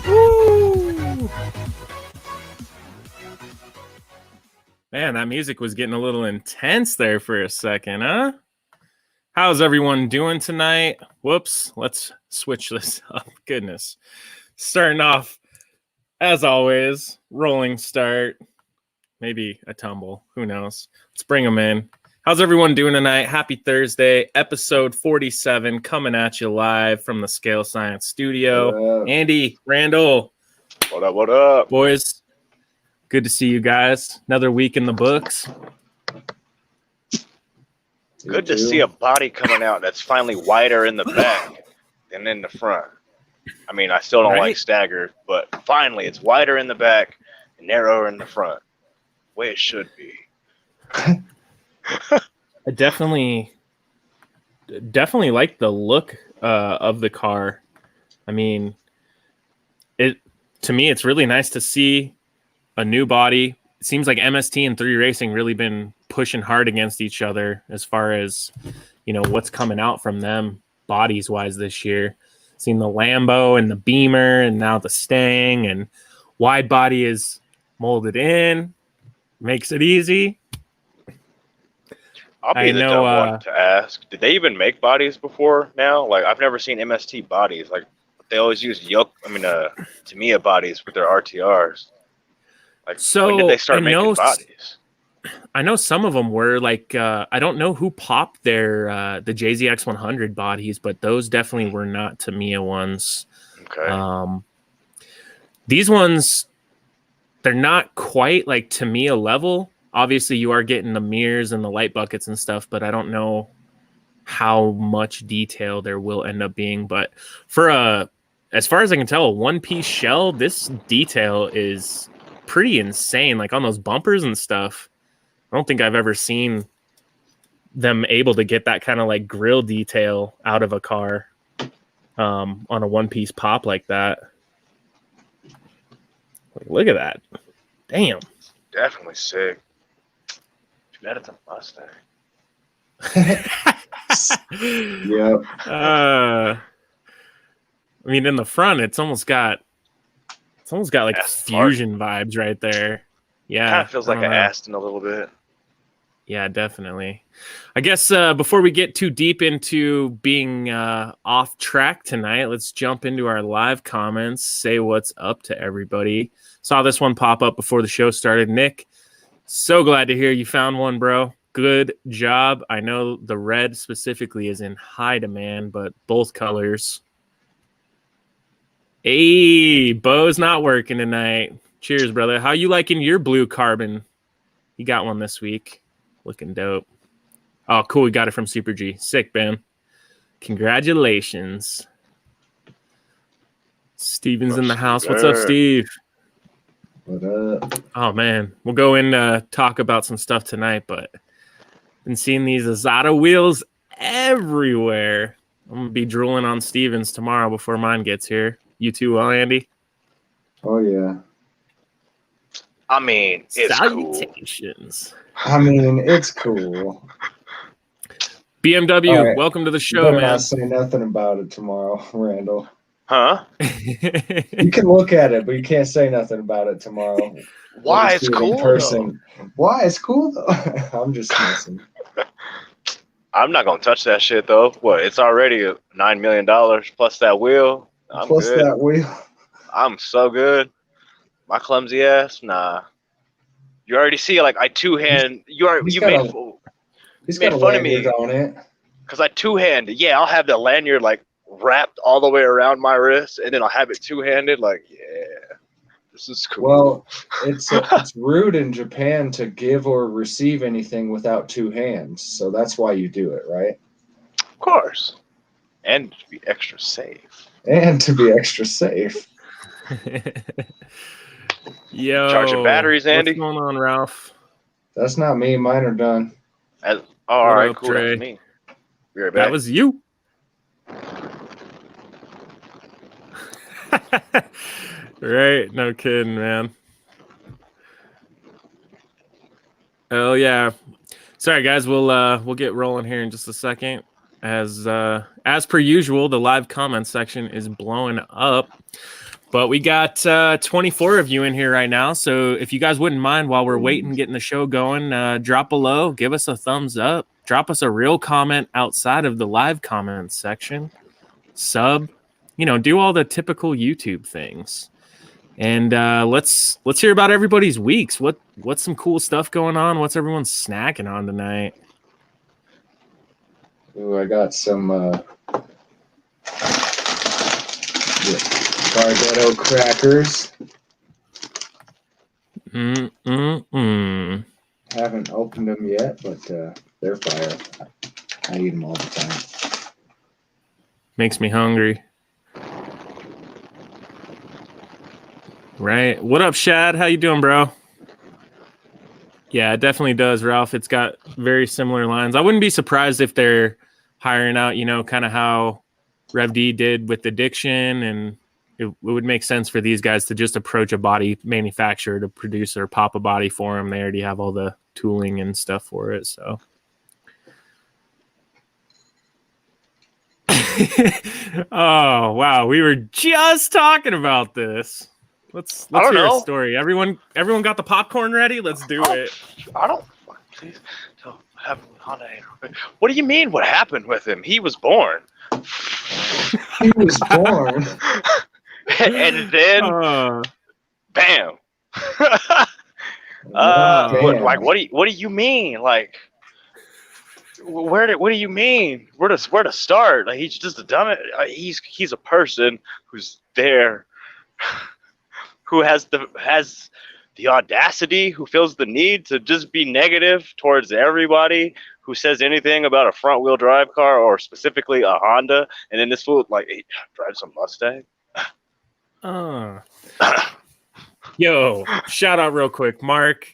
Woo! Man, that music was getting a little intense there for a second, huh? How's everyone doing tonight? Whoops, let's switch this up. Goodness. Starting off, as always, rolling start. Maybe a tumble. Who knows? Let's bring them in. How's everyone doing tonight? Happy Thursday, episode 47, coming at you live from the Scale Science Studio. Andy, Randall. What up, what up? Boys, good to see you guys. Another week in the books. Good to see a body coming out that's finally wider in the back than in the front. I mean, I still don't like staggered, but finally it's wider in the back and narrower in the front. The way it should be. I definitely like the look of the car. I mean, to me, it's really nice to see a new body. It seems like MST and 3 Racing really been pushing hard against each other as far as, you know, what's coming out from them bodies wise this year. Seen the Lambo and the Beamer and now the Stang, and wide body is molded in, makes it easy. I'll be the dumb one to ask. Did they even make bodies before now? Like, I've never seen MST bodies. Like, they always use Tamiya bodies with their RTRs. Like, so when did they start making bodies? I know some of them were like, I don't know who popped their the JZX 100 bodies, but those definitely were not Tamiya ones. Okay. These ones, they're not quite like Tamiya level. Obviously, you are getting the mirrors and the light buckets and stuff, but I don't know how much detail there will end up being. But for as far as I can tell, a one-piece shell, this detail is pretty insane. Like on those bumpers and stuff, I don't think I've ever seen them able to get that kind of like grill detail out of a car on a one-piece pop like that. Like, look at that. Damn. Definitely sick. Too bad it's a Mustang. Yep. I mean, in the front, it's almost got like fusion vibes right there. Yeah, kind of feels like an Aston a little bit. Yeah, definitely. I guess before we get too deep into being off track tonight, let's jump into our live comments. Say what's up to everybody. Saw this one pop up before the show started. Nick, so glad to hear you found one, bro. Good job. I know the red specifically is in high demand, but both colors. Hey, Bo's not working tonight. Cheers, brother. How you liking your blue carbon? You got one this week. Looking dope. Oh, cool. We got it from Super G. Sick, man. Congratulations. Steven's in the house. What's up, Steve? What up? Oh, man. We'll go in talk about some stuff tonight, but been seeing these Azada wheels everywhere. I'm going to be drooling on Steven's tomorrow before mine gets here. You too, well, Andy? Oh, yeah. I mean, it's salutations. Cool. I mean, it's cool. BMW, right. Welcome to the show, man. Not say nothing about it tomorrow, Randall. Huh? You can look at it, but you can't say nothing about it tomorrow. Why it's cool? Person. Why it's cool though? I'm just messing. I'm not gonna touch that shit though. What? It's already $9 million plus that wheel. I'm good. That wheel. I'm so good. My clumsy ass, nah. You already see, like, I two-hand. You made fun of me on it because I two-hand. Yeah, I'll have the lanyard like wrapped all the way around my wrist, and then I'll have it two-handed. Like, yeah, this is cool. Well, it's rude in Japan to give or receive anything without two hands, so that's why you do it, right? Of course, and to be extra safe. And to be extra safe. Yo, Charging batteries, Andy. What's going on, Ralph? That's not me. Mine are done. All right, up, cool. Trey? That's me. Be right back. That was you. Right? No kidding, man. Oh yeah. Sorry, guys. We'll get rolling here in just a second. As per usual, the live comment section is blowing up. But we got 24 of you in here right now. So if you guys wouldn't mind, while we're waiting, getting the show going, drop below, give us a thumbs up, drop us a real comment outside of the live comments section, sub, do all the typical YouTube things. And let's hear about everybody's weeks. What's some cool stuff going on? What's everyone snacking on tonight? Ooh, I got some Barbetto crackers. Haven't opened them yet, but they're fire. I eat them all the time. Makes me hungry. Right. What up, Shad? How you doing, bro? Yeah, it definitely does, Ralph. It's got very similar lines. I wouldn't be surprised if they're hiring out, kind of how Rev D did with Addiction, and it would make sense for these guys to just approach a body manufacturer to produce or pop a body for them. They already have all the tooling and stuff for it, so. Oh, wow. We were just talking about this. Let's hear a story. Everyone got the popcorn ready? Let's do it. Please don't have Honda. What do you mean? What happened with him? He was born. He was born. And then, bam. What do you mean? Like, what do you mean? Where to start? Like, he's just a dumb. He's a person who's there. Who has the audacity, who feels the need to just be negative towards everybody who says anything about a front-wheel drive car or specifically a Honda, and then this fool he drives a Mustang. Yo, shout out real quick, Mark.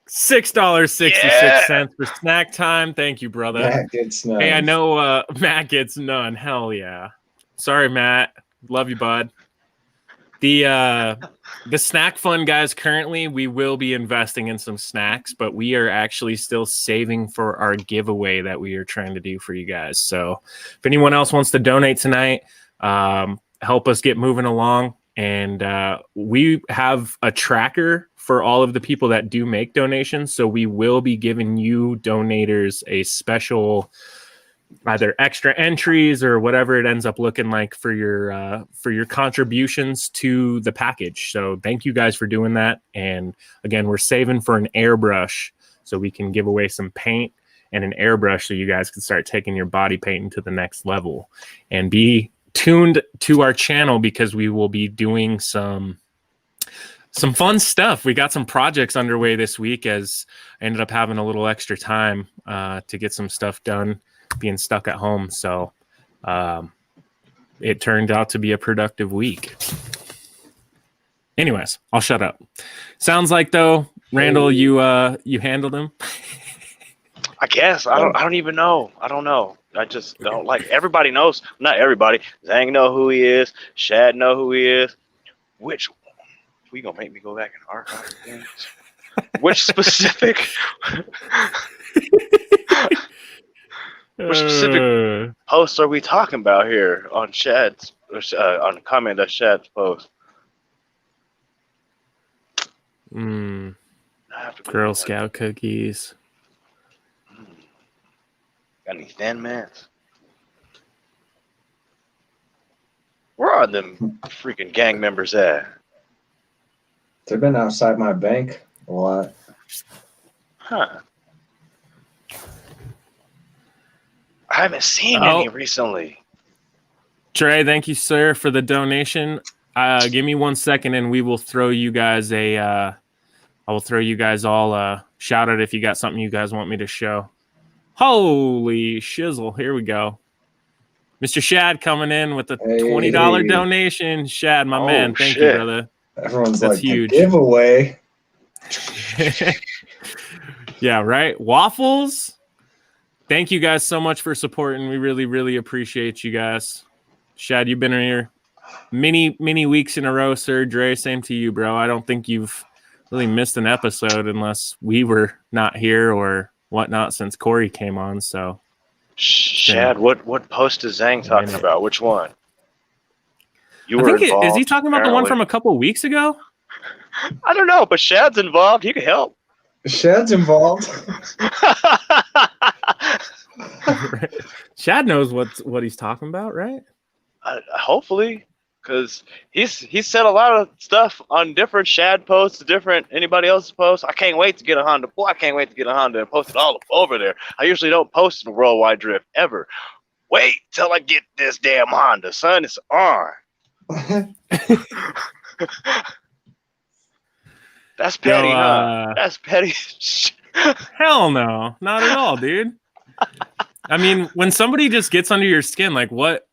$6.66 for snack time. Thank you, brother. Matt gets none. Hey, I know Matt gets none. Hell yeah. Sorry, Matt. Love you, bud. The snack fund, guys, currently we will be investing in some snacks, but we are actually still saving for our giveaway that we are trying to do for you guys. So if anyone else wants to donate tonight, help us get moving along. And we have a tracker for all of the people that do make donations. So we will be giving you donators a special either extra entries or whatever it ends up looking like for your contributions to the package. So thank you guys for doing that. And again, we're saving for an airbrush so we can give away some paint and an airbrush so you guys can start taking your body painting to the next level. And be tuned to our channel because we will be doing some fun stuff. We got some projects underway this week as I ended up having a little extra time to get some stuff done, being stuck at home. So it turned out to be a productive week. Anyways, I'll shut up. Sounds like though, Randall, you handled him. I guess I don't even know. I don't know. I just don't everybody knows. Not everybody. Zang know who he is. Shad know who he is. Which we gonna make me go back and archive things? Which specific? Which specific posts are we talking about here on Shad's on the comment of Shad's post? Girl Scout cookies. Got any Thin Mints? Where are them freaking gang members at? They've been outside my bank a lot. Huh. I haven't seen any recently. Trey, thank you, sir, for the donation. Give me 1 second, and we will throw you guys I will throw you guys all a shout out if you got something you guys want me to show. Holy shizzle! Here we go. Mr. Shad coming in with a $20 donation. Shad, my man, thank you, brother. Everyone's That's like, huge. the giveaway. Yeah, right. Waffles. Thank you guys so much for supporting. We really, really appreciate you guys. Shad, you've been here many weeks in a row, sir. Dre, same to you, bro. I don't think you've really missed an episode unless we were not here or whatnot since Corey came on. So, Shad, what post is Zhang talking about? Which one? You were involved. Is he talking about the one from a couple of weeks ago? I don't know, but Shad's involved. He can help. Shad's involved. Shad knows what he's talking about, right? Hopefully, because he's said a lot of stuff on different Shad posts, different anybody else's posts. I can't wait to get a Honda. Boy, I can't wait to get a Honda and post it all over there. I usually don't post in Worldwide Drift ever. Wait till I get this damn Honda, son. It's on. That's petty, huh? That's petty. Hell no, not at all, dude. I mean, when somebody just gets under your skin, like what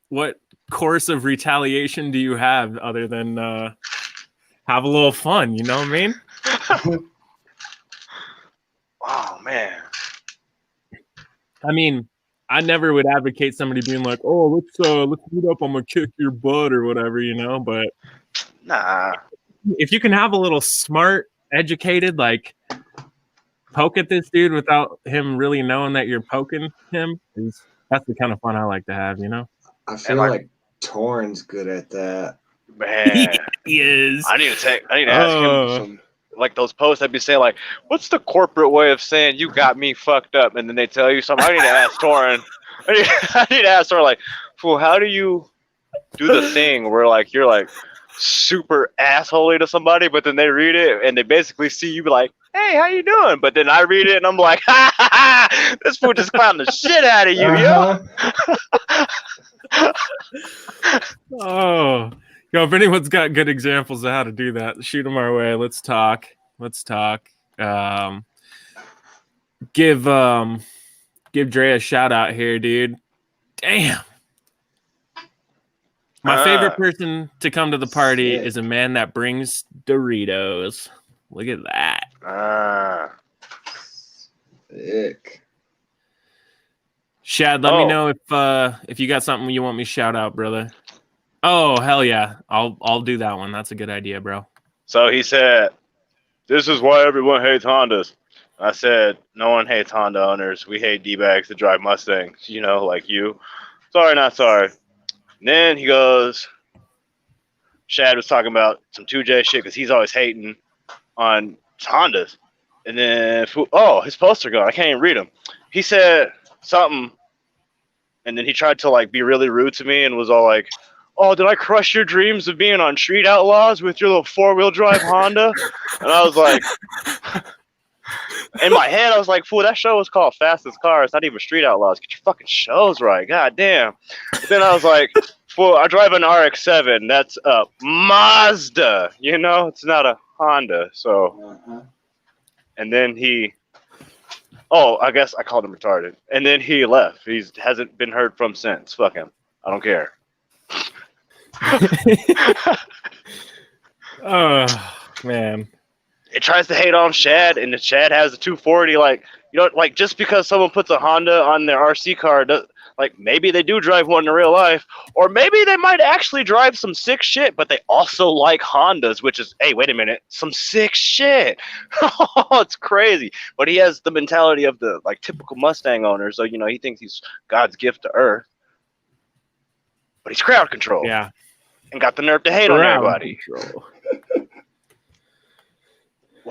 course of retaliation do you have other than have a little fun? You know what I mean? Oh man. I mean, I never would advocate somebody being like, "Oh, let's meet up. I'm gonna kick your butt" or whatever, you know. But nah, if you can have a little smart, educated, like poke at this dude without him really knowing that you're poking him, that's the kind of fun I like to have, you know. I feel like Torn's good at that. Man, he is. I need to ask him some, like those posts that be saying like, "What's the corporate way of saying you got me fucked up?" And then they tell you something. I need to ask Torn. I need to ask Torn like, "Fool, how do you do the thing where like you're like super assholey to somebody, but then they read it and they basically see you be like, 'Hey, how you doing?' But then I read it and I'm like, 'Ha ha ha! This fool just clowned the shit out of you, yo.'" Oh, yo! If anyone's got good examples of how to do that, shoot them our way. Let's talk. Give Dre a shout out here, dude. Damn. My favorite person to come to the party is a man that brings Doritos. Look at that. Sick. Shad, let me know if you got something you want me to shout out, brother. Oh, hell yeah. I'll do that one. That's a good idea, bro. So he said, "This is why everyone hates Hondas." I said, "No one hates Honda owners. We hate D-bags that drive Mustangs, you know, like you. Sorry, not sorry." And then he goes, Shad was talking about some 2J shit because he's always hating on Hondas. And then, his posts are gone. I can't even read them. He said something, and then he tried to like be really rude to me and was all like, "Oh, did I crush your dreams of being on Street Outlaws with your little 4-wheel drive Honda?" And I was like, in my head, I was like, "Fool, that show was called Fastest Car. It's not even Street Outlaws. Get your fucking shows right. God damn." But then I was like, "Fool, I drive an RX-7. That's a Mazda. You know, it's not a Honda." So, and then I guess I called him retarded. And then he left. He hasn't been heard from since. Fuck him. I don't care. Oh, man. It tries to hate on Shad, and the Shad has the 240. Like, you know, like just because someone puts a Honda on their RC car, like maybe they do drive one in real life, or maybe they might actually drive some sick shit, but they also like Hondas, which is, hey, wait a minute, some sick shit. It's crazy. But he has the mentality of the like typical Mustang owner, so you know he thinks he's God's gift to Earth, but he's crowd control. Yeah, and got the nerve to hate on everybody.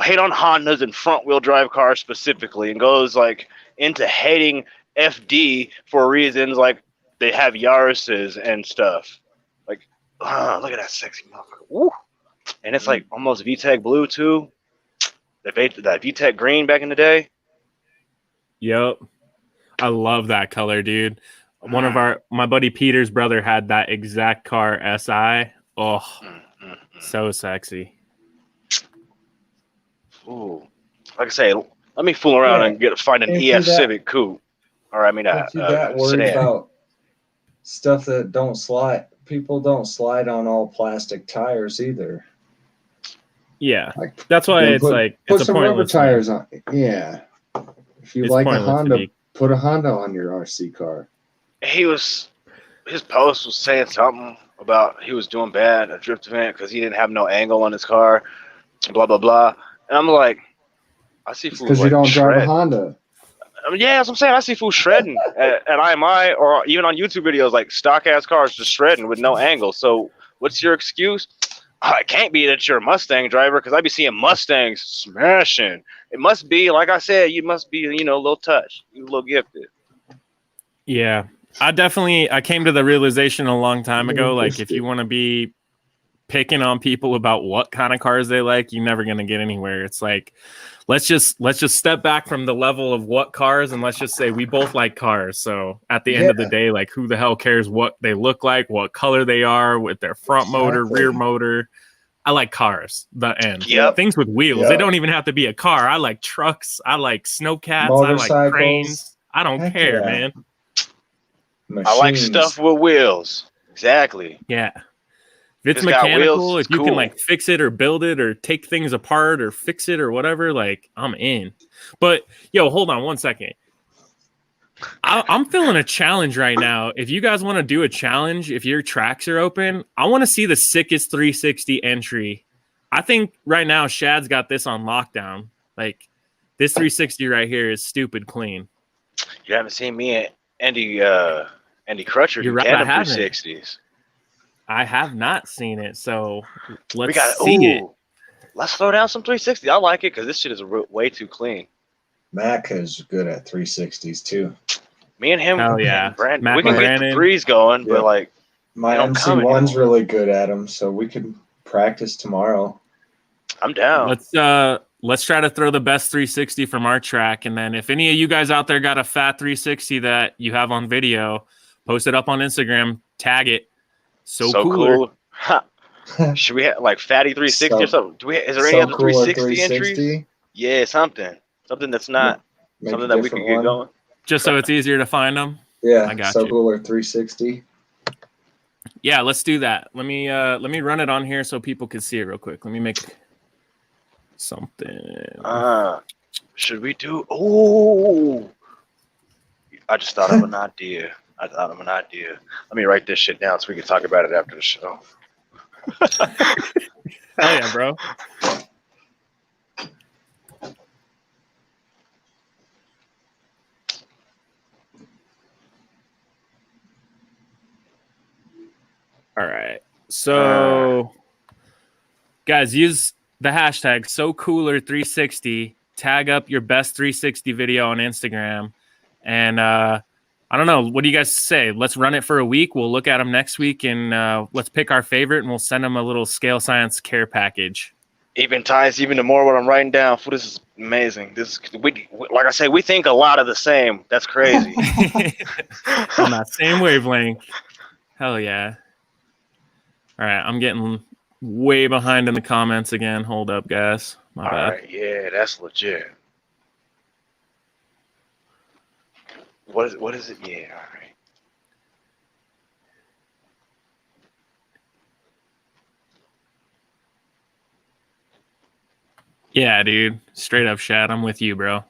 Hate on Hondas and front-wheel drive cars specifically, and goes like into hating FD for reasons like they have Yaris's and stuff. Like, look at that sexy motherfucker. Woo! And it's like almost VTEC blue too. That VTEC green back in the day. Yep. I love that color, dude. One of my buddy Peter's brother had that exact car, SI. Oh, so sexy. Ooh, like I say, let me fool around and find an EF Civic coupe, or I mean Ain't you that worried sedan. about stuff that don't slide? People don't slide on all plastic tires either. Yeah, that's why it's like put it's some rubber tires on. Yeah, if you like a Honda, put a Honda on your RC car. His post was saying something about he was doing bad at a drift event because he didn't have no angle on his car, blah blah blah. And I'm like, I see fools because you don't drive a Honda. I mean, yeah, that's what I'm saying. I see fools shredding at IMI or even on YouTube videos, like stock ass cars just shredding with no angle. So what's your excuse? Oh, it can't be that you're a Mustang driver because I be seeing Mustangs smashing. It must be, like I said, you must be, a little touched, a little gifted. Yeah, I came to the realization a long time ago, like if you want to be picking on people about what kind of cars they like, you're never going to get anywhere. It's like, let's just step back from the level of what cars and let's just say we both like cars. So at the end of the day, like who the hell cares what they look like, what color they are with their front motor, rear motor. I like cars, the end. Yep. Things with wheels. They don't even have to be a car. I like trucks. I like snowcats. I like cranes. I don't care, man. Machines. I like stuff with wheels. Exactly. Yeah. If it's mechanical, if you can like fix it or build it or take things apart or fix it or whatever, like I'm in. But yo, hold on one second. I'm feeling a challenge right now. If you guys want to do a challenge, if your tracks are open, I want to see the sickest 360 entry. I think right now Shad's got this on lockdown. Like this 360 right here is stupid clean. You haven't seen me and Andy Crutcher do tandem 360s. I have not seen it, so let's see it. Let's throw down some 360. I like it because this shit is way too clean. Mac is good at 360s too. Me and him, Brandon, we can get the threes going, but like my MC1's really good at them, so we could practice tomorrow. I'm down. Let's try to throw the best 360 from our track, and then if any of you guys out there got a fat 360 that you have on video, post it up on Instagram, tag it. So cool. Huh. Should we have like fatty 360 or something? Is there any other 360 entries? Yeah, something that's not something that we can get going. Just so it's easier to find them. Yeah, I got you. Cooler 360. Yeah, let's do that. Let me run it on here so people can see it real quick. Let me make something. Should we do? Oh, I just thought of an idea. Let me write this shit down so we can talk about it after the show. Hell yeah, bro. All right. So, guys, use the hashtag SoCooler360. Tag up your best 360 video on Instagram. And I don't know. What do you guys say? Let's run it for a week. We'll look at them next week and let's pick our favorite and we'll send them a little Scale Science care package. Even ties even to more what I'm writing down. This is amazing. Like I say, we think a lot of the same. That's crazy. On that same wavelength. Hell yeah. All right, I'm getting way behind in the comments again. Hold up, guys. My bad. All right, yeah, that's legit. What is it? Yeah, all right. Yeah, dude. Straight up, Shad. I'm with you, bro.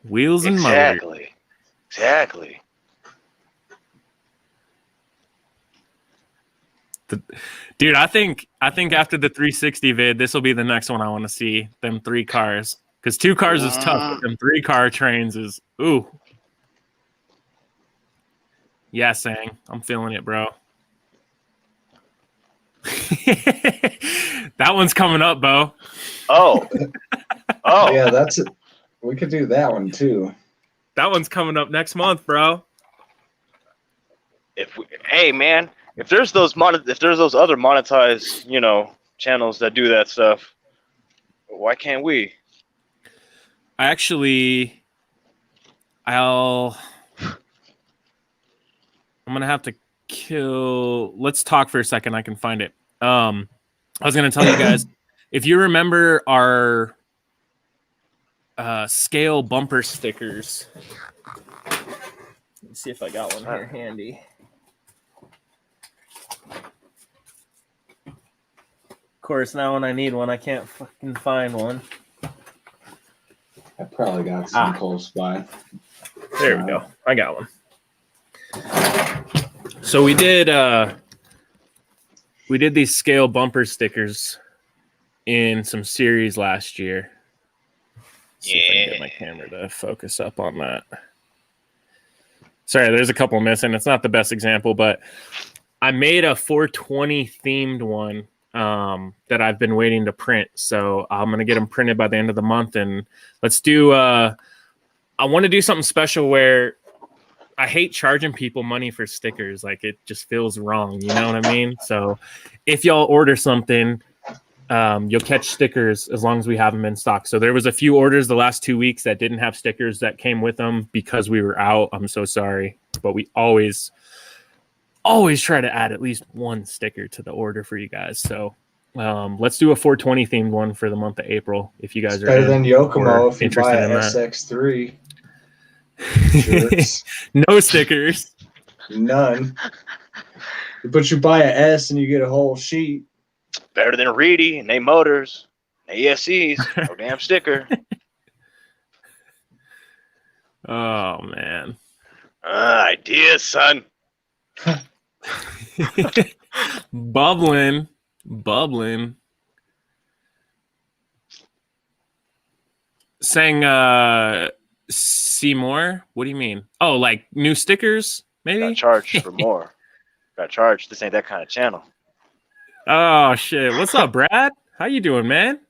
Wheels and motor. Exactly. Dude, I think after the 360 vid, this will be the next one I want to see. Them 3 cars. Because 2 cars is tough, but them 3 car trains is ooh. Yeah, Sang. I'm feeling it, bro. That one's coming up, Bo. Oh. Yeah, that's it. We could do that one too. That one's coming up next month, bro. Hey, man. If there's those other monetized, channels that do that stuff, why can't we? I'll I'm gonna have to kill. Let's talk for a second. I can find it. I was gonna tell you guys if you remember our scale bumper stickers. Let's see if I got one here handy. Of course, now when I need one, I can't fucking find one. I probably got some close by. There we go. I got one. So we did these scale bumper stickers in some series last year. See if I can get my camera to focus up on that. Sorry, there's a couple missing. It's not the best example, but I made a 420 themed one that I've been waiting to print. So I'm going to get them printed by the end of the month. And let's do, I want to do something special where I hate charging people money for stickers. Like, it just feels wrong. You know what I mean? So if y'all order something, you'll catch stickers as long as we have them in stock. So there was a few orders the last 2 weeks that didn't have stickers that came with them because we were out. I'm so sorry, but we always try to add at least one sticker to the order for you guys. So let's do a 420 themed one for the month of April. If you guys are better than Yokomo if you buy interested in an that. SX3. No stickers. None. But you buy an S and you get a whole sheet. Better than Reedy and they motors, they ESCs, no damn sticker. Oh man. Ideas, son. Bubbling. Saying see more? What do you mean? Oh, like new stickers, maybe? Got charged for more. Got charged. This ain't that kind of channel. Oh shit. What's up, Brad? How you doing, man?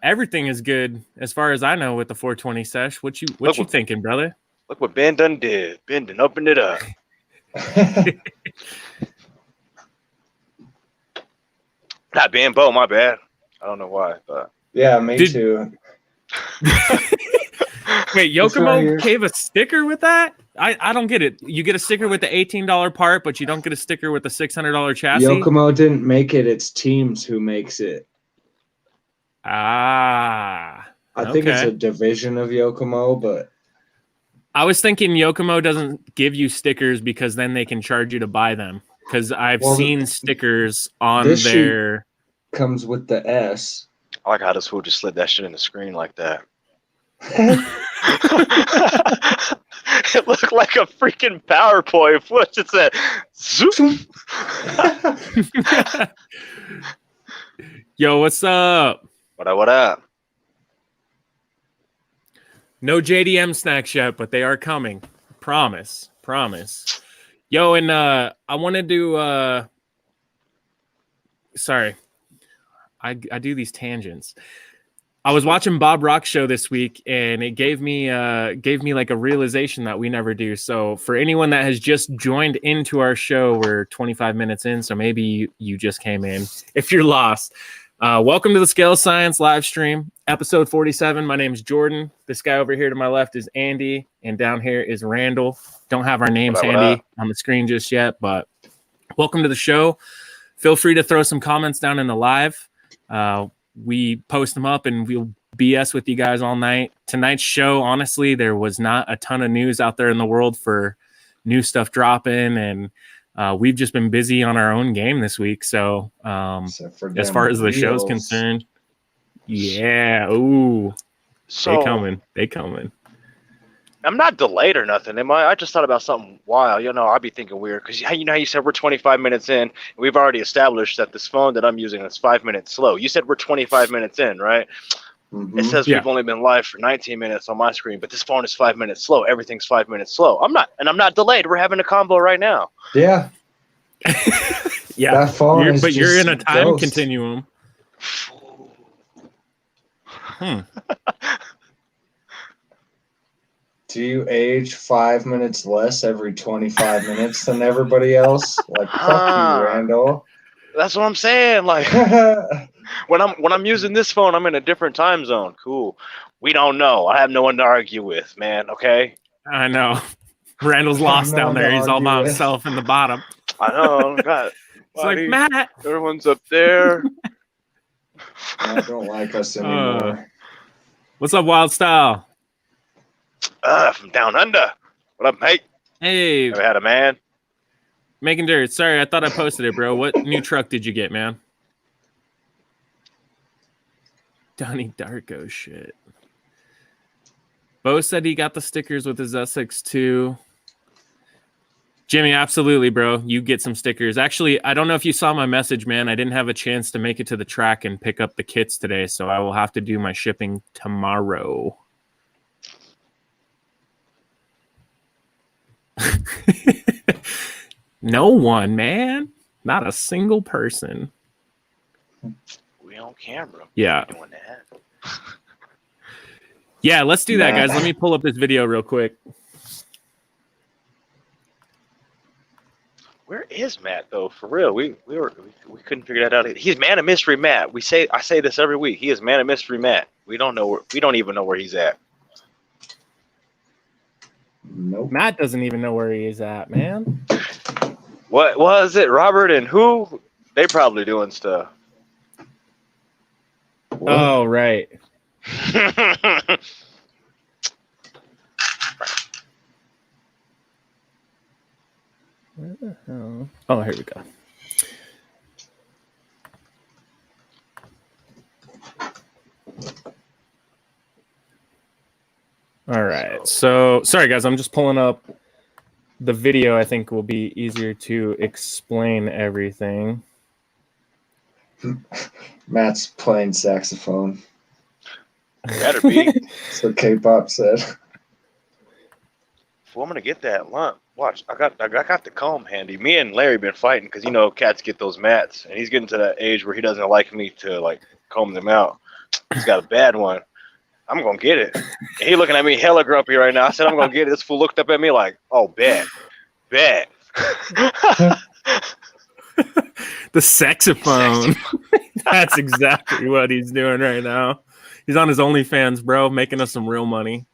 Everything is good as far as I know with the 420 sesh. What you thinking, brother? Look what Ben done did. Ben done opened it up. Not Ben Bo, my bad. I don't know why, but yeah, me too. Wait, Yokomo gave a sticker with that? I don't get it. You get a sticker with the $18 part, but you don't get a sticker with the $600 chassis? Yokomo didn't make it. It's Teams who makes it. I think it's a division of Yokomo, but I was thinking Yokomo doesn't give you stickers because then they can charge you to buy them. Because I've seen stickers on their... comes with the S. I like how this fool just slid that shit in the screen like that. It looked like a freaking PowerPoint. What it said? Zoom. Yo, what's up? What up? No JDM snacks yet, but they are coming. Promise. Yo, and I wanted to sorry. I do these tangents. I was watching Bob Rock's show this week, and it gave me like a realization that we never do. So for anyone that has just joined into our show, we're 25 minutes in, so maybe you just came in. If you're lost, welcome to the Scale Science live stream, episode 47. My name is Jordan. This guy over here to my left is Andy, and down here is Randall. Don't have our names handy on the screen just yet, but welcome to the show. Feel free to throw some comments down in the live. We post them up and we'll BS with you guys all night. Tonight's show, honestly, there was not a ton of news out there in the world for new stuff dropping, and we've just been busy on our own game this week. So as far as the show's concerned, yeah. Ooh, so they coming. I'm not delayed or nothing, am I? I just thought about something wild. You know, I'd be thinking weird because you know how you said we're 25 minutes in. And we've already established that this phone that I'm using is 5 minutes slow. You said we're 25 minutes in, right? Mm-hmm. It says we've only been live for 19 minutes on my screen, but this phone is 5 minutes slow. Everything's 5 minutes slow. I'm not delayed. We're having a combo right now. Yeah. Yeah. That phone but you're in a time continuum. Do you age 5 minutes less every 25 minutes than everybody else? Like, fuck you, Randall. That's what I'm saying. Like, when I'm using this phone, I'm in a different time zone. Cool. We don't know. I have no one to argue with, man. Okay. I know. Randall's lost No down one to there. He's all argue by with. himself in the bottom. I know. God, It's like, buddy, Matt. everyone's up there. I don't like us anymore. What's up, Wild Style? From down under. What up, mate? Hey, Ever had a man? Making Dirt. Sorry, I thought I posted it, bro. What new truck did you get, man? Donnie Darko shit. Bo said he got the stickers with his SX2. Jimmy, absolutely, bro. You get some stickers. Actually, I don't know if you saw my message, man. I didn't have a chance to make it to the track and pick up the kits today, so I will have to do my shipping tomorrow. No one, man. Not a single person. We on camera. Yeah. Doing that. Yeah, let's do that, guys. Let me pull up this video real quick. Where is Matt though? For real, we couldn't figure that out. He's man of mystery, Matt. I say this every week. He is man of mystery, Matt. We don't even know where he's at. Nope. Matt doesn't even know where he is at, man. What was it? Robert and who? They probably doing stuff. Oh, right. Where the hell? Oh, here we go. All right. So, sorry, guys. I'm just pulling up the video. I think will be easier to explain everything. Matt's playing saxophone. Better be. That's what K-pop said. Well, I'm gonna get that lump. Watch, I got the comb handy. Me and Larry been fighting because cats get those mats, and he's getting to that age where he doesn't like me to comb them out. He's got a bad one. I'm gonna get it. And he looking at me hella grumpy right now. I said I'm gonna get it. This fool looked up at me like, oh, bet. The saxophone. That's exactly what he's doing right now. He's on his OnlyFans, bro, making us some real money.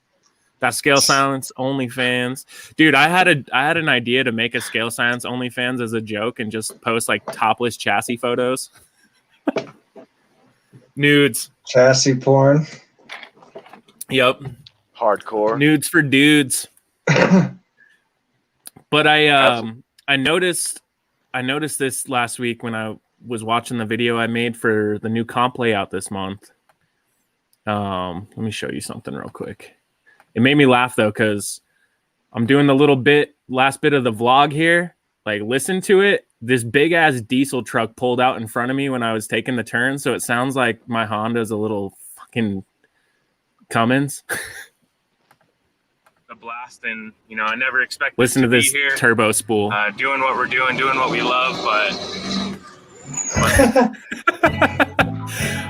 That Scale Silence OnlyFans. Dude, I had an idea to make a Scale Silence OnlyFans as a joke and just post topless chassis photos. Nudes. Chassis porn. Yep. Hardcore. Nudes for dudes. But I noticed this last week when I was watching the video I made for the new comp layout this month. Let me show you something real quick. It made me laugh though, because I'm doing the last bit of the vlog here. Listen to it. This big ass diesel truck pulled out in front of me when I was taking the turn, so it sounds like my Honda's a little fucking Cummins. The blast, and I never expected Listen to this here, turbo spool. doing what we're doing what we love, but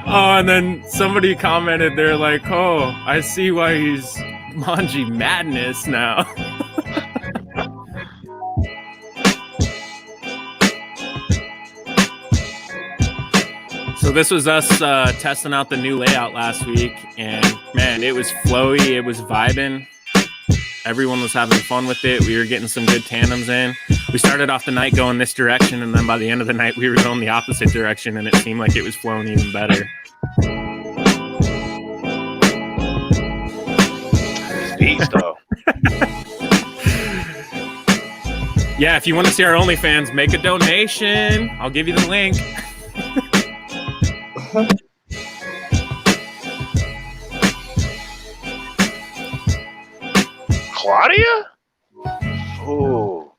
Oh, and then somebody commented, they're like, oh, I see why he's Manji Madness now. So this was us testing out the new layout last week, and man, it was flowy, it was vibing. Everyone was having fun with it. We were getting some good tandems in. We started off the night going this direction, and then by the end of the night, we were going the opposite direction, and it seemed like it was flowing even better. Beast, though. Yeah, if you want to see our OnlyFans, make a donation. I'll give you the link. Claudia? Ooh.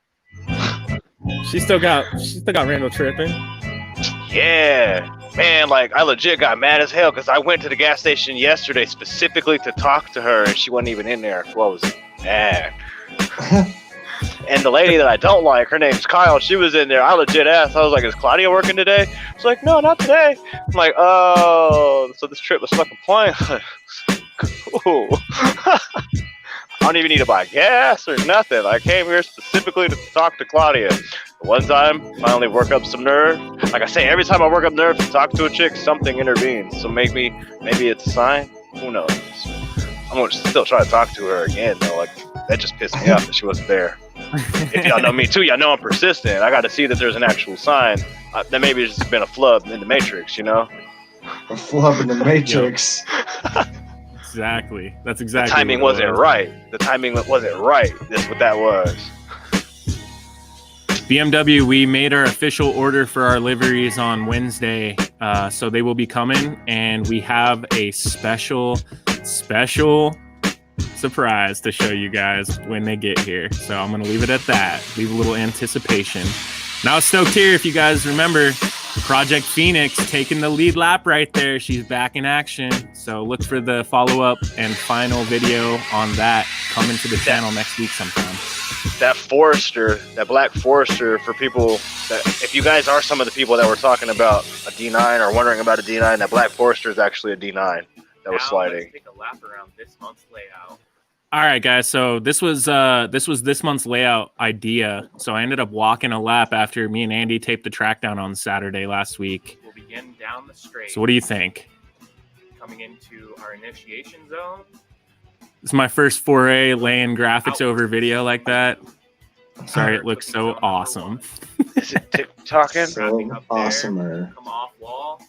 She still got Randall tripping. Yeah. Man, I legit got mad as hell because I went to the gas station yesterday specifically to talk to her, and she wasn't even in there. Well, it was bad. And the lady that I don't like, her name's Kyle, she was in there. I legit asked. I was like, is Claudia working today? She's like, no, not today. I'm like, oh, so this trip was fucking plain. Cool. I don't even need to buy gas or nothing. I came here specifically to talk to Claudia. One time, I only work up some nerve. Like I say, every time I work up nerve to talk to a chick, something intervenes. So maybe it's a sign. Who knows? I'm gonna still try to talk to her again though. that just pissed me off that she wasn't there. If y'all know me too, y'all know I'm persistent. I got to see that there's an actual sign. That maybe it's just been a flub in the Matrix, you know? A flub in the Matrix. Exactly. That's exactly. The timing wasn't right. The timing wasn't right. That's what that was. BMW, we made our official order for our liveries on Wednesday, so they will be coming, and we have a special surprise to show you guys when they get here. So I'm going to leave it at that. Leave a little anticipation. Now stoked here, if you guys remember, Project Phoenix taking the lead lap right there. She's back in action. So look for the follow-up and final video on that coming to the channel next week sometime. That Forester, that black Forester, for people that, if you guys are some of the people that were talking about a D9 or wondering about a D9, that black Forester is actually a D9 that was sliding. Let's take a lap around this month's layout. All right, guys. So this was this month's layout idea. So I ended up walking a lap after me and Andy taped the track down on Saturday last week. We'll begin down the straight. So what do you think? Coming into our initiation zone. It's my first foray laying graphics over video like that. Sorry, it looks so awesome. Is it TikToking? So awesomer. Come off wall.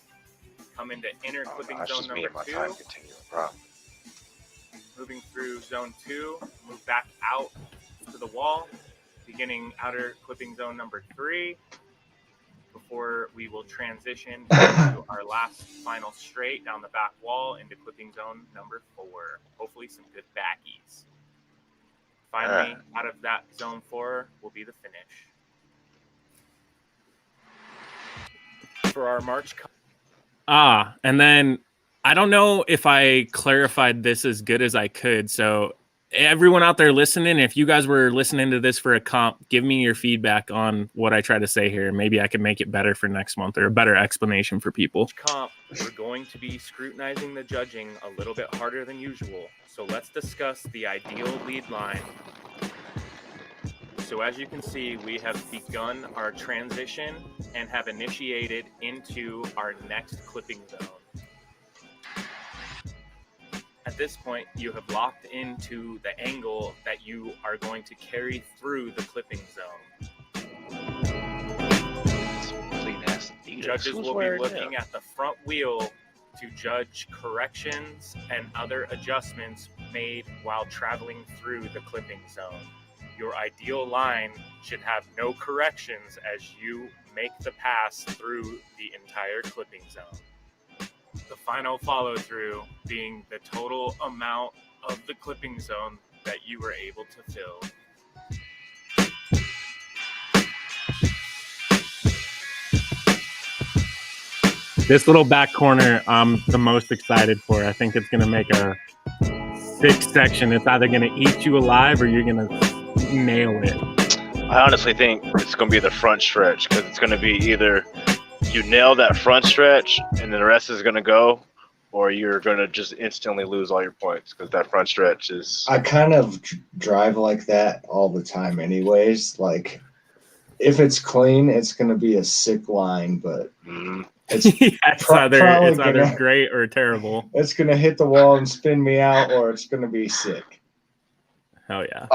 Come into inner clipping That's zone just me number and my 2. time continuum. Bro. Moving through zone 2, move back out to the wall, beginning outer clipping zone number 3, before we will transition to our last final straight down the back wall into clipping zone number 4. Hopefully some good backies. Finally, out of that zone 4 will be the finish. For our March. And then I don't know if I clarified this as good as I could. So everyone out there listening, if you guys were listening to this for a comp, give me your feedback on what I try to say here. Maybe I can make it better for next month, or a better explanation for people. Comp, we're going to be scrutinizing the judging a little bit harder than usual. So let's discuss the ideal lead line. So as you can see, we have begun our transition and have initiated into our next clipping zone. At this point, you have locked into the angle that you are going to carry through the clipping zone. Judges will be looking at the front wheel to judge corrections and other adjustments made while traveling through the clipping zone. Your ideal line should have no corrections as you make the pass through the entire clipping zone. The final follow-through being the total amount of the clipping zone that you were able to fill. This little back corner, I'm the most excited for. I think it's going to make a sick section. It's either going to eat you alive or you're going to nail it. I honestly think it's going to be the front stretch, because it's going to be either you nail that front stretch and the rest is going to go, or you're going to just instantly lose all your points, because that front stretch is... I kind of drive like that all the time anyways. Like, if it's clean, it's going to be a sick line, but it's, it's either great or terrible. It's going to hit the wall and spin me out, or it's going to be sick. Hell yeah.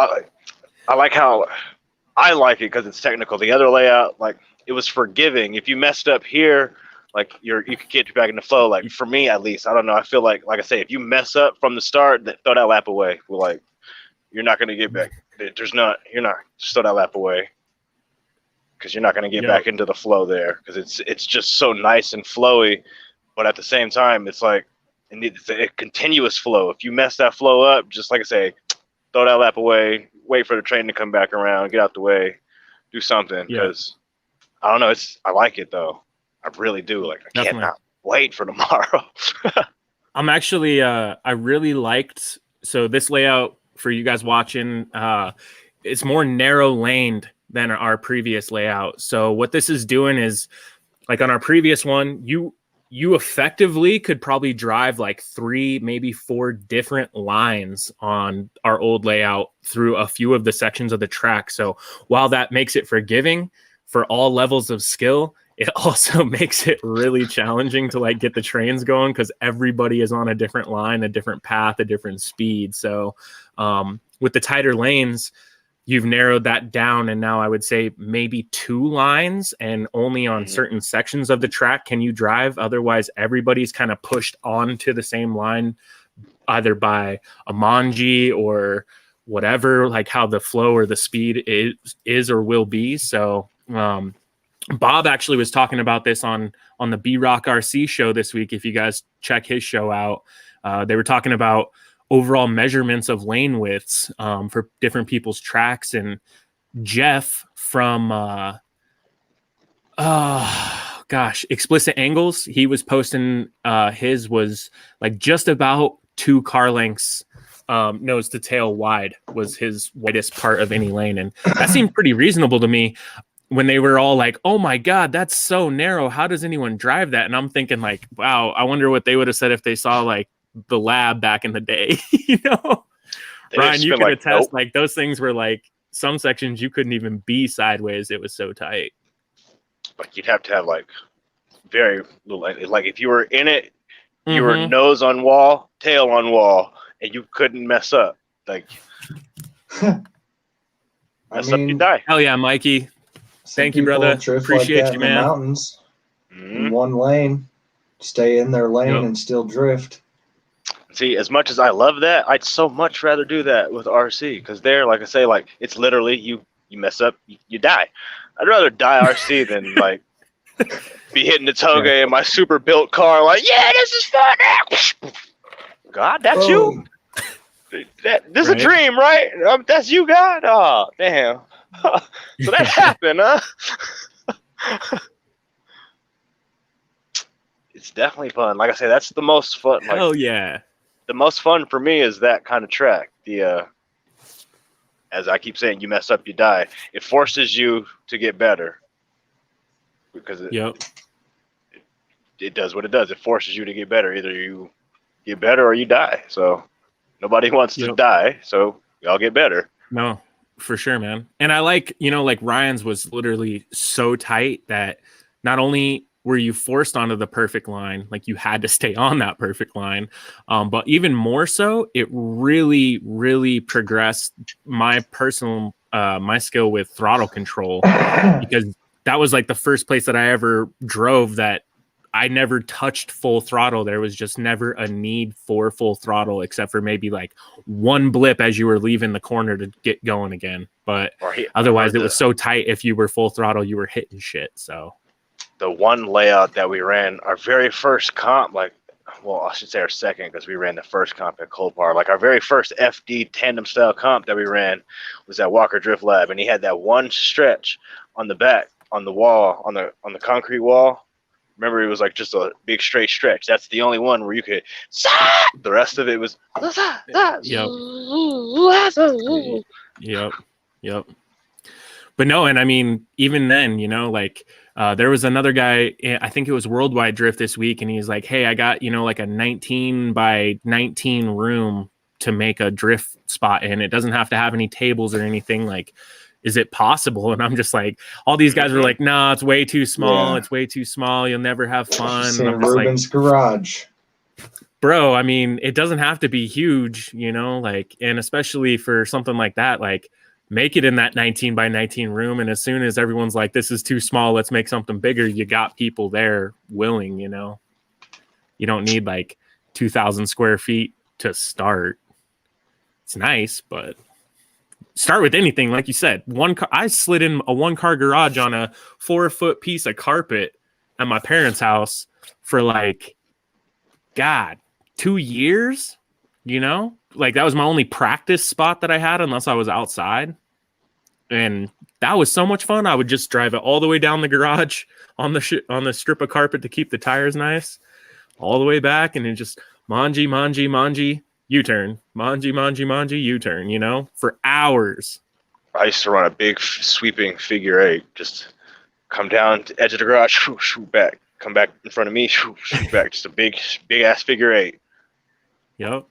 I like how... I like it because it's technical. The other layout, like, it was forgiving. If you messed up here, like, you could get back in the flow. Like, for me at least, I don't know. I feel like I say, if you mess up from the start, throw that lap away. Like, you're not going to get back. Just throw that lap away, because you're not going to get back into the flow there, because it's just so nice and flowy. But at the same time, it's like it's a continuous flow. If you mess that flow up, just like I say, throw that lap away. Wait for the train to come back around. Get out the way. Do something, because I don't know. I like it though. I really do. Like, I cannot wait for tomorrow. I'm actually I really liked, so this layout for you guys watching, it's more narrow laned than our previous layout. So what this is doing is, like on our previous one, you effectively could probably drive like 3, maybe 4 different lines on our old layout through a few of the sections of the track. So while that makes it forgiving for all levels of skill, it also makes it really challenging to like get the trains going, because everybody is on a different line, a different path, a different speed. So With the tighter lanes, you've narrowed that down, and now I would say maybe 2 lines, and only on certain sections of the track can you drive. Otherwise, everybody's kind of pushed onto the same line, either by a manji or whatever, like how the flow or the speed is or will be. So Bob actually was talking about this on the B-Rock RC show this week. If you guys check his show out, they were talking about overall measurements of lane widths for different people's tracks. And Jeff from Explicit Angles, he was posting his was like just about 2 car lengths nose to tail wide was his widest part of any lane. And that seemed pretty reasonable to me when they were all like, oh my God, that's so narrow. How does anyone drive that? And I'm thinking like, wow, I wonder what they would have said if they saw like the lab back in the day. You know, Ryan, you could attest, like those things were like some sections you couldn't even be sideways. It was so tight. Like you'd have to have like very little, like if you were in it, you were nose on wall, tail on wall, and you couldn't mess up. Like mess up, you die. Hell yeah, Mikey. Thank you, brother. Appreciate you, man. Mountains in one lane, stay in their lane and still drift. See, as much as I love that, I'd so much rather do that with RC, because there, like I say, like it's literally you mess up, you die. I'd rather die RC than like be hitting the toga in my super built car, like, yeah, this is fun. God, that's you. This is a dream, right? That's you, God. Oh, damn. So that happened, huh? It's definitely fun. Like I say, that's the most fun. Like, oh yeah. The most fun for me is that kind of track. The as I keep saying, you mess up, you die. It forces you to get better because it does what it does. It forces you to get better. Either you get better or you die. So nobody wants to die. So y'all get better. No, for sure, man. And I like, like Ryan's was literally so tight that not only were you forced onto the perfect line, like you had to stay on that perfect line, but even more so, it really, really progressed my personal, my skill with throttle control, because that was like the first place that I ever drove that I never touched full throttle. There was just never a need for full throttle, except for maybe like one blip as you were leaving the corner to get going again. But otherwise, it was so tight. If you were full throttle, you were hitting shit. So the one layout that we ran, our very first comp, I should say our second, because we ran the first comp at Colpar. Like our very first FD tandem style comp that we ran was at Walker Drift Lab, and he had that one stretch on the back, on the wall, on the concrete wall. Remember, it was like just a big straight stretch. That's the only one where you could. The rest of it was. Yep. But no, and I mean, even then, there was another guy, I think it was Worldwide Drift this week, and he's like, hey, I got, like a 19 by 19 room to make a drift spot in. It doesn't have to have any tables or anything. Like, is it possible? And I'm just like, all these guys were like, nah, it's way too small. Yeah. It's way too small. You'll never have fun. And Ruben's garage. Bro, I mean, it doesn't have to be huge, and especially for something like that, like make it in that 19 by 19 room. And as soon as everyone's like, this is too small, let's make something bigger, you got people there willing, you don't need like 2,000 square feet to start. It's nice, but start with anything. Like you said, I slid in a 1-car garage on a 4-foot piece of carpet at my parents' house for like, God, 2 years, like that was my only practice spot that I had, unless I was outside. And that was so much fun. I would just drive it all the way down the garage on the strip of carpet to keep the tires nice, all the way back, and then just manji, U-turn, manji, U-turn, for hours. I used to run a big sweeping figure 8, just come down to the edge of the garage, shoot back, come back in front of me, shoot back, just a big ass figure 8. Yep.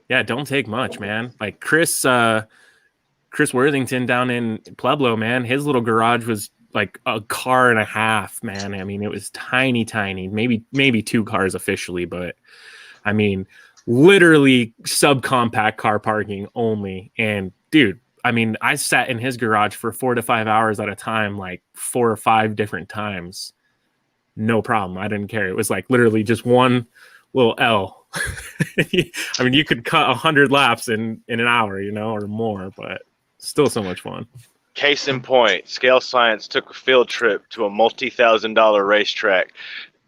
Yeah, don't take much, man. Like Chris Worthington down in Pueblo, man, his little garage was like a car and a half, man. I mean, it was tiny, maybe 2 cars officially, but I mean, literally subcompact car parking only. And dude, I mean, I sat in his garage for 4 to 5 hours at a time, like 4 or 5 different times. No problem. I didn't care. It was like literally just one little L. I mean, you could cut 100 laps in an hour, you know, or more, but still so much fun. Case in point, Scale Science took a field trip to a multi-$1,000 racetrack.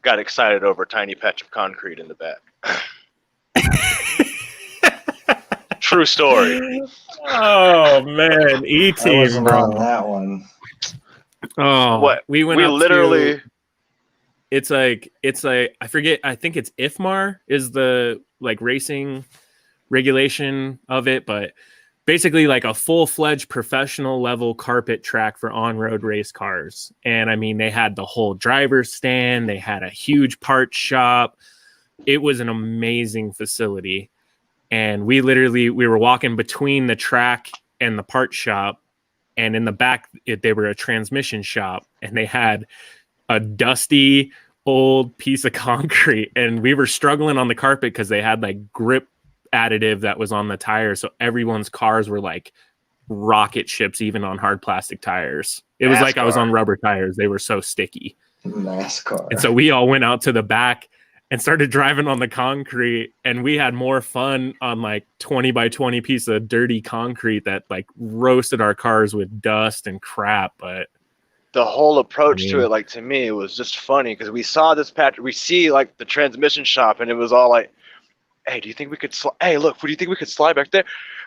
Got excited over a tiny patch of concrete in the back. True story. Oh man, I E-Team, wasn't bro. on that one. Oh, What? we went We up literally. to, it's like I forget, I think it's IFMAR is the like racing regulation of it, but basically like a full-fledged professional level carpet track for on-road race cars. And I mean, they had the whole driver's stand, they had a huge part shop. It was an amazing facility. And we were walking between the track and the part shop, and in the back they were a transmission shop, and they had a dusty old piece of concrete, and we were struggling on the carpet because they had like grip additive that was on the tires, so everyone's cars were like rocket ships even on hard plastic tires. It was like I was on rubber tires. They were so sticky. NASCAR. And so we all went out to the back and started driving on the concrete, and we had more fun on like 20 by 20 piece of dirty concrete that like roasted our cars with dust and crap. But the whole approach to it, like, to me, it was just funny because we saw this patch. We see like the transmission shop, and it was all like, "Hey, do you think we could? Hey, look, do you think we could slide back there?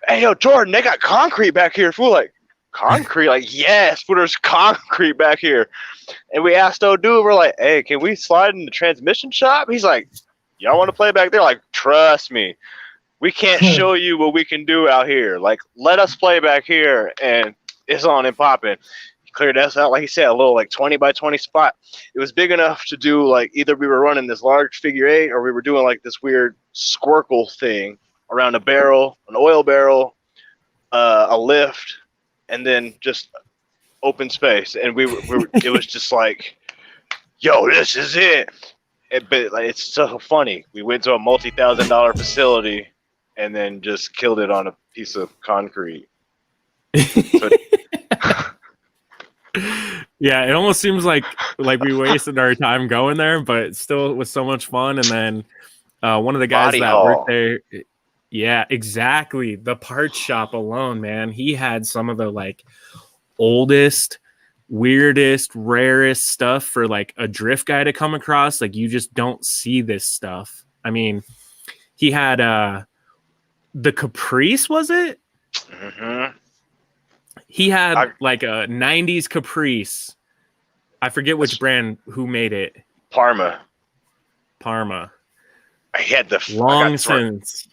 Hey, yo, Jordan, they got concrete back here." Fool, like, concrete? Like, yes, but there's concrete back here. And we asked old dude, we're like, "Hey, can we slide in the transmission shop?" He's like, "Y'all want to play back there?" Like, trust me, we can't show you what we can do out here. Like, let us play back here, and it's on and popping. Cleared us out, like he said, a little like 20 by 20 spot. It was big enough to do like either we were running this large figure 8 or we were doing like this weird squircle thing around a barrel, an oil barrel, a lift, and then just open space. And we were it was just like, yo, this is it. But like, it's so funny. We went to a multi-$1,000 facility and then just killed it on a piece of concrete. So, yeah, it almost seems like we wasted our time going there, but still it was so much fun. And then one of the guys that worked there, yeah, exactly. The parts shop alone, man, he had some of the like oldest, weirdest, rarest stuff for like a drift guy to come across. Like, you just don't see this stuff. I mean, he had the Caprice, was it? mm-hmm. He had like a 90s Caprice. I forget which brand, who made it. Parma. I had the long since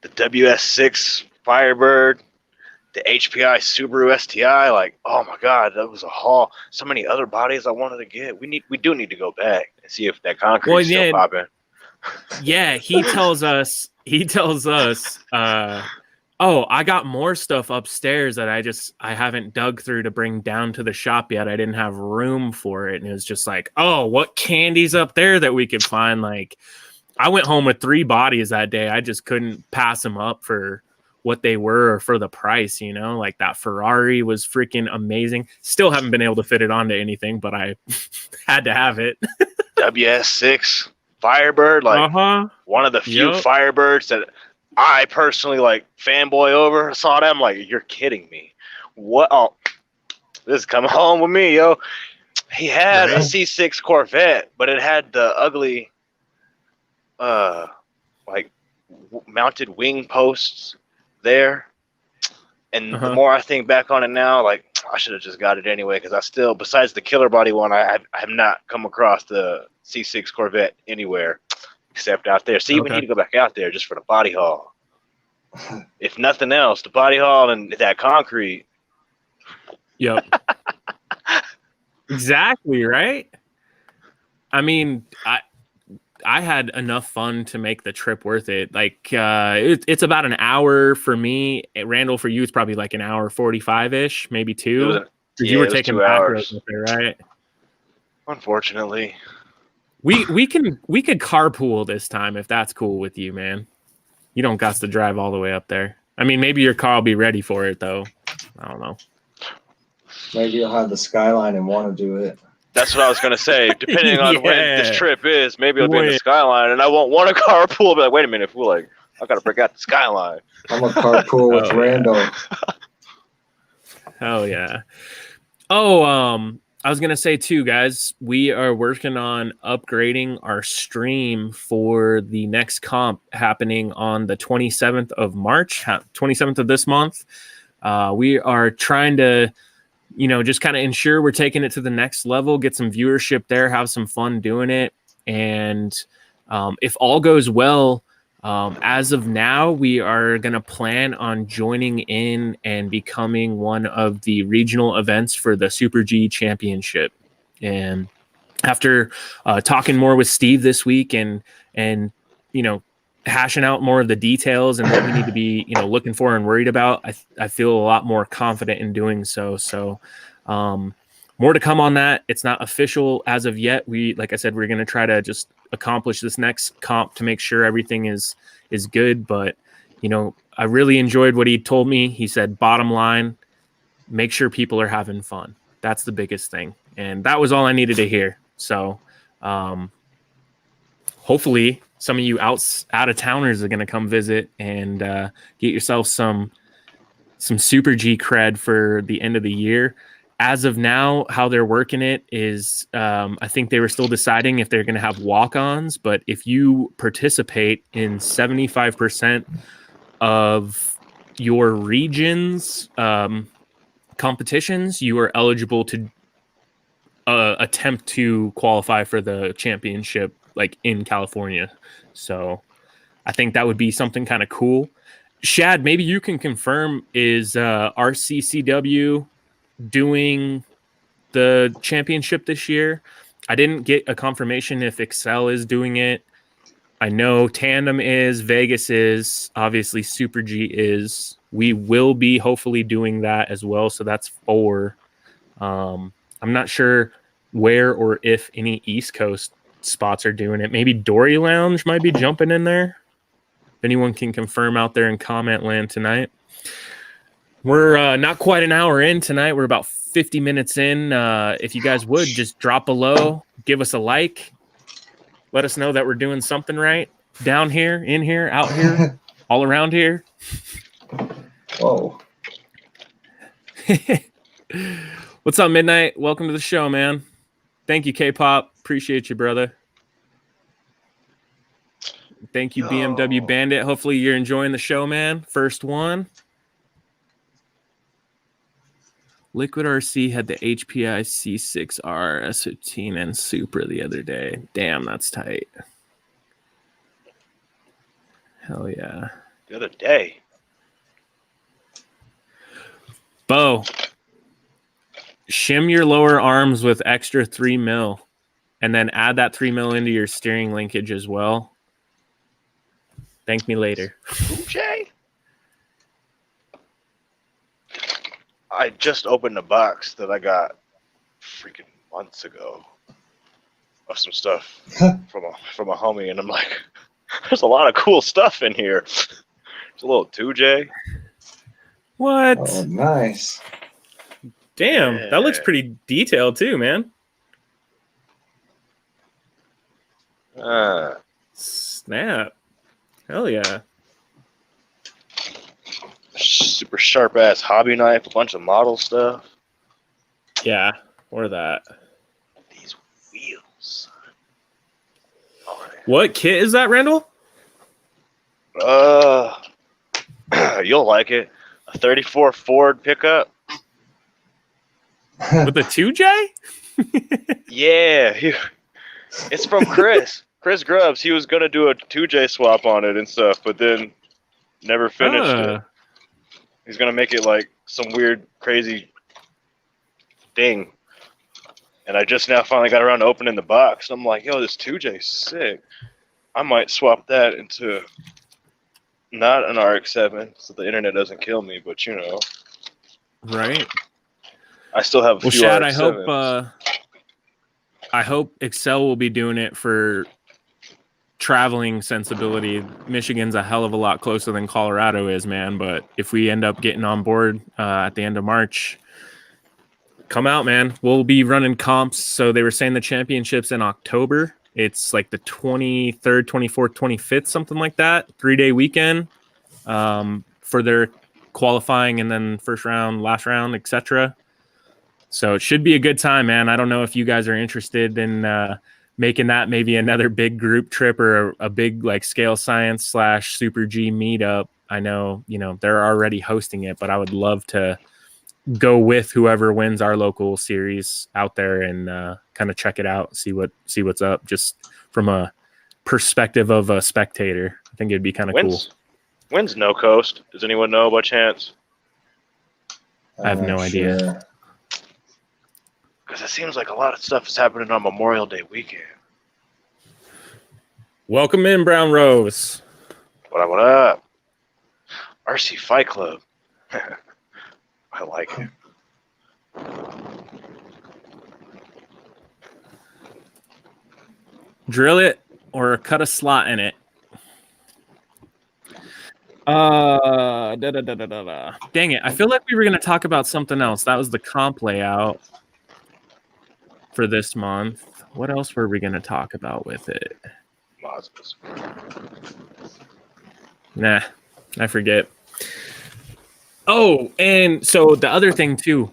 the WS6 Firebird, the HPI Subaru STI. Like, oh my God, that was a haul. So many other bodies I wanted to get. We do need to go back and see if that concrete is still popping. Yeah, he tells us. Oh, I got more stuff upstairs that I haven't dug through to bring down to the shop yet. I didn't have room for it. And it was just like, oh, what candy's up there that we could find? Like, I went home with 3 bodies that day. I just couldn't pass them up for what they were or for the price, you know? Like, that Ferrari was freaking amazing. Still haven't been able to fit it onto anything, but I had to have it. WS6 Firebird, like one of the few Firebirds that I personally like fanboy over. Saw them, like, you're kidding me. What? Oh, this is coming home with me, yo. He had a C6 Corvette, but it had the ugly, like, mounted wing posts there. And the more I think back on it now, like, I should have just got it anyway, because I still, besides the killer body one, I have not come across the C6 Corvette anywhere except out there. See, we need to go back out there just for the body haul. If nothing else, the body haul and that concrete. Yep. Exactly, right? I mean, I had enough fun to make the trip worth it. Like, it's about an hour for me. Randall, for you, it's probably like an hour 45-ish, maybe 2. You were taking back roads up there, right? Unfortunately. We could carpool this time if that's cool with you, man. You don't got to drive all the way up there. I mean, maybe your car will be ready for it, though. I don't know. Maybe you'll have the Skyline and want to do it. That's what I was going to say. Depending on when this trip is, maybe it'll be in the Wait. Skyline, and I won't want a carpool. I'll be like, wait a minute, fool, like, I got to break out the Skyline. I'm a carpool with Randall. Hell yeah. Oh, I was going to say too, guys, we are working on upgrading our stream for the next comp happening on the 27th of March, 27th of this month. We are trying to, just kind of ensure we're taking it to the next level, get some viewership there, have some fun doing it. And if all goes well, as of now, we are going to plan on joining in and becoming one of the regional events for the Super G Championship. And after talking more with Steve this week and hashing out more of the details and what we need to be looking for and worried about, I feel a lot more confident in doing so. So more to come on that. It's not official as of yet. Like I said, we're going to try to just accomplish this next comp to make sure everything is good. But, I really enjoyed what he told me. He said, bottom line, make sure people are having fun. That's the biggest thing. And that was all I needed to hear. So hopefully some of you out of towners are going to come visit and get yourself some Super G cred for the end of the year. As of now, how they're working it is, I think they were still deciding if they're going to have walk-ons, but if you participate in 75% of your region's competitions, you are eligible to attempt to qualify for the championship, like in California. So I think that would be something kind of cool. Shad, maybe you can confirm, is RCCW doing the championship this year? I didn't get a confirmation if Excel is doing it. I know Tandem is, Vegas is, obviously Super G is. We will be hopefully doing that as well. So that's 4. I'm not sure where or if any East Coast spots are doing it. Maybe Dory Lounge might be jumping in there. If anyone can confirm out there in comment land tonight. We're not quite an hour in tonight. We're about 50 minutes in. If you guys would just drop below, give us a like. Let us know that we're doing something right. Down here, in here, out here, all around here. Whoa. What's up, Midnight? Welcome to the show, man. Thank you, K-Pop. Appreciate you, brother. Thank you, BMW Bandit. Hopefully you're enjoying the show, man. First one. Liquid RC had the HPI C6R, S15, and Supra the other day. Damn, that's tight. Hell yeah. The other day. Bo, shim your lower arms with extra 3 mil and then add that 3 mil into your steering linkage as well. Thank me later. Jay? I just opened a box that I got freaking months ago of some stuff from a homie, and I'm like, there's a lot of cool stuff in here. There's a little 2J. What? Oh, nice. Damn, Yeah. that looks pretty detailed too, man. Snap. Hell yeah. Super sharp ass hobby knife, a bunch of model stuff. Yeah, or that. These wheels. Oh, What kit is that, Randall? you'll like it. A 34 Ford pickup. With a 2J? Yeah, it's from Chris. Chris Grubbs. He was gonna do a 2J swap on it and stuff, but then never finished it. He's gonna make it like some weird, crazy thing. And I just now finally got around to opening the box. I'm like, yo, this 2J's sick. I might swap that into not an RX-7 so the internet doesn't kill me, but you know. Right. I still have a few Shad, RX-7s. I hope Excel will be doing it for traveling sensibility, Michigan's a hell of a lot closer than Colorado is, man. But if we end up getting on board at the end of March, come out, man. We'll be running comps. So they were saying the championships in October. It's like the 23rd, 24th, 25th, something like that. 3-day weekend for their qualifying and then first round, last round, etc. So it should be a good time, man. I don't know if you guys are interested in making that maybe another big group trip or a big like Scale Science / Super G meetup. I know, they're already hosting it, but I would love to go with whoever wins our local series out there and kind of check it out, see what's up, just from a perspective of a spectator. I think it'd be kind of cool. When's No Coast? Does anyone know by chance? I have no idea. Because it seems like a lot of stuff is happening on Memorial Day weekend. Welcome in, Brown Rose. What up? RC Fight Club. I like it. Drill it or cut a slot in it. Dang it. I feel like we were going to talk about something else. That was the comp layout for this month. What else were we going to talk about with it? Nah, I forget. Oh, and so the other thing too,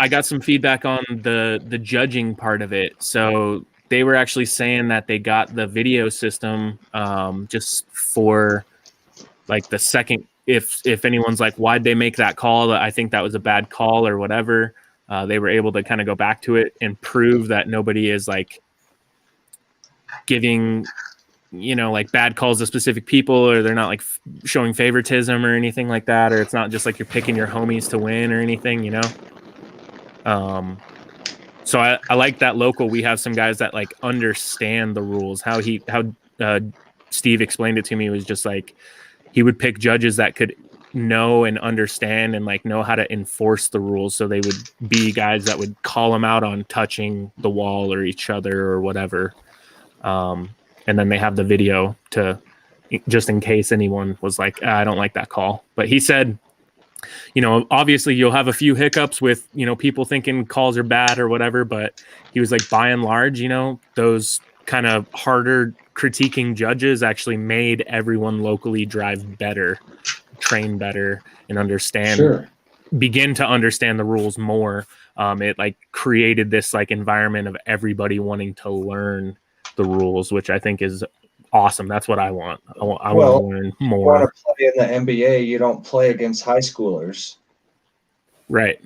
I got some feedback on the judging part of it. So they were actually saying that they got the video system just for like the second, if anyone's like, why'd they make that call? I think that was a bad call or whatever. They were able to kind of go back to it and prove that nobody is like giving, like bad calls to specific people, or they're not like showing favoritism or anything like that. Or it's not just like you're picking your homies to win or anything, So I like that local. We have some guys that like understand the rules. How Steve explained it to me was just like, he would pick judges that could know and understand and like know how to enforce the rules. So they would be guys that would call them out on touching the wall or each other or whatever. And then they have the video to just in case anyone was like, I don't like that call. But he said, obviously you'll have a few hiccups with, people thinking calls are bad or whatever. But he was like, by and large, those kind of harder critiquing judges actually made everyone locally drive better, train better, and begin to understand the rules more. It like created this like environment of everybody wanting to learn the rules, which I think is awesome. That's what I want. I want to learn more. You want to play in the NBA, you don't play against high schoolers. Right.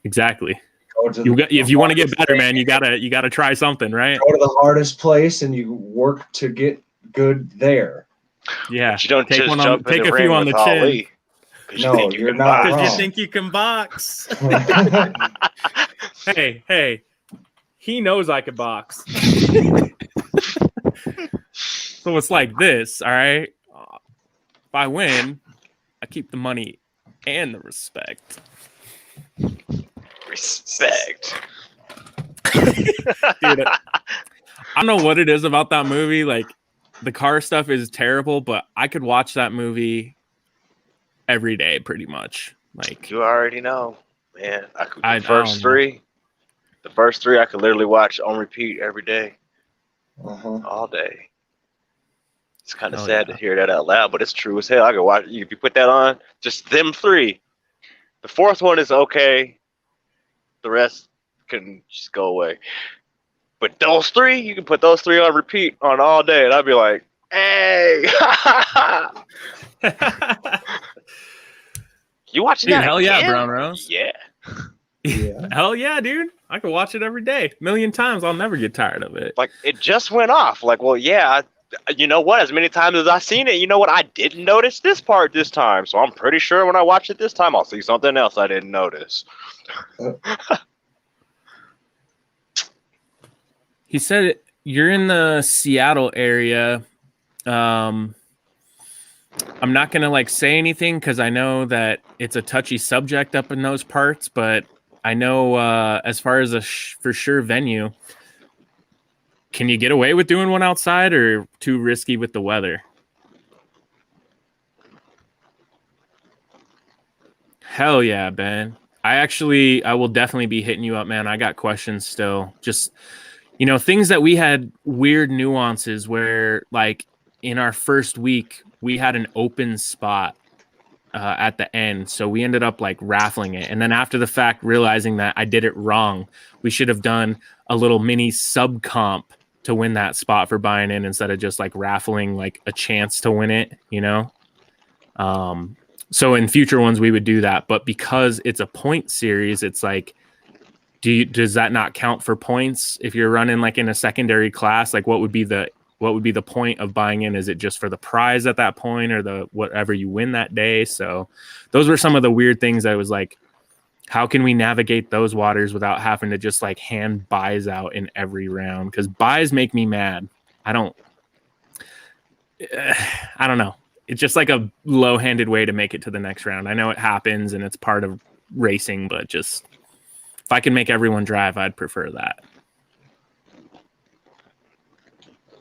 Exactly. If you want to get better, man, you gotta try something, right? Go to the hardest place and you work to get good there. Yeah, you don't take take a few on the chin. No, you're not wrong. Because you think you can box. hey, he knows I can box. So it's like this, all right? If I win, I keep the money and the respect. Respect. Dude, I don't know what it is about that movie. Like, the car stuff is terrible, but I could watch that movie every day pretty much. Like, you already know, man. The first three I could literally watch on repeat every day. All day. It's kind of sad to hear that out loud, but it's true as hell. I could watch. If you put that on, just them three. The fourth one is okay. The rest can just go away. But those three, you can put those three on repeat on all day, and I'd be like, hey. You watching that? Hell yeah, Brown Rose. Yeah. Hell yeah, dude. I could watch it every day. A million times. I'll never get tired of it. Like, it just went off. Like, well, yeah, you know what? As many times as I've seen it, you know what? I didn't notice this part this time. So I'm pretty sure when I watch it this time, I'll see something else I didn't notice. He said you're in the Seattle area. I'm not going to like say anything because I know that it's a touchy subject up in those parts, but I know as far as a for sure venue, can you get away with doing one outside, or too risky with the weather? Hell yeah, Ben. I will definitely be hitting you up, man. I got questions still. Just, things that we had weird nuances where, like, in our first week, we had an open spot at the end. So we ended up like raffling it. And then after the fact, realizing that I did it wrong, we should have done a little mini sub comp to win that spot for buying in instead of just like raffling like a chance to win it, So in future ones we would do that, but because it's a point series, it's like, does that not count for points if you're running like in a secondary class? Like what would be the point of buying in? Is it just for the prize at that point, or the whatever you win that day? So those were some of the weird things. I was like, how can we navigate those waters without having to just like hand buys out in every round? Because buys make me mad. I don't know. It's just like a low-handed way to make it to the next round. I know it happens and it's part of racing, but just if I can make everyone drive, I'd prefer that.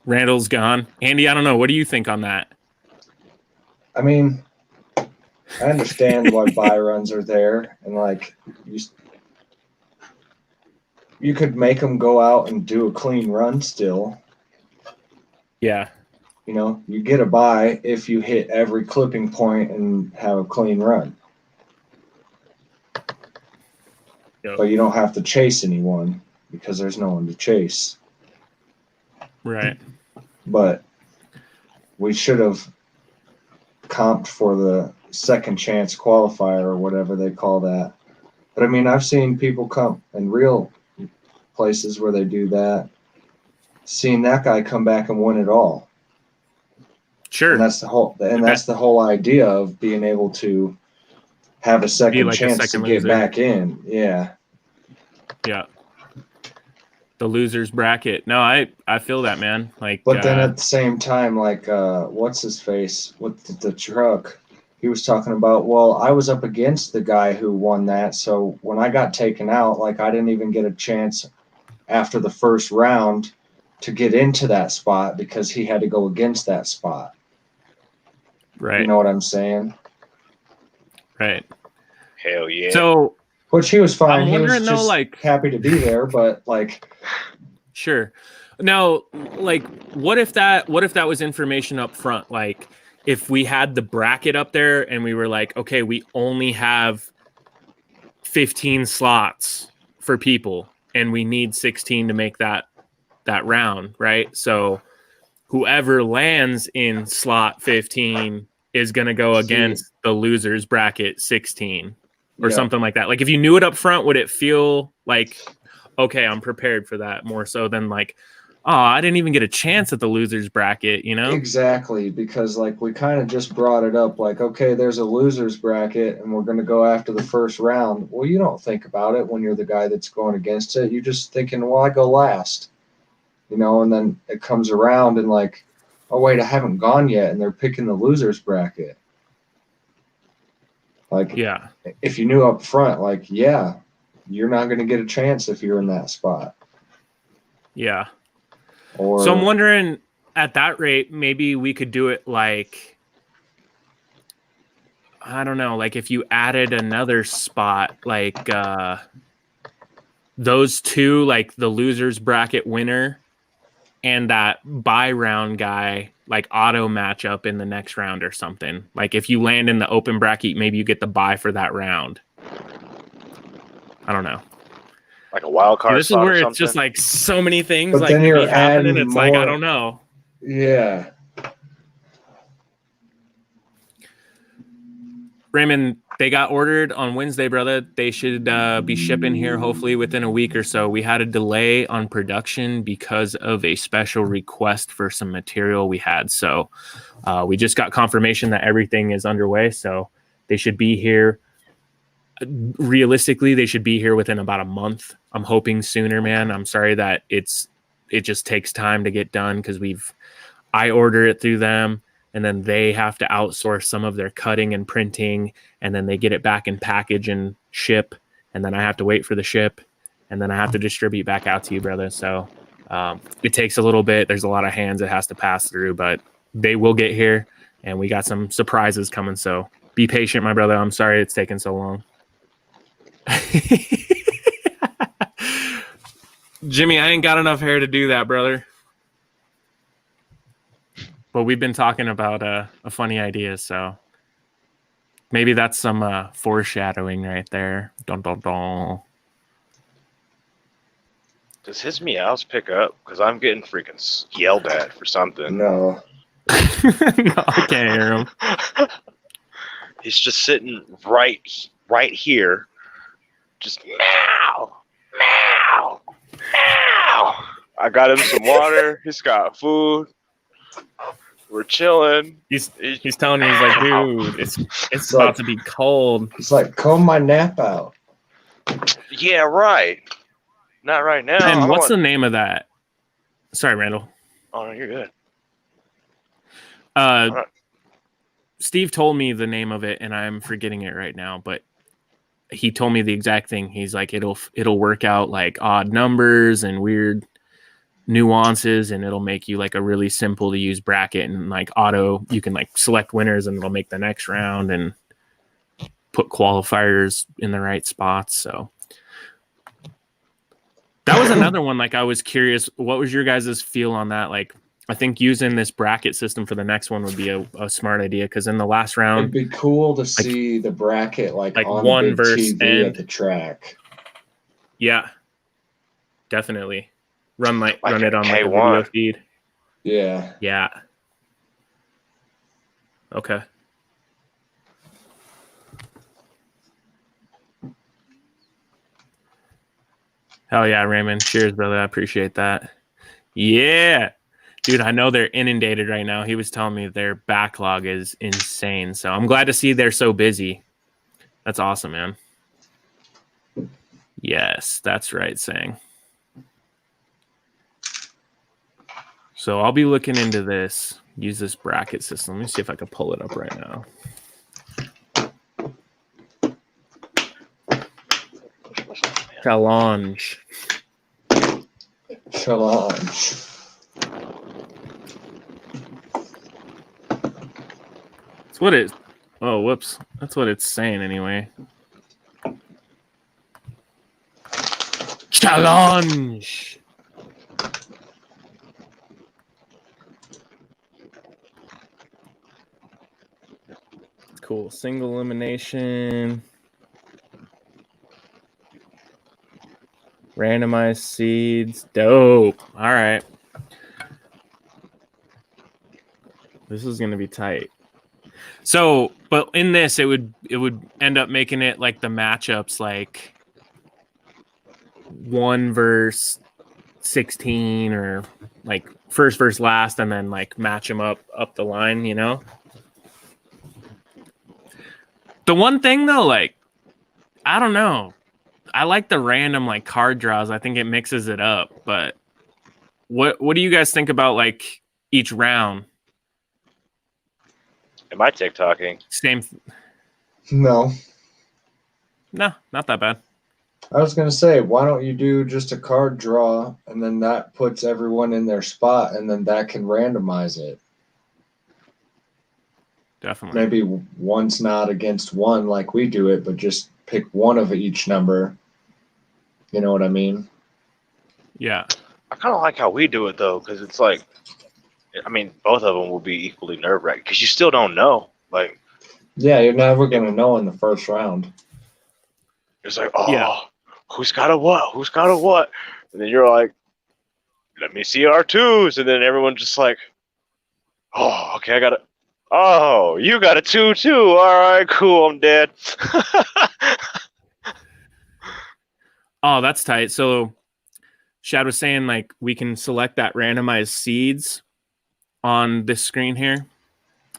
Randall's gone. Andy, I don't know. What do you think on that? I mean, I understand why buy runs are there, and like you could make them go out and do a clean run still. Yeah. You get a buy if you hit every clipping point and have a clean run. Yep. But you don't have to chase anyone because there's no one to chase. Right. But we should have comped for the second chance qualifier or whatever they call that. But I mean, I've seen people come in real places where they do that, seeing that guy come back and win it all. Sure. And that's the whole idea of being able to have a second chance to get back in. Yeah. Yeah. The losers bracket. No, I feel that, man. Like, but then at the same time, like, what's his face with the truck? He was talking about, well, I was up against the guy who won that, so when I got taken out, like, I didn't even get a chance after the first round to get into that spot because he had to go against that spot. Right. You know what I'm saying? Right. Hell yeah. So, which he was fine. I'm wondering, he was just happy to be there, but like, sure. Now, like, what if that was information up front? Like, if we had the bracket up there and we were like, okay, we only have 15 slots for people and we need 16 to make that round, right? So whoever lands in slot 15 is going to go against the losers bracket 16 or something like that. Like, if you knew it up front, would it feel like, okay, I'm prepared for that more so than like, oh, I didn't even get a chance at the losers bracket, Exactly, because like we kind of just brought it up, like, okay, there's a losers bracket and we're going to go after the first round. Well, you don't think about it when you're the guy that's going against it. You're just thinking, well, I go last, and then it comes around and like, oh, wait, I haven't gone yet, and they're picking the losers bracket. Like, yeah, if you knew up front, like, yeah, you're not going to get a chance if you're in that spot. Yeah. Or, so I'm wondering, at that rate, maybe we could do it like, I don't know, like if you added another spot, like those two, like the losers bracket winner and that bye round guy, like auto matchup in the next round or something. Like if you land in the open bracket, maybe you get the bye for that round. I don't know. Like a wild card. This is where it's just like so many things but like then you're happening. It's more, like, I don't know. Yeah. Raymond, they got ordered on Wednesday, brother. They should be shipping here hopefully within a week or so. We had a delay on production because of a special request for some material we had. So we just got confirmation that everything is underway. So they should be here. Realistically, they should be here within about a month. I'm hoping sooner, man. I'm sorry that it just takes time to get done because I order it through them. And then they have to outsource some of their cutting and printing, and then they get it back in package and ship. And then I have to wait for the ship, and then I have to distribute back out to you, brother. So It takes a little bit. There's a lot of hands it has to pass through, but they will get here, and we got some surprises coming. So be patient, my brother. I'm sorry it's taken so long. Jimmy, I ain't got enough hair to do that, brother. But we've been talking about a funny idea, so maybe that's some foreshadowing right there. Dun, dun, dun. Does his meows pick up? Because I'm getting freaking yelled at for something. No. No, I can't hear him. He's just sitting right here. Just meow, meow, meow. I got him some water. He's got food. We're chilling. He's telling me, he's like, dude, it's about to be cold. It's like, comb my nap out. Yeah, right. Not right now. And what's the name of that? Sorry, Randall. Oh, no, you're good. Right. Steve told me the name of it, and I'm forgetting it right now, but he told me the exact thing. He's like, it'll work out like odd numbers and weird nuances, and it'll make you like a really simple to use bracket, and like auto, you can like select winners and it'll make the next round and put qualifiers in the right spots. So that was another one. Like, I was curious, what was your guys' feel on that? Like, I think using this bracket system for the next one would be a smart idea, because in the last round, it'd be cool to see the bracket like on one the big verse TV and at the track. Yeah, definitely run it on like a K1 video feed. Yeah. Yeah. Okay. Hell yeah, Raymond. Cheers, brother. I appreciate that. Yeah. Dude, I know they're inundated right now. He was telling me their backlog is insane. So I'm glad to see they're so busy. That's awesome, man. Yes, that's right, Sang. So I'll be looking into this. Use this bracket system. Let me see if I can pull it up right now. Challenge. Challenge. That's what it. Oh, whoops. That's what it's saying anyway. Challenge. Cool. Single elimination. Randomized seeds. Dope. All right. This is going to be tight. So, but in this, it would end up making it like the matchups, like 1 verse 16, or like first versus last, and then like match them up the line, you know? The one thing though, like, I don't know. I like the random like card draws. I think it mixes it up. But what do you guys think about like each round? Am I TikToking? Same. No. No, not that bad. I was going to say, why don't you do just a card draw, and then that puts everyone in their spot, and then that can randomize it. Definitely. Maybe one's not against one like we do it, but just pick one of each number. You know what I mean? Yeah. I kind of like how we do it, though, because it's like, I mean, both of them will be equally nerve-wracking, because you still don't know. Like, yeah, you're never going to know in the first round. It's like, oh, yeah. Who's got a what? Who's got a what? And then you're like, let me see our twos. And then everyone's just like, oh, okay, I got it. Oh, you got a 2 too. All right, cool. I'm dead. Oh, that's tight. So Shad was saying like we can select that randomized seeds on this screen here,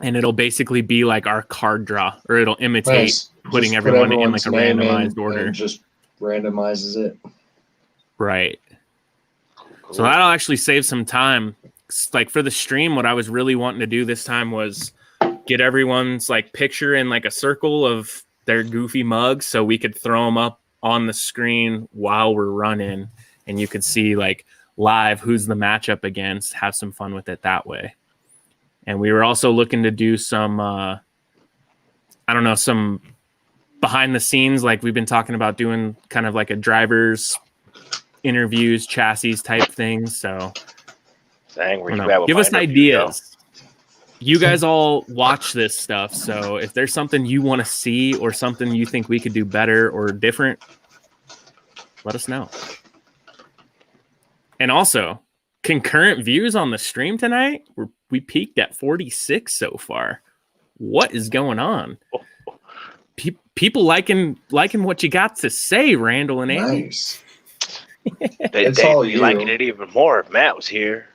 and it'll basically be like our card draw, or it'll imitate putting everyone in like a randomized order. And just randomizes it. Right. Cool. So that'll actually save some time. Like for the stream, what I was really wanting to do this time was get everyone's like picture in like a circle of their goofy mugs, so we could throw them up on the screen while we're running, and you could see like live who's the matchup against, have some fun with it that way. And we were also looking to do some, some behind the scenes, like we've been talking about doing kind of like a driver's interviews, chassis type things. So give us ideas. You guys all watch this stuff. So if there's something you want to see or something you think we could do better or different, let us know. And also, concurrent views on the stream tonight, we peaked at 46 so far. What is going on? People liking what you got to say, Randall and Andy. Nice. They'd be liking it even more if Matt was here.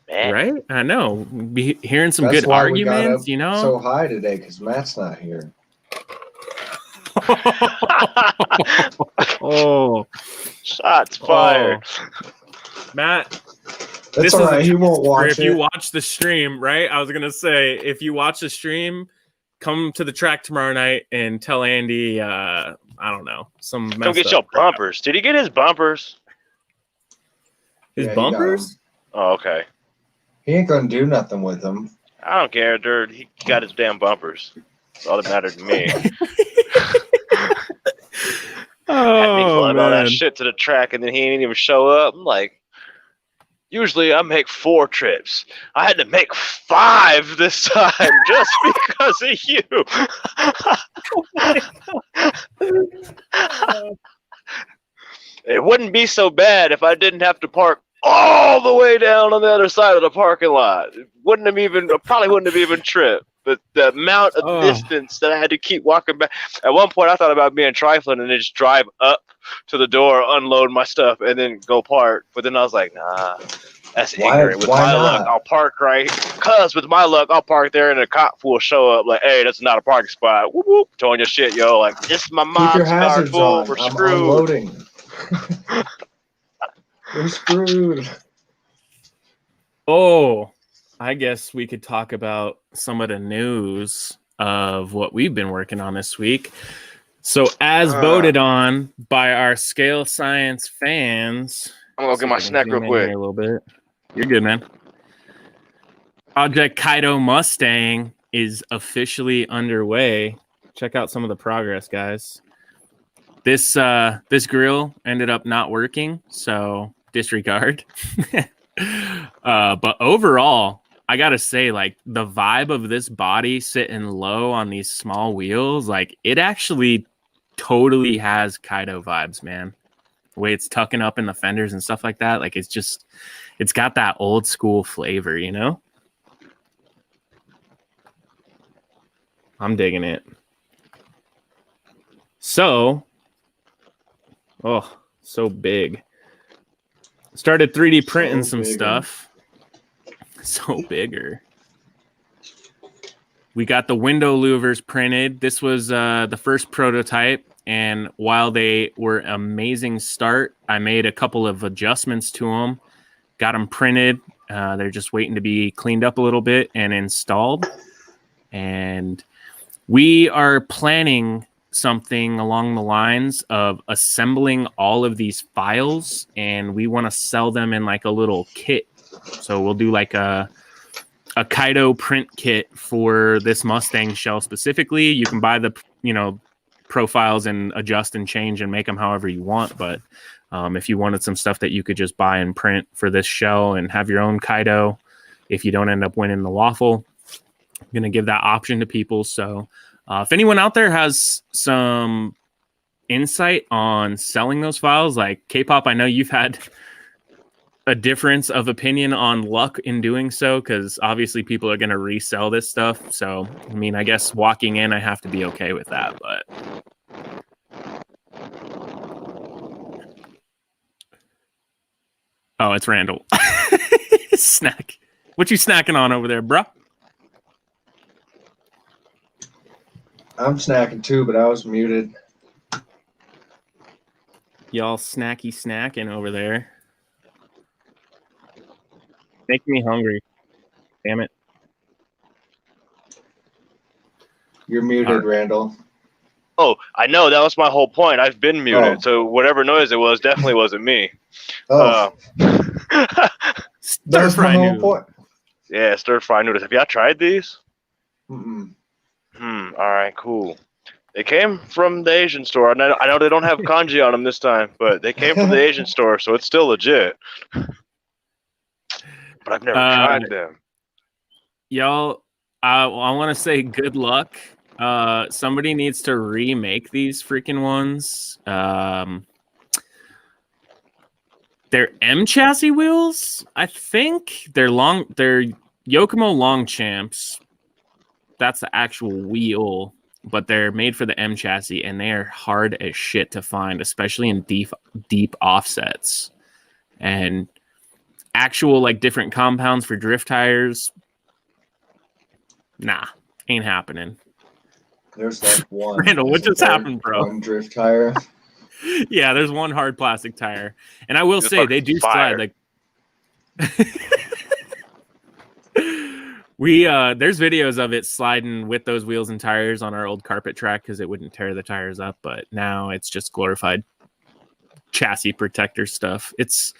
Man. Right? I know. Be hearing some good arguments, you know. So high today because Matt's not here. Oh, shots fired. Matt, that's all right. He won't watch it. If you watch the stream, right? I was gonna say, if you watch the stream, come to the track tomorrow night and tell Andy, I don't know, some. Come get your bumpers. Did he get his bumpers? His bumpers? Oh, okay. He ain't gonna do nothing with them. I don't care, dude. He got his damn bumpers. That's all that mattered to me. Had me flying all that shit to the track, and then he didn't even show up. I'm like, usually I make 4 trips. I had to make 5 this time just because of you. It wouldn't be so bad if I didn't have to park all the way down on the other side of the parking lot. It probably wouldn't have even tripped. But the amount of distance that I had to keep walking back. At one point, I thought about being trifling and then just drive up to the door, unload my stuff, and then go park. But then I was like, nah, that's ignorant. With my luck, I'll park right. Because with my luck, I'll park there and a cop will show up like, hey, that's not a parking spot. Whoop, whoop, towing your shit, yo. Like, this is my mom's car, fool. We're screwed. I'm unloading. We're screwed. Oh, I guess we could talk about some of the news of what we've been working on this week. So as voted on by our Scale Science fans. I'm going to get my snack real quick. A little bit. You're good, man. Project Kaido Mustang is officially underway. Check out some of the progress, guys. This grill ended up not working, so disregard. But overall, I gotta say, like, the vibe of this body sitting low on these small wheels, like, it actually totally has Kaido vibes, man. The way it's tucking up in the fenders and stuff like that, like, it's got that old school flavor, you know? I'm digging it. So big. Started 3D printing some stuff. So bigger. We got the window louvers printed. This was the first prototype, and while they were amazing start, I made a couple of adjustments to them, got them printed. They're just waiting to be cleaned up a little bit and installed. And we are planning something along the lines of assembling all of these files, and we want to sell them in like a little kit. So we'll do like a Kaido print kit for this Mustang shell specifically. You can buy the, profiles and adjust and change and make them however you want. But if you wanted some stuff that you could just buy and print for this shell and have your own Kaido, if you don't end up winning the waffle, I'm going to give that option to people. So if anyone out there has some insight on selling those files, like K-Pop, I know you've had a difference of opinion on luck in doing so, because obviously people are going to resell this stuff. So, I mean, I guess walking in, I have to be okay with that. But oh, it's Randall. Snack. What you snacking on over there, bro? I'm snacking too, but I was muted. Y'all snacking over there. Making me hungry. Damn it. You're muted, Randall. Oh, I know. That was my whole point. I've been muted, Oh. so whatever noise it was definitely wasn't me. Oh, Stir fry whole noodle. point. Yeah, stir-fry noodles. Have y'all tried these? Mm-mm. All right, cool. They came from the Asian store. I know they don't have kanji on them this time, but they came from the Asian store, so it's still legit. But I've never tried them. Y'all, I want to say good luck. Somebody needs to remake these freaking ones. They're M chassis wheels, I think. They're Yokomo Long Champs. That's the actual wheel, but they're made for the M chassis, and they are hard as shit to find, especially in deep offsets. And actual like different compounds for drift tires, nah, ain't happening. There's like one. Randall, what just happened, bro? One drift tire. Yeah, there's one hard plastic tire, and I will It's say they do fire. slide. Like there's videos of it sliding with those wheels and tires on our old carpet track because it wouldn't tear the tires up. But now it's just glorified chassis protector stuff. It's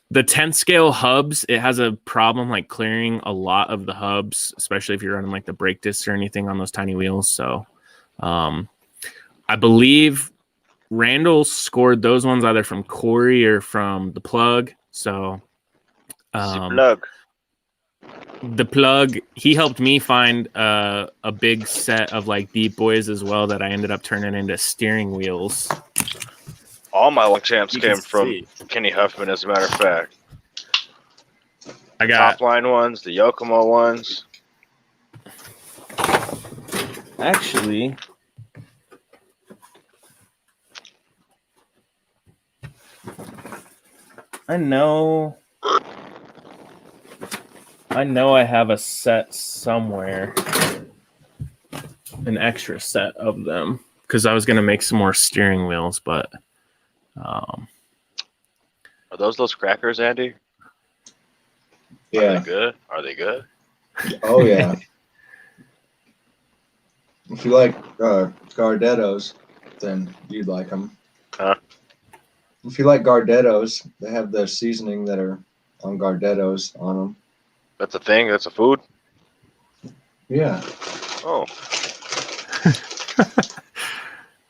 the 10 scale hubs. It has a problem like clearing a lot of the hubs, especially if you're running like the brake discs or anything on those tiny wheels. So I believe Randall scored those ones either from Corey or from the plug. So the plug, he helped me find a big set of like deep boys as well that I ended up turning into steering wheels. All my Long Champs came from Kenny Huffman, as a matter of fact. I got top line ones, the Yokomo ones. Actually, I know I have a set somewhere, an extra set of them, because I was going to make some more steering wheels, but Are those crackers, Andy? Yeah. Are they good? Are they good? Oh yeah. If you like Gardettos, then you'd like them. Huh? If you like Gardettos, they have their seasoning that are on Gardettos on them. That's a thing? That's a food? Yeah. Oh.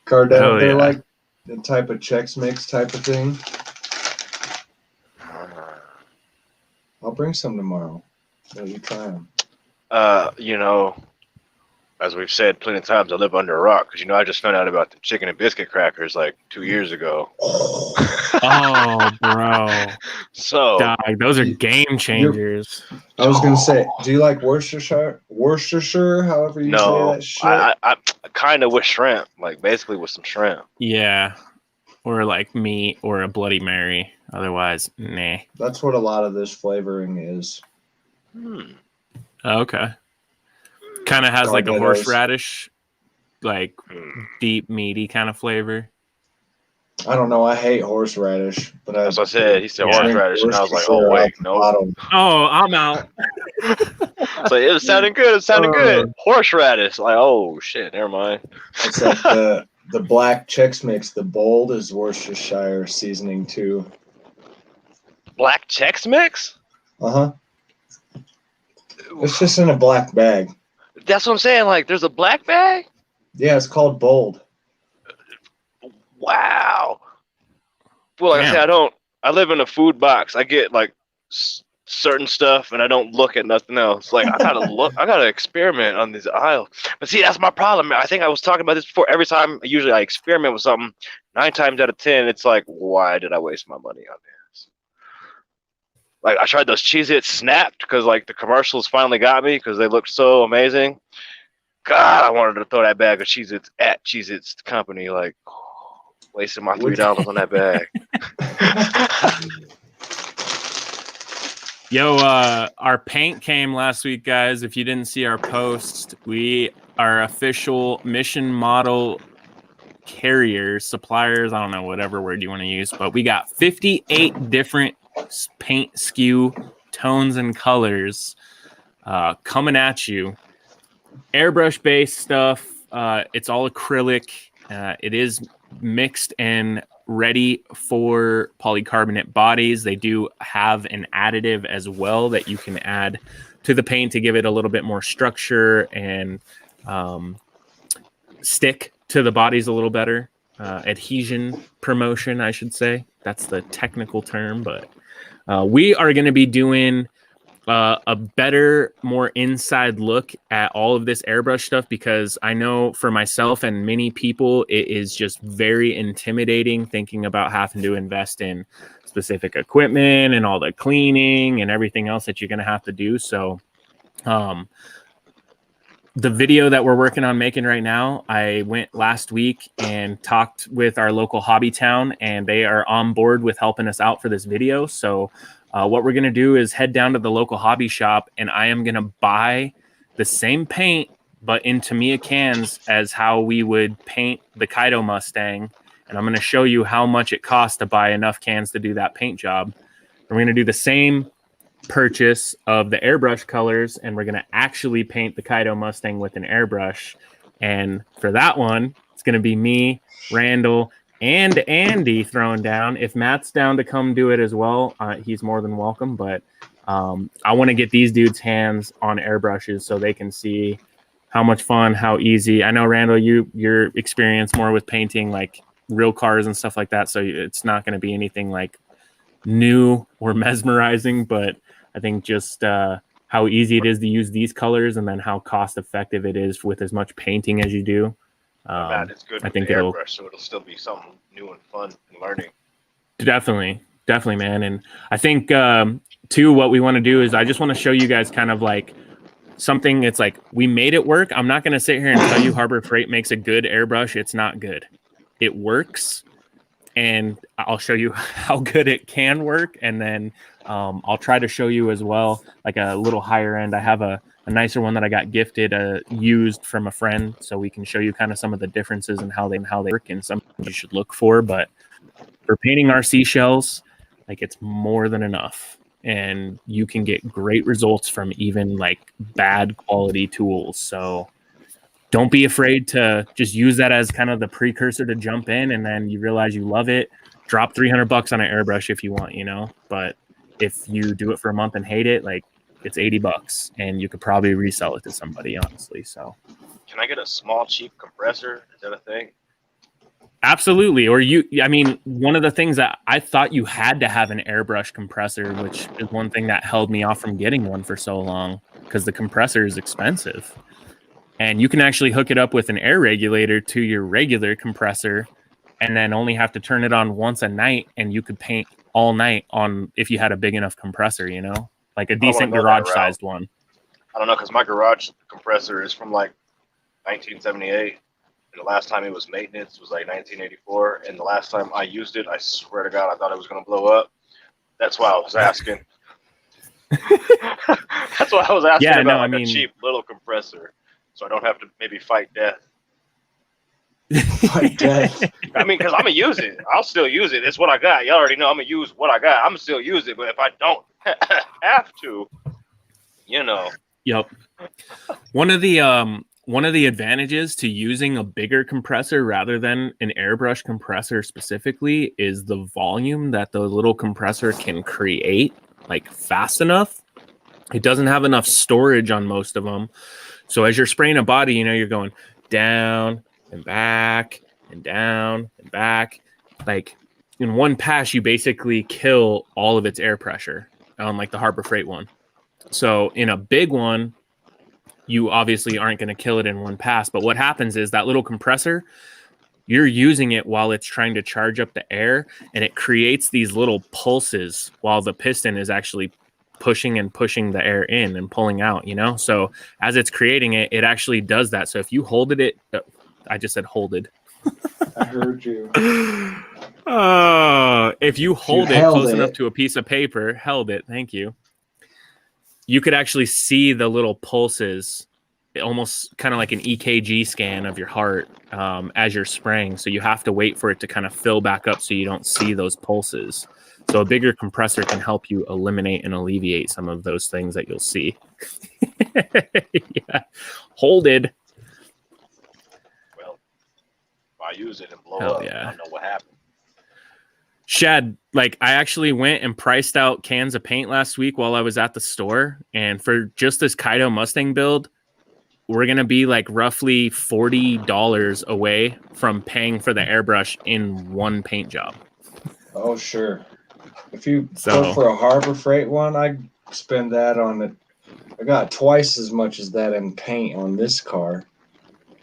Gardetto, they're yeah. like the type of Chex Mix type of thing. I'll bring some tomorrow. So you try them. As we've said plenty of times, I live under a rock because I just found out about the chicken and biscuit crackers like 2 years ago. Oh, bro. So Dog, those are game changers. I was gonna say, do you like Worcestershire? However you say that shit. I kind of with shrimp, like basically with some shrimp. Yeah. Or like meat or a Bloody Mary. Otherwise, nah. That's what a lot of this flavoring is. Okay. Kind of has like a horseradish, like deep meaty kind of flavor. I don't know. I hate horseradish, but That's what I said. He said horseradish, and I was like, oh wait, no. Oh, I'm out. So it was sounding good. It sounded good. Horseradish. Like, oh shit, never mind. It's like the black Chex Mix. The bold is Worcestershire seasoning too. Black Chex Mix? It's just in a black bag. That's what I'm saying. Like, there's a black bag? Yeah, it's called bold. Wow. Well, like I said, I live in a food box. I get like certain stuff and I don't look at nothing else. Like, I gotta experiment on these aisles. But see, that's my problem. I think I was talking about this before. Every time I experiment with something, 9 times out of 10, it's like, why did I waste my money on this? Like, I tried those Cheez-Its Snapped because like the commercials finally got me because they looked so amazing. God, I wanted to throw that bag of Cheez-Its at Cheez-Its company. Like, wasting my $3 on that bag. Yo, our paint came last week, guys. If you didn't see our post, we are official mission model carriers, suppliers. I don't know, whatever word you want to use, but we got 58 different paint SKU tones and colors coming at you. Airbrush based stuff, It's all acrylic. It is mixed and ready for polycarbonate bodies. They do have an additive as well that you can add to the paint to give it a little bit more structure and stick to the bodies a little better. Adhesion promotion, I should say. That's the technical term, but we are going to be doing a better, more inside look at all of this airbrush stuff, because I know for myself and many people, it is just very intimidating thinking about having to invest in specific equipment and all the cleaning and everything else that you're going to have to do. So the video that we're working on making right now, I went last week and talked with our local hobby town, and they are on board with helping us out for this video. So what we're going to do is head down to the local hobby shop, and I am going to buy the same paint, but in Tamiya cans as how we would paint the Kaido Mustang. And I'm going to show you how much it costs to buy enough cans to do that paint job. We're going to do the same purchase of the airbrush colors, and we're going to actually paint the Kaido Mustang with an airbrush. And for that one, it's going to be me, Randall, and Andy throwing down. If Matt's down to come do it as well, he's more than welcome. But I want to get these dudes' hands on airbrushes so they can see how much fun, how easy. I know, Randall, you're experienced more with painting like real cars and stuff like that, so it's not going to be anything like new or mesmerizing, but I think just how easy it is to use these colors, and then how cost effective it is with as much painting as you do. It's good. I think the airbrush, so it'll still be something new and fun and learning. Definitely, man. And I think too, what we want to do is I just want to show you guys kind of like something. It's like we made it work. I'm not going to sit here and tell you Harbor Freight makes a good airbrush. It's not good. It works. And I'll show you how good it can work. And then I'll try to show you as well, like a little higher end. I have a nicer one that I got gifted, used from a friend. So we can show you kind of some of the differences and how they work and something you should look for. But for painting our seashells, like it's more than enough. And you can get great results from even like bad quality tools. So don't be afraid to just use that as kind of the precursor to jump in, and then you realize you love it. Drop $300 on an airbrush if you want, but if you do it for a month and hate it, like it's $80 and you could probably resell it to somebody, honestly. So can I get a small, cheap compressor? Is that a thing? Absolutely. Or one of the things that I thought you had to have an airbrush compressor, which is one thing that held me off from getting one for so long, because the compressor is expensive. And you can actually hook it up with an air regulator to your regular compressor, and then only have to turn it on once a night, and you could paint all night on if you had a big enough compressor, like a decent garage-sized one. I don't know, because my garage compressor is from like 1978, and the last time it was maintenance was like 1984, and the last time I used it, I swear to God, I thought it was going to blow up. That's why I was asking. That's why I was asking about a cheap little compressor, so I don't have to maybe fight death. Fight death. I mean, because I'm going to use it. I'll still use it. It's what I got. You already know I'm going to use what I got. I'm going to still use it. But if I don't have to, Yep. One of the advantages to using a bigger compressor rather than an airbrush compressor specifically is the volume that the little compressor can create, like fast enough. It doesn't have enough storage on most of them. So as you're spraying a body, you're going down and back and down and back. Like in one pass, you basically kill all of its air pressure on like the Harbor Freight one. So in a big one, you obviously aren't going to kill it in one pass. But what happens is that little compressor, you're using it while it's trying to charge up the air, and it creates these little pulses while the piston is actually pushing the air in and pulling out, So as it's creating it, it actually does that. So if you hold it, I just said holded. I heard you. If you hold it close enough to a piece of paper, held it, thank you. You could actually see the little pulses, almost kind of like an EKG scan of your heart as you're spraying. So you have to wait for it to kind of fill back up so you don't see those pulses. So a bigger compressor can help you eliminate and alleviate some of those things that you'll see. Yeah. Hold it. I use it and blow Hell up. yeah. I don't know what happened. Shad, like I actually went and priced out cans of paint last week while I was at the store, and for just this Kaido Mustang build, we're gonna be like roughly $40 away from paying for the airbrush in one paint job. Oh, sure. If you So- go for a Harbor Freight one, I spend that on it. I got twice as much as that in paint on this car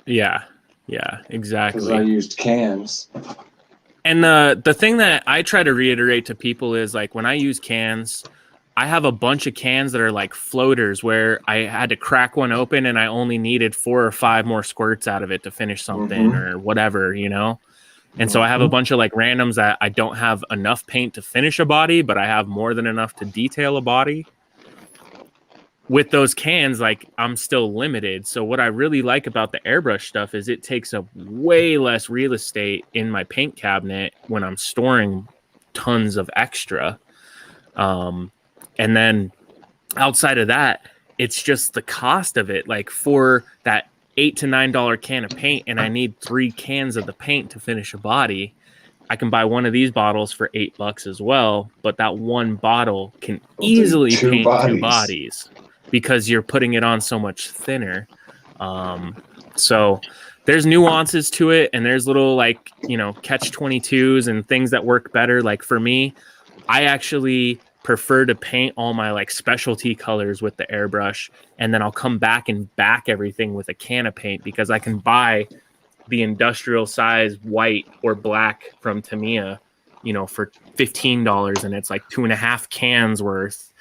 Yeah, because I exactly. used cans. And the thing that I try to reiterate to people is like when I use cans, I have a bunch of cans that are like floaters where I had to crack one open and I only needed 4 or 5 more squirts out of it to finish something or whatever, you know? And so I have a bunch of like randoms that I don't have enough paint to finish a body, but I have more than enough to detail a body. With those cans, like I'm still limited. So what I really like about the airbrush stuff is it takes up way less real estate in my paint cabinet when I'm storing tons of extra. And then outside of that, it's just the cost of it. Like for that $8 to $9 can of paint, and I need 3 cans of the paint to finish a body, I can buy one of these bottles for $8 as well. But that one bottle can easily paint 2 bodies because you're putting it on so much thinner. So there's nuances to it, and there's little like, you know, catch-22s and things that work better. Like for me, I actually prefer to paint all my like specialty colors with the airbrush, and then I'll come back and back everything with a can of paint because I can buy the industrial size white or black from Tamiya, you know, for $15, and it's like 2.5 cans worth.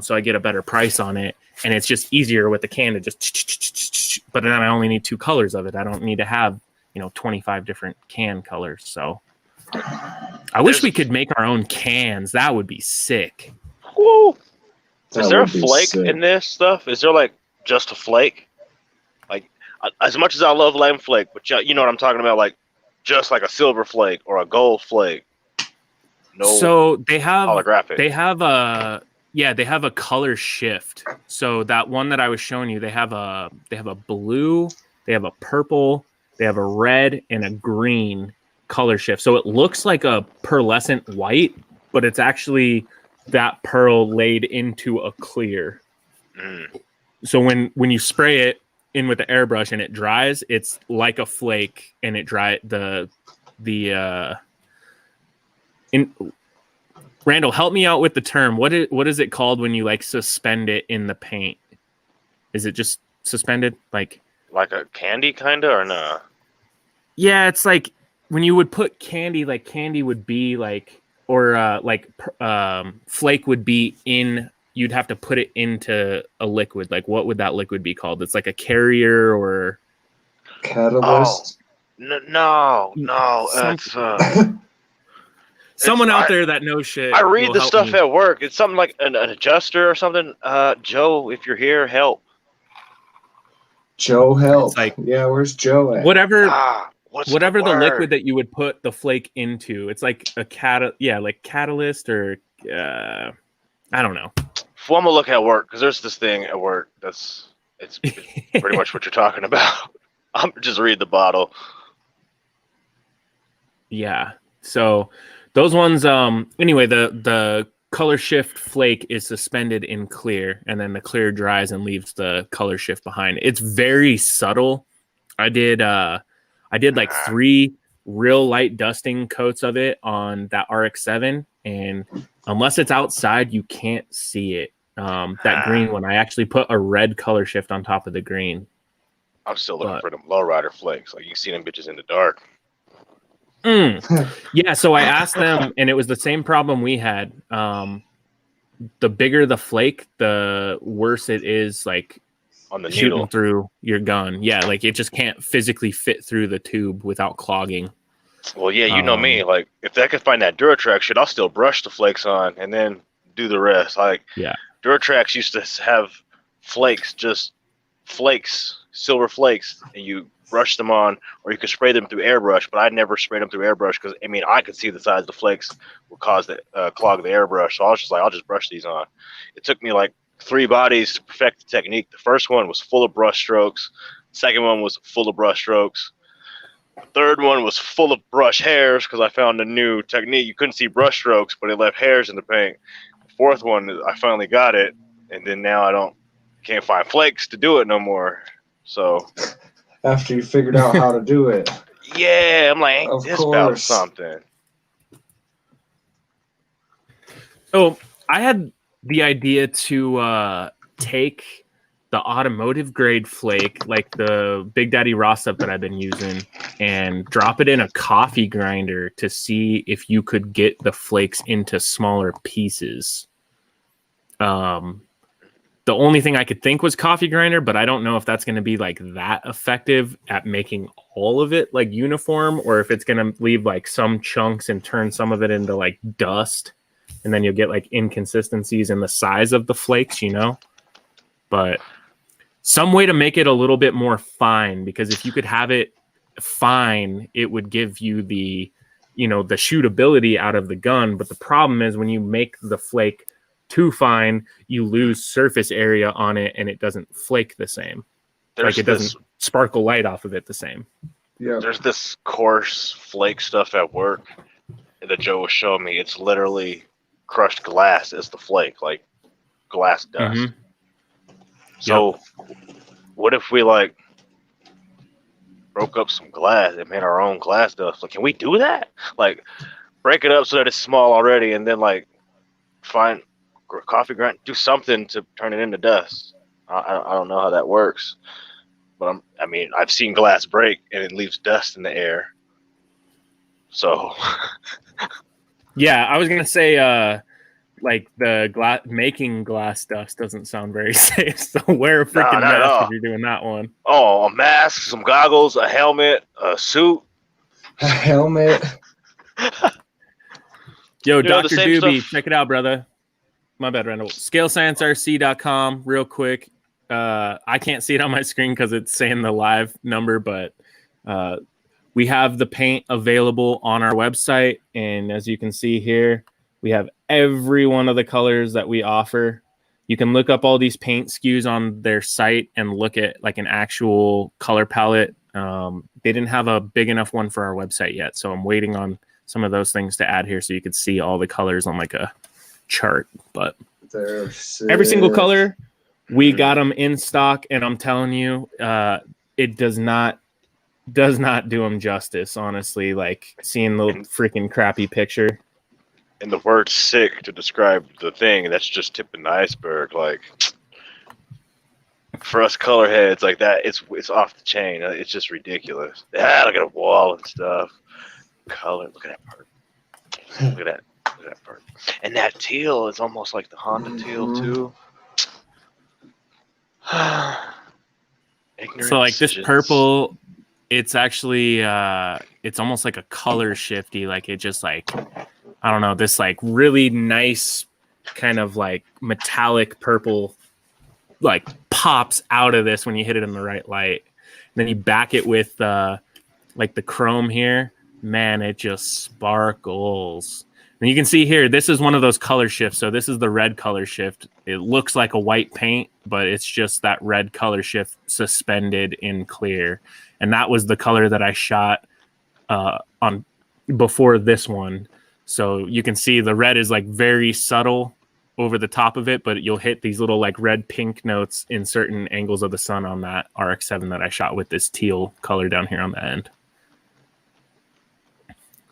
So I get a better price on it, and it's just easier with the can to just, but then I only need 2 colors of it. I don't need to have, you know, 25 different can colors. So I wish we could make our own cans. That would be sick. Woo! Is there a flake in this stuff? Is there like just a flake? Like as much as I love lemon flake, but you know what I'm talking about, like just like a silver flake or a gold flake. No. So they have holographic. They have a color shift. So that one that I was showing you, they have a blue, they have a purple, they have a red, and a green color shift. So it looks like a pearlescent white, but it's actually that pearl laid into a clear. So when you spray it in with the airbrush and it dries, it's like a flake, and it Randall, help me out with the term. What is it called when you like suspend it in the paint? Is it just suspended, like a candy kind of, or no? Yeah, it's like when you would put candy, like candy would be like, or flake would be in. You'd have to put it into a liquid. Like what would that liquid be called? It's like a carrier or catalyst. No. Someone out there that knows shit. I read the stuff at work. It's something like an adjuster or something. Joe, if you're here, help. Joe, help. It's like, yeah, where's Joe at? Whatever the liquid that you would put the flake into. It's like a catalyst or I don't know. Well, I'm gonna look at work because there's this thing at work it's pretty much what you're talking about. I'm just read the bottle. Yeah. So those ones, anyway, the color shift flake is suspended in clear, and then the clear dries and leaves the color shift behind. It's very subtle. I did like 3 real light dusting coats of it on that RX-7, and unless it's outside, you can't see it. That green one, I actually put a red color shift on top of the green. I'm still looking for them lowrider flakes. Like you can see them bitches in the dark. Yeah, so I asked them, and it was the same problem we had. The bigger the flake, the worse it is, like on the shooting needle through your gun. Yeah, like it just can't physically fit through the tube without clogging. Well, yeah, you know me. Like if I could find that Duratrax shit, I'll still brush the flakes on and then do the rest. Like Duratrax used to have flakes, just flakes, silver flakes, and you brush them on, or you could spray them through airbrush, but I never sprayed them through airbrush because I mean I could see the size of the flakes would cause the clog the airbrush. So I was just like, I'll just brush these on. It took me like 3 bodies to perfect the technique. The first one was full of brush strokes. Second one was full of brush strokes. The third one was full of brush hairs because I found a new technique. You couldn't see brush strokes, but it left hairs in the paint. The fourth one, I finally got it, and then now can't find flakes to do it no more. So after you figured out how to do it. Yeah, I'm like, ain't this about something? So I had the idea to take the automotive grade flake, like the Big Daddy Raw stuff that I've been using, and drop it in a coffee grinder to see if you could get the flakes into smaller pieces. The only thing I could think was coffee grinder, but I don't know if that's going to be like that effective at making all of it like uniform, or if it's going to leave like some chunks and turn some of it into like dust, and then you'll get like inconsistencies in the size of the flakes, you know. But some way to make it a little bit more fine, because if you could have it fine, it would give you the, you know, the shootability out of the gun. But the problem is when you make the flake too fine, you lose surface area on it and it doesn't flake the same. Like it doesn't sparkle light off of it the same. Yeah. There's this coarse flake stuff at work that Joe was showing me. It's literally crushed glass as the flake, like glass dust. Mm-hmm. So what if we like broke up some glass and made our own glass dust? Like, can we do that? Like break it up so that it's small already and then like find coffee grind, do something to turn it into dust. I don't know how that works, but I mean, I've seen glass break and it leaves dust in the air. So, yeah, I was gonna say, like the making glass dust doesn't sound very safe. So wear a freaking mask if you're doing that one. Oh, a mask, some goggles, a helmet, a suit. A helmet. Yo, Dr. Doobie, check it out, brother. My bad, Randall. ScaleScienceRC.com, real quick. I can't see it on my screen because it's saying the live number, but we have the paint available on our website. And as you can see here, we have every one of the colors that we offer. You can look up all these paint SKUs on their site and look at like an actual color palette. They didn't have a big enough one for our website yet, so I'm waiting on some of those things to add here so you could see all the colors on like a chart. But every single color, we got them in stock, and I'm telling you, it does not do them justice, honestly. Like seeing the freaking crappy picture. And the word sick to describe the thing, that's just tipping the iceberg. Like for us color heads like that, it's off the chain. It's just ridiculous. Ah, look at a wall and stuff. Color, look at that part. Look at that. Look at that part. And that teal is almost like the Honda teal too. So like this purple, it's actually it's almost like a color shifty. Like it just like, I don't know, this like really nice kind of like metallic purple like pops out of this when you hit it in the right light. And then you back it with like the chrome here. Man, it just sparkles. And you can see here, this is one of those color shifts. So this is the red color shift. It looks like a white paint, but it's just that red color shift suspended in clear. And that was the color that I shot on before this one. So you can see the red is like very subtle over the top of it, but you'll hit these little like red pink notes in certain angles of the sun on that RX-7 that I shot with this teal color down here on the end.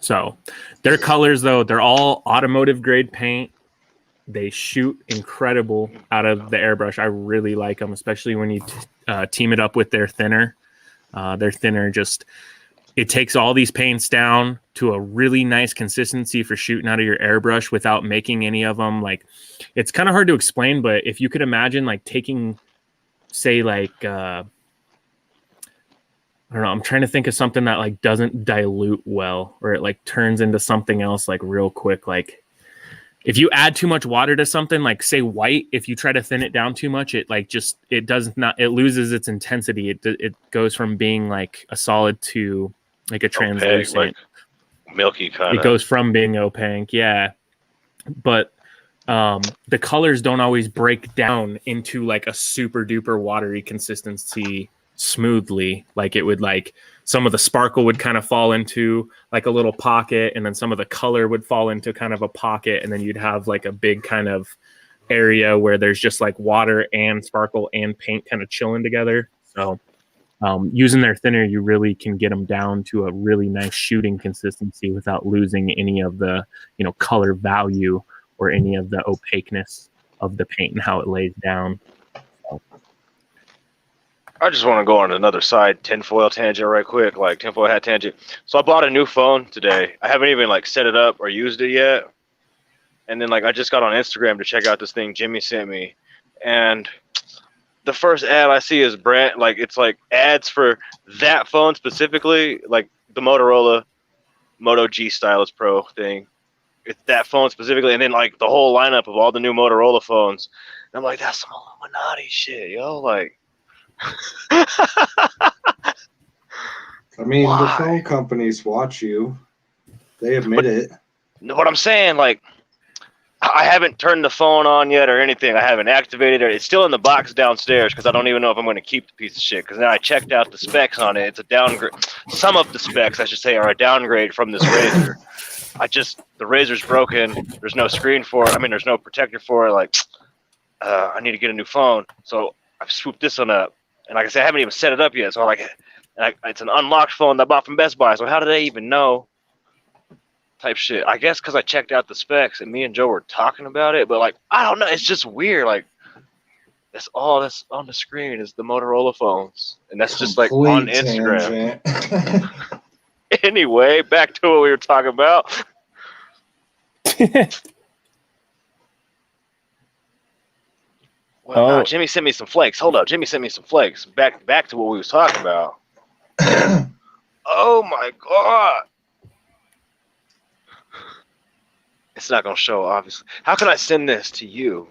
So their colors, though, they're all automotive grade paint. They shoot incredible out of the airbrush. I really like them, especially when you team it up with their thinner. Their thinner just, it takes all these paints down to a really nice consistency for shooting out of your airbrush without making any of them. Like, it's kind of hard to explain, but if you could imagine like taking, say, like, I don't know, I'm trying to think of something that like doesn't dilute well, or it like turns into something else like real quick. Like if you add too much water to something, like say white, if you try to thin it down too much, it like just, it does not, it loses its intensity. It goes from being like a solid to like a translucent, opaque, like milky kind of. It goes from being opaque. Yeah. But the colors don't always break down into like a super duper watery consistency smoothly. Like it would like some of the sparkle would kind of fall into like a little pocket, and then some of the color would fall into kind of a pocket, and then you'd have like a big kind of area where there's just like water and sparkle and paint kind of chilling together. So using their thinner, you really can get them down to a really nice shooting consistency without losing any of the, you know, color value or any of the opaqueness of the paint and how it lays down. So. I just want to go on another side tinfoil tangent right quick, like tinfoil hat tangent. So I bought a new phone today. I haven't even like set it up or used it yet. And then like I just got on Instagram to check out this thing Jimmy sent me, and the first ad I see is brand, like it's like ads for that phone specifically, like the Motorola Moto G Stylus Pro thing. It's that phone specifically, and then like the whole lineup of all the new Motorola phones. And I'm like, that's some Illuminati shit, yo. Like, I mean, why? the phone companies watch you. They admit it. What I'm saying, like, I haven't turned the phone on yet or anything. I haven't activated it. It's still in the box downstairs because I don't even know if I'm going to keep the piece of shit. Because then I checked out the specs on it. It's a downgrade. Some of the specs, I should say, are a downgrade from this Razor. The Razor's broken. There's no screen for it. I mean, there's no protector for it. Like, I need to get a new phone. So I've swooped this one up. And like I said, I haven't even set it up yet. So it's an unlocked phone that I bought from Best Buy. So how do they even know? Type shit. I guess because I checked out the specs and me and Joe were talking about it, but like I don't know, it's just weird. Like that's all that's on the screen is the Motorola phones, and that's just like on Instagram. Anyway, back to what we were talking about. Well, no, Jimmy sent me some flakes. Hold up, Jimmy sent me some flakes. Back to what we was talking about. Oh my god. It's not going to show, obviously. How can I send this to you?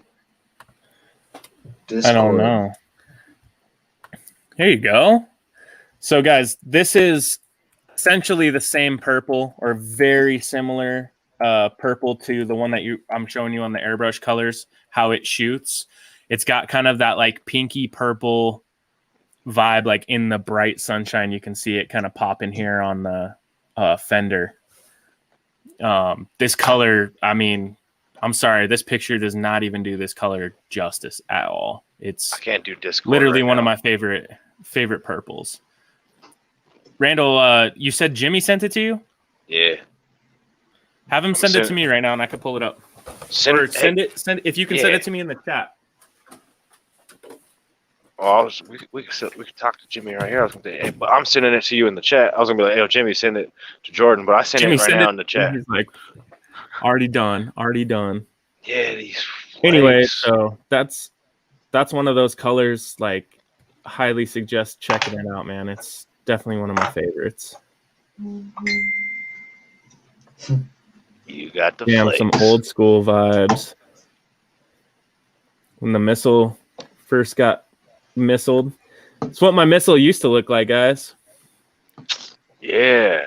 Discord. I don't know. Here you go. So, guys, this is essentially the same purple or very similar purple to the one that I'm showing you on the airbrush colors, how it shoots. It's got kind of that like pinky purple vibe, like in the bright sunshine. You can see it kind of pop in here on the fender. This color, I mean, I'm sorry, this picture does not even do this color justice at all. It's I can't do Discord. Literally right one now. of my favorite purples. Randall, you said Jimmy sent it to you? Yeah. Have him send it to me right now, and I can pull it up. Send it. If you can send it to me in the chat. Oh, we could talk to Jimmy right here. I was gonna say, hey, but I'm sending it to you in the chat. I was gonna be like, hey, Jimmy, send it to Jordan, but I sent it right now in the chat. He's like, already done. Yeah, these flakes. Anyway, so that's one of those colors. Like, highly suggest checking it out, man. It's definitely one of my favorites. You got the Damn, flakes. some old school vibes. When the missile first got missiled. It's what my missile used to look like, guys. Yeah.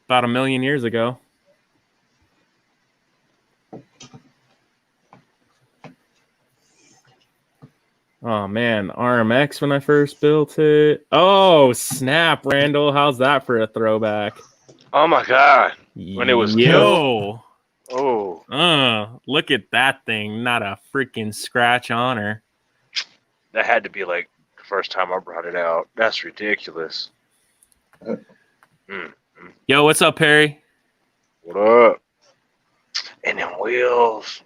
About 1 million years ago. Oh, man. RMX when I first built it. Oh, snap, Randall. How's that for a throwback? Oh, my God. When it was Yo. Oh. Look at that thing. Not a freaking scratch on her. That had to be like the first time I brought it out. That's ridiculous. Yo, what's up, Perry? What up? And then wheels.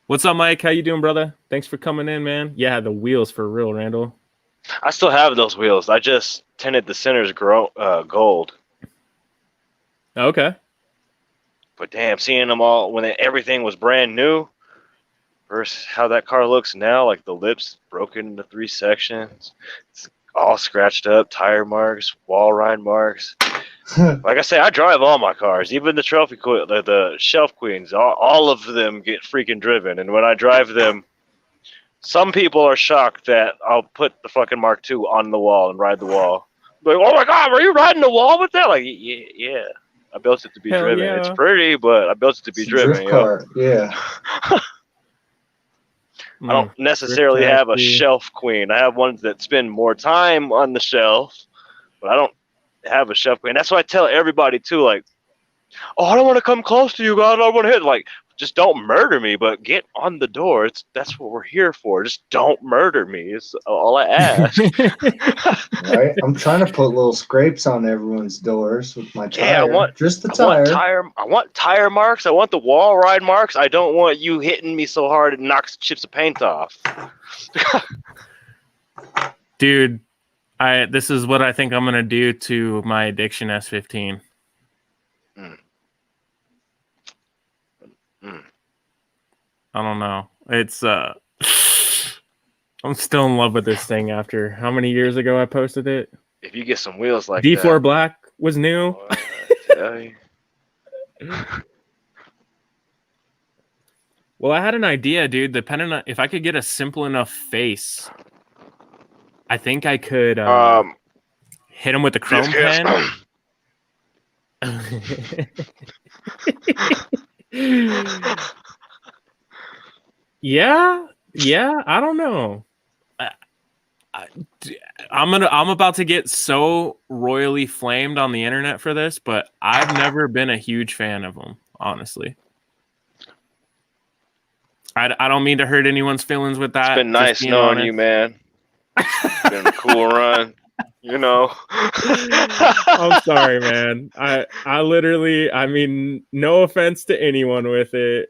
What's up, Mike? How you doing, brother? Thanks for coming in, man. Yeah, the wheels for real, Randall. I still have those wheels. I just tinted the centers gold. Okay. But damn, seeing them all when everything was brand new versus how that car looks now, like the lips broken into 3 sections, it's all scratched up, tire marks, wall ride marks. Like I say, I drive all my cars, even the trophy queen, the shelf queens. All of them get freaking driven, and when I drive them, some people are shocked that I'll put the fucking Mark II on the wall and ride the wall. Like, oh my God, were you riding the wall with that? Like, yeah. I built it to be driven. Yeah. It's pretty, but I built it to be driven. Drift car. Yeah. I don't necessarily Rift have a taxi. shelf queen. I have ones that spend more time on the shelf, but I don't have a shelf queen. That's why I tell everybody too, like, oh, I don't want to come close to you, God. I don't want to hit. Like, just don't murder me, but get on the door. That's what we're here for. Just don't murder me. It's all I ask. Right? I'm trying to put little scrapes on everyone's doors with my tire. Yeah, I want just the I tire. want tire marks. I want the wall ride marks. I don't want you hitting me so hard it knocks chips of paint off. Dude, this is what I think I'm gonna do to my Addiction S15. I don't know. It's I'm still in love with this thing after how many years ago I posted it? If you get some wheels like D4 that, Black was new. boy, I tell you. Well, I had an idea, dude. Depending on if I could get a simple enough face, I think I could hit him with the chrome pen. Yeah, I don't know. I'm about to get so royally flamed on the internet for this, but I've never been a huge fan of them, honestly. I don't mean to hurt anyone's feelings with that. It's been nice knowing you, man. It's been a cool run. You know. I'm sorry, man. I literally, I mean, no offense to anyone with it.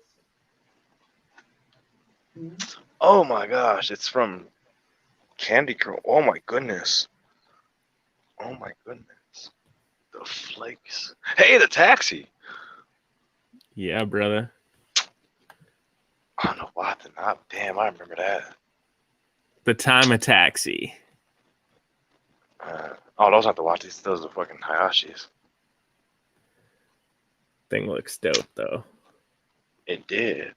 Oh my gosh, it's from Candy Girl. Oh my goodness. Oh my goodness. The flakes. Hey, the taxi. Yeah, brother. Oh no, what the not? Damn, I remember that. The Time of Taxi. Oh, those aren't the Watis. Those are fucking Hayashis. Thing looks dope, though. It did.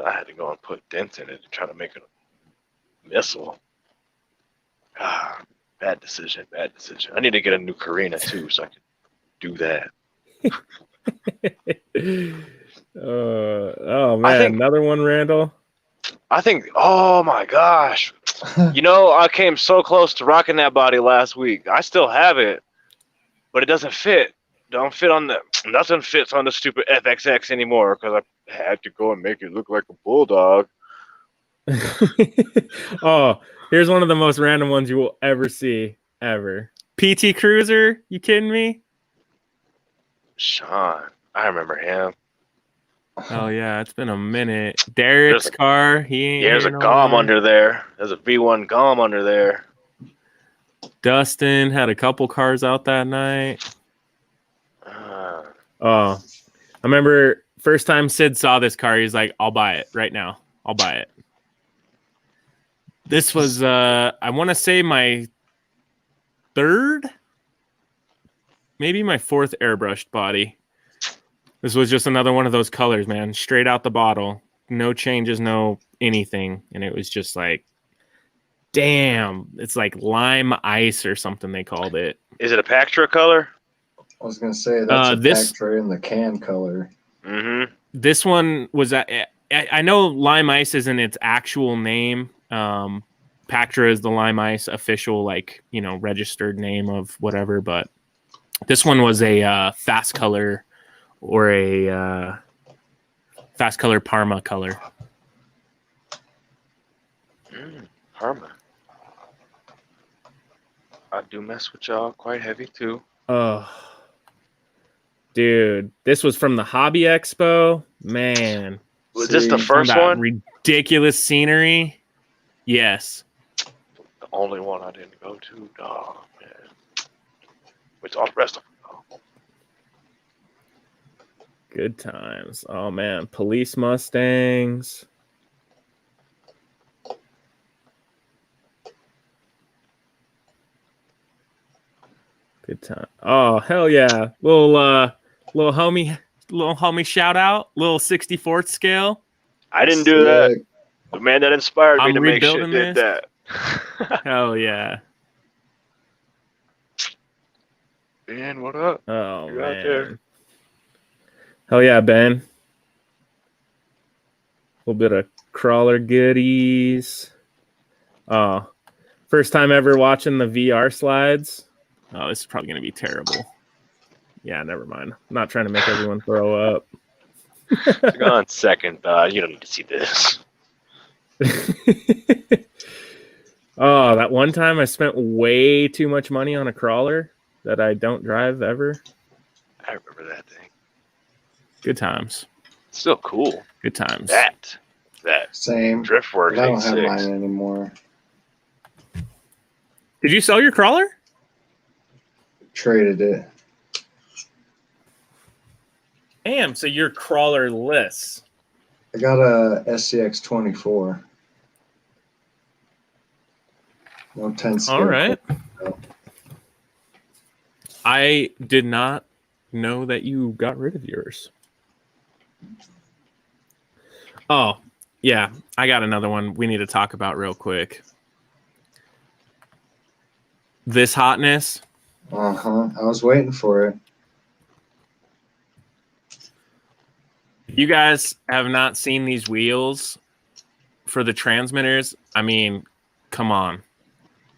I had to go and put dents in it to try to make it a missile. Ah, bad decision. Bad decision. I need to get a new Karina too, so I can do that. Oh man, another one, Randall. I think. Oh my gosh. You know, I came so close to rocking that body last week. I still have it, but it doesn't fit. Nothing fits on the stupid FXX anymore because I had to go and make it look like a bulldog. Oh, here's one of the most random ones you will ever see, ever. PT Cruiser? You kidding me? Sean, I remember him. Oh yeah, it's been a minute. Derek's car. He ain't. Yeah, there's a GOM under there. There's a V1 GOM under there. Dustin had a couple cars out that night. Oh, I remember first time Sid saw this car, he's like, "I'll buy it right now. I'll buy it." This was, I want to say my third, maybe my fourth airbrushed body. This was just another one of those colors, man. Straight out the bottle. No changes, no anything. And it was just like, damn. It's like lime ice or something they called it. Is it a Pactra color? I was going to say, that's a Pactra in the can color. Mm-hmm. This one was, I know lime ice isn't its actual name. Pactra is the lime ice official, like, you know, registered name of whatever. But this one was a fast color or a fast color Parma color. Parma. I do mess with y'all quite heavy too. Oh, dude, this was from the Hobby Expo. Man, was this the first one? Ridiculous scenery. Yes. The only one I didn't go to, dog, man. Which all the rest of them. Oh. Good times. Oh man, police Mustangs. Good time. Oh hell yeah, little homie shout out, little 64th scale. I didn't do that. The man that inspired me to make shit did that. Hell yeah. Ben, what up? Oh You're man. out there. Hell yeah, Ben. little bit of crawler goodies. Oh, first time ever watching the VR slides. Oh, this is probably going to be terrible. Yeah, never mind. I'm not trying to make everyone throw up. On second thought, you don't need to see this. Oh, that one time I spent way too much money on a crawler that I don't drive ever. I remember that thing. Good times. Still cool. Good times. That Same. Driftworks. I don't have 86. mine anymore. Did you sell your crawler? Traded it. Damn, so you're crawlerless. I got a SCX 24. No 10 scale. All right. I did not know that you got rid of yours. Oh, yeah. I got another one we need to talk about real quick. This hotness. Uh-huh. I was waiting for it. You guys have not seen these wheels for the transmitters. I mean, come on.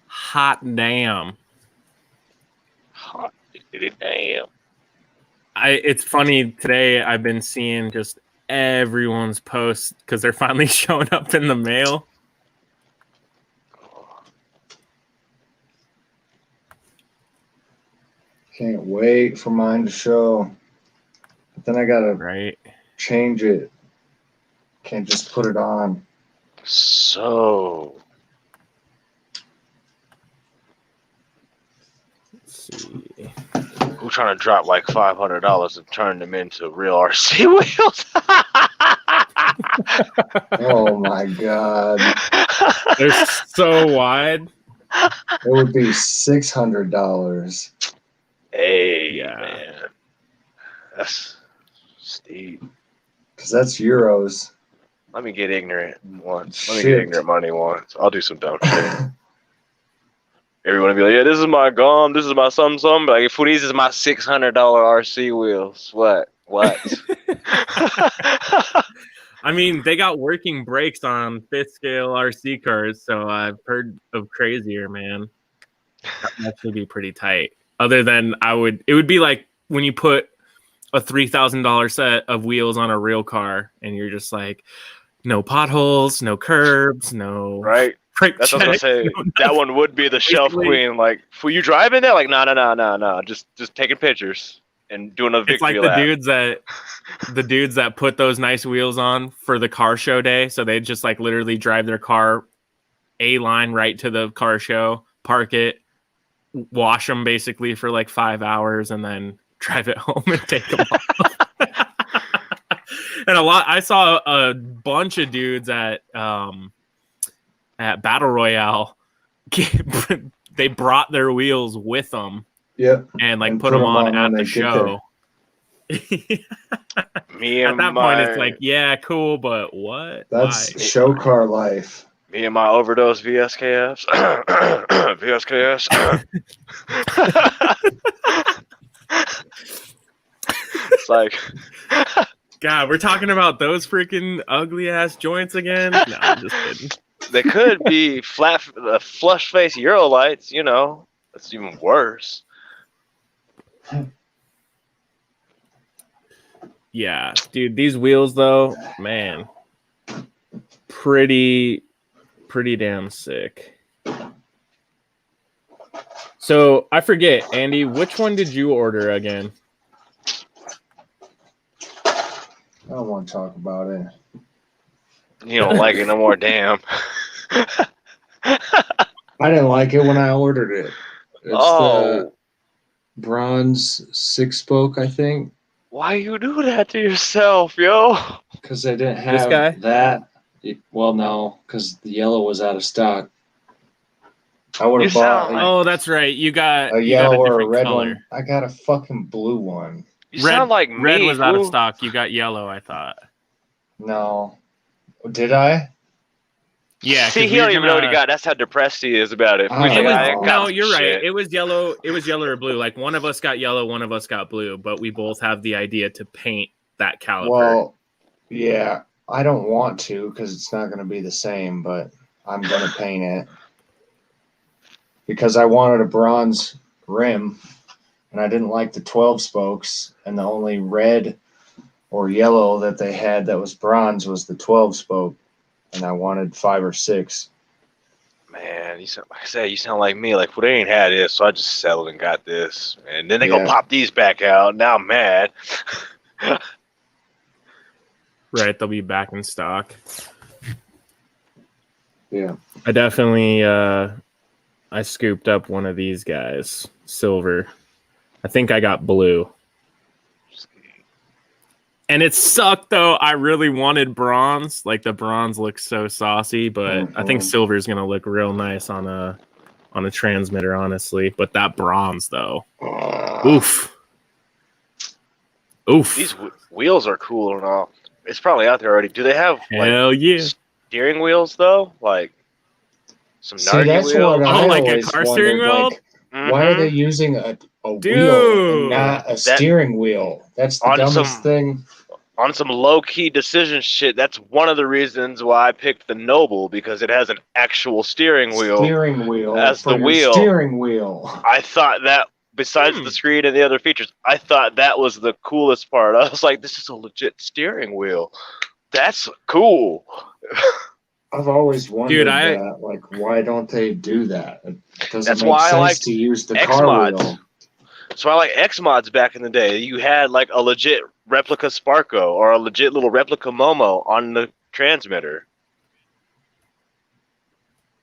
Hot damn. Hot damn. It's funny today. I've been seeing just everyone's posts because they're finally showing up in the mail. Can't wait for mine to show. But then I gotta Right. change it. Can't just put it on. So Let's see. who's trying to drop like $500 and turn them into real RC wheels? Oh my god. They're so wide. It would be $600. Hey, Yeah. man. That's steep. Because that's euros. Let me get ignorant once. Let me Shit. get ignorant money once. I'll do some dumb shit. Everyone will be like, yeah, this is my gum, this is my something. But like, these is my $600 RC wheels. What? I mean, they got working brakes on fifth scale RC cars, so I've heard of crazier, man. That would actually be pretty tight. Other than it would be like when you put a $3,000 set of wheels on a real car and you're just like, no potholes, no curbs, no Right? brake That's what I was check, gonna say. no That one would be the shelf queen. Like, were you driving there? Like, no. Just taking pictures and doing a victory It's like lap. the dudes that put those nice wheels on for the car show day. So they just like literally drive their car a line right to the car show, park it, wash them basically for like 5 hours, and then drive it home and take them off. And I saw a bunch of dudes at Battle Royale. They brought their wheels with them. Yep. And like And put them on at the show. Me At and that point, it's like, yeah, cool, but what? That's Why? show car life. Me and my overdose VSKFs. VSKS. It's like, God, we're talking about those freaking ugly ass joints again. No, I'm just kidding. they could be flush face Euro lights, you know. That's even worse. Yeah, dude, these wheels though, man, pretty damn sick. So I forget, Andy, which one did you order again? I don't want to talk about it. You don't like it no more, damn. I didn't like it when I ordered it. It's the bronze 6-spoke, I think. Why you do that to yourself, yo? Because they didn't This have guy? that. Well, no, because the yellow was out of stock. I would have bought Oh, that's right. You got a yellow or a different red color. one. I got a fucking blue one. You sound like me. Red was out of fool. stock. You got yellow, I thought. No. Did I? Yeah. See, 'cause he don't even know what he got. That's how depressed he is about it. Oh, He's It like, was, I got no, some you're right. shit. It was yellow. It was yellow or blue. Like one of us got yellow, one of us got blue, but we both have the idea to paint that caliper. Well, yeah. I don't want to because it's not going to be the same, but I'm going to paint it because I wanted a bronze rim and I didn't like the 12 spokes, and the only red or yellow that they had that was bronze was the 12 spoke, and I wanted 5 or 6. Man, like I said, you sound like me. Like, well, they ain't had this, so I just settled and got this. And then they go pop these back out. Now I'm mad. Right, they'll be back in stock. Yeah. I definitely I scooped up one of these guys, silver. I think I got blue. And it sucked though. I really wanted bronze. Like the bronze looks so saucy, but I think silver is gonna look real nice on a transmitter, honestly. But that bronze though, oof. These wheels are cool and all. It's probably out there already. Do they have steering wheels though? Like some that's wheels? What I like a always car steering wheel? Like, why are they using a wheel and not a steering wheel? That's the dumbest thing. On some low-key decision shit, that's one of the reasons why I picked the Noble, because it has an actual steering wheel as the wheel. Steering wheel. I thought that, besides the screen and the other features, I thought that was the coolest part. I was like, this is a legit steering wheel. That's cool. I've always wondered that. Like, why don't they do that? It doesn't make why sense I like to use the car wheel. So I like X-Mods back in the day. You had like a legit replica Sparko or a legit little replica Momo on the transmitter.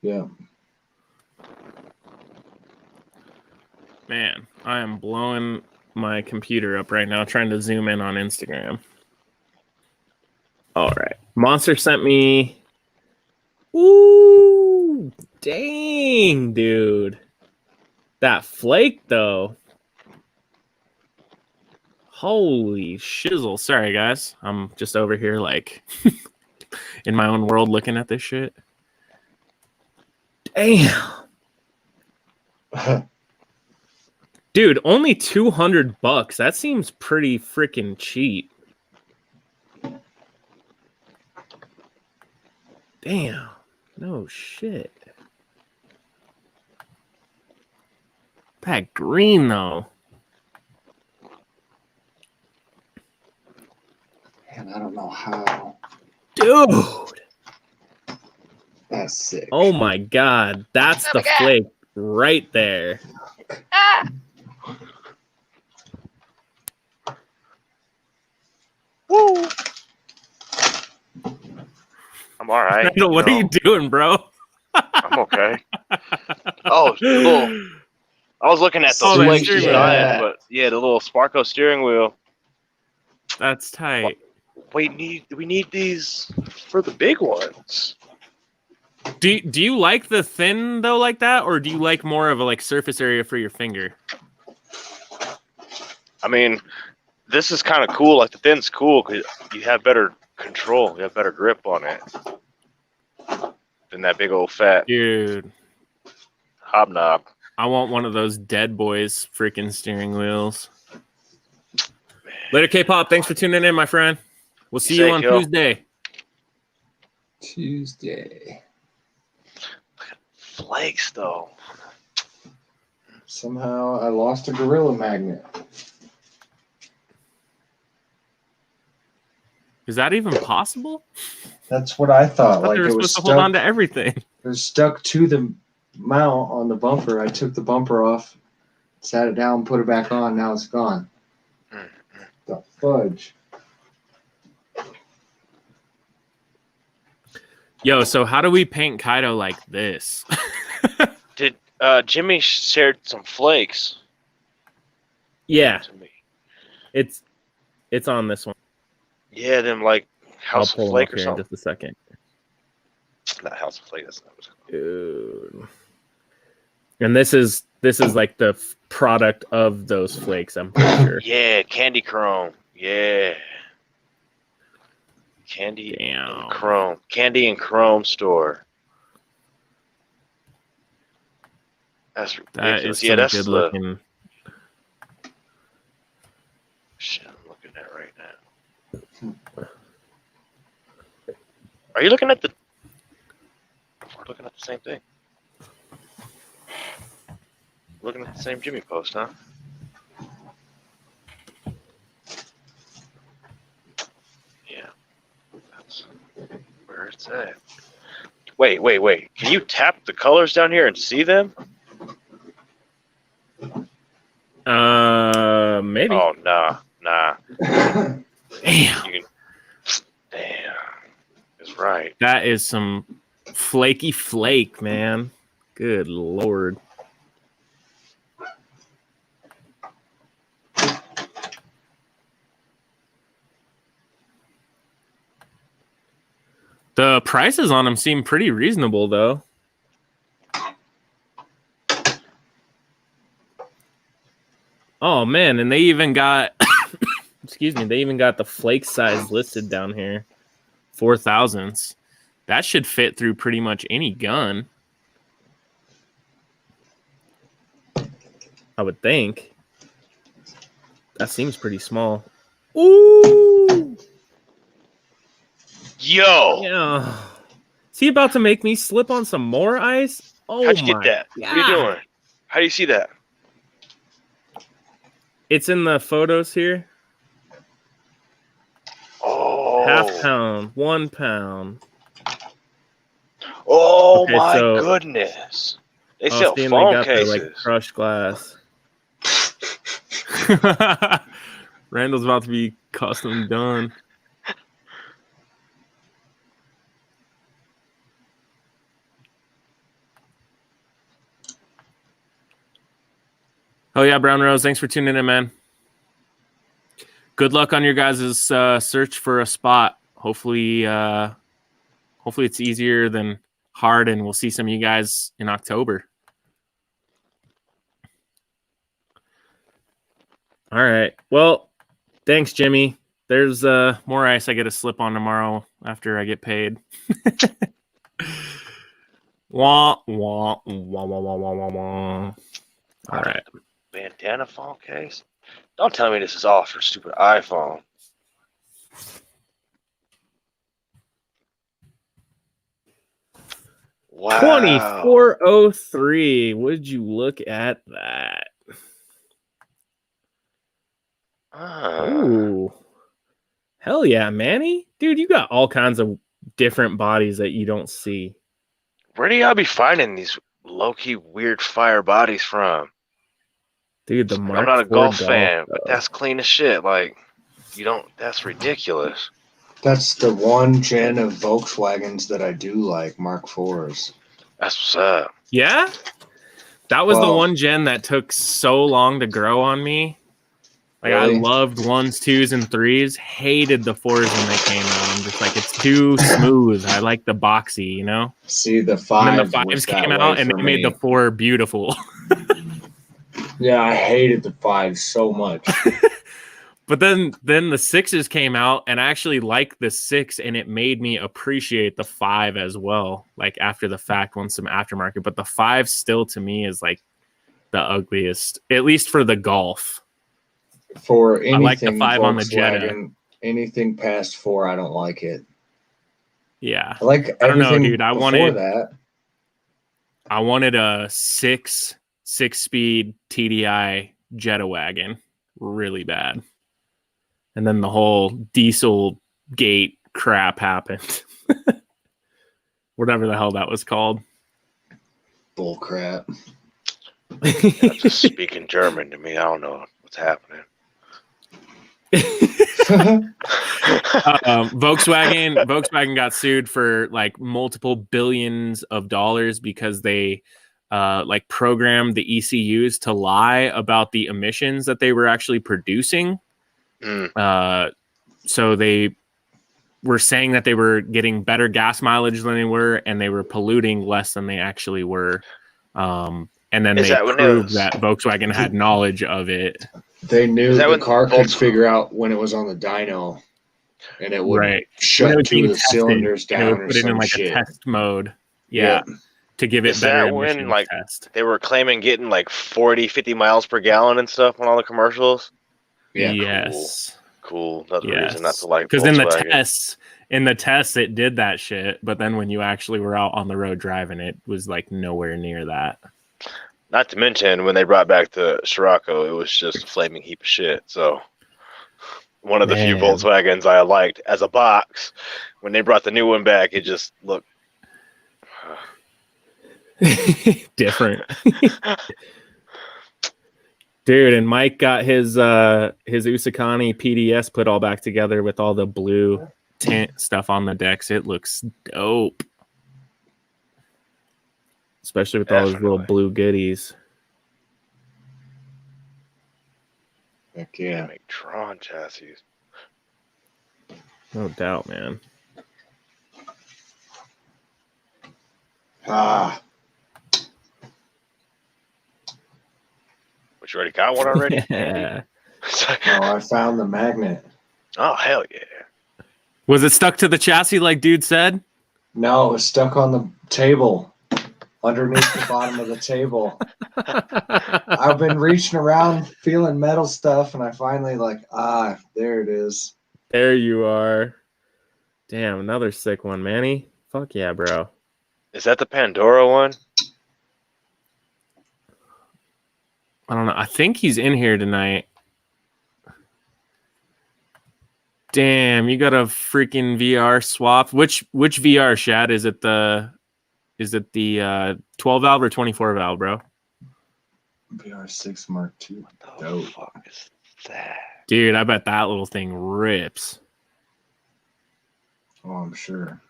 Yeah. Man, I am blowing my computer up right now trying to zoom in on Instagram. All right. Monster sent me... Ooh, dang, dude. That flake, though. Holy shizzle. Sorry, guys. I'm just over here, like, in my own world looking at this shit. Damn. Dude, only $200. That seems pretty freaking cheap. Damn. No shit. That green, though. Man, I don't know how. Dude. That's sick. Oh my god. That's the flake right there. Woo! I'm all right. What are you doing, bro? I'm okay. Oh, I was looking at the flake design, but yeah, the little Sparko steering wheel. That's tight. We need these for the big ones. Do you like the thin though, like that, or do you like more of a like surface area for your finger? I mean, this is kind of cool. Like the thin's cool because you have better control, you have better grip on it than that big old fat dude hobnob. I want one of those dead boys freaking steering wheels. Later, K-pop. Thanks for tuning in, my friend. We'll see you on Tuesday. Flakes, though. Somehow I lost a gorilla magnet. Is that even possible? That's what I thought. Like it was supposed to hold on to everything. It was stuck to the mount on the bumper. I took the bumper off, sat it down, put it back on. Now it's gone. The fudge. Yo, so how do we paint Kaido like this? Did Jimmy shared some flakes? Yeah, it's on this one. Yeah, them like House of Flake or something. In just a second. Not House of Flake. That's not what it's called. Dude. And this is like the product of those flakes, I'm pretty sure. Yeah, Candy Chrome. Yeah. Candy and Chrome. Candy and Chrome store. That's ridiculous. That is that's good looking. Shit, I'm looking at right now. Are you looking at the? We're looking at the same thing. Looking at the same Jimmy post, huh? Yeah, that's where it's at. Wait. Can you tap the colors down here and see them? Maybe. Oh, nah. Damn. You can, damn. It's right. That is some flaky flake, man. Good Lord. The prices on them seem pretty reasonable, though. Oh, man. And they even got, excuse me, they even got the flake size listed down here. 4,000s. That should fit through pretty much any gun. I would think. That seems pretty small. Ooh! Yo! Yeah. Is he about to make me slip on some more ice? Oh, How'd you get that? God. What are you doing? How do you see that? It's in the photos here. Oh. Half pound, 1 pound. Oh, Okay, my so- goodness. They sell seeing phone got cases. the, like, crushed glass. Randall's about to be custom done. Oh yeah, Brown Rose, thanks for tuning in, man. Good luck on your guys' search for a spot. Hopefully it's easier than hard, and we'll see some of you guys in October. All right. Well, thanks, Jimmy. There's more ice I get to slip on tomorrow after I get paid. Wah, wah, wah, wah, wah, wah, wah, wah. All right. Bandana phone case? Don't tell me this is all for stupid iPhone. Wow. 2403. Would you look at that? Ooh. Hell yeah, Manny. Dude, you got all kinds of different bodies that you don't see. Where do y'all be finding these low-key weird fire bodies from? Dude, the Mark I'm not a IV golf fan, though. but that's clean as shit. Like, you don't, that's ridiculous. That's the one gen of Volkswagens that I do like, Mark IVs. That's what's up. Yeah? That was the Well- one gen that took so long to grow on me. Like, Really? I loved 1s, 2s, and 3s. Hated the 4s when they came out. I'm just like, it's too smooth. I like the boxy, you know? See, the And 5 then the was 5s that came way out, and for they made me. the 4 beautiful. Yeah, I hated the 5 so much. But then the 6s came out, and I actually liked the 6, and it made me appreciate the 5 as well. Like, after the fact, once some aftermarket. But the 5 still, to me, is like the ugliest, at least for the Golf. For anything like the 5 on the Jetta. Volkswagen, anything past 4, I don't like it. Yeah. I like I don't know, everything dude. I before that. wanted a 6-speed TDI Jetta wagon really bad. And then the whole diesel gate crap happened. Whatever the hell that was called. Bull crap. Just speaking German to me, I don't know what's happening. Volkswagen got sued for like multiple billions of dollars because they like programmed the ECUs to lie about the emissions that they were actually producing. So they were saying that they were getting better gas mileage than they were, and they were polluting less than they actually were. And then they proved that Volkswagen had knowledge of it. They knew that the when car could Volkswagen- figure out when it was on the dyno, and it would Right. shut When it was 2 of being the cylinders and it down would or put it in some like shit. a test mode. Yeah. To give it Is better that when, emissions like, test. They were claiming getting like 40, 50 miles per gallon and stuff on all the commercials. Yeah, Yes. Cool. Another Yes. reason not to like Because in the Volkswagen. tests, In the tests, it did that shit, but then when you actually were out on the road driving, it was like nowhere near that. Not to mention, when they brought back the Scirocco, it was just a flaming heap of shit. So, one of the few Man. Volkswagens I liked as a box. When they brought the new one back, it just looked different. Dude, and Mike got his Usakani PDS put all back together with all the blue tint stuff on the decks. It looks dope. Especially with all those little blue goodies. Heck yeah. Make Tron chassis. No doubt, man. Ah. But you already got one already? Yeah. Oh, I found the magnet. Oh, hell yeah. Was it stuck to the chassis like dude said? No, it was stuck on the table. Underneath the bottom of the table. I've been reaching around feeling metal stuff, and I finally there it is. There you are. Damn, another sick one, Manny. Fuck yeah, bro. Is that the Pandora one? I don't know. I think he's in here tonight. Damn, you got a freaking VR swap. Which VR, Shad? Is it the 12 valve or 24 valve, bro? VR6 Mark II. What the fuck is that? Dude, I bet that little thing rips. Oh, I'm sure.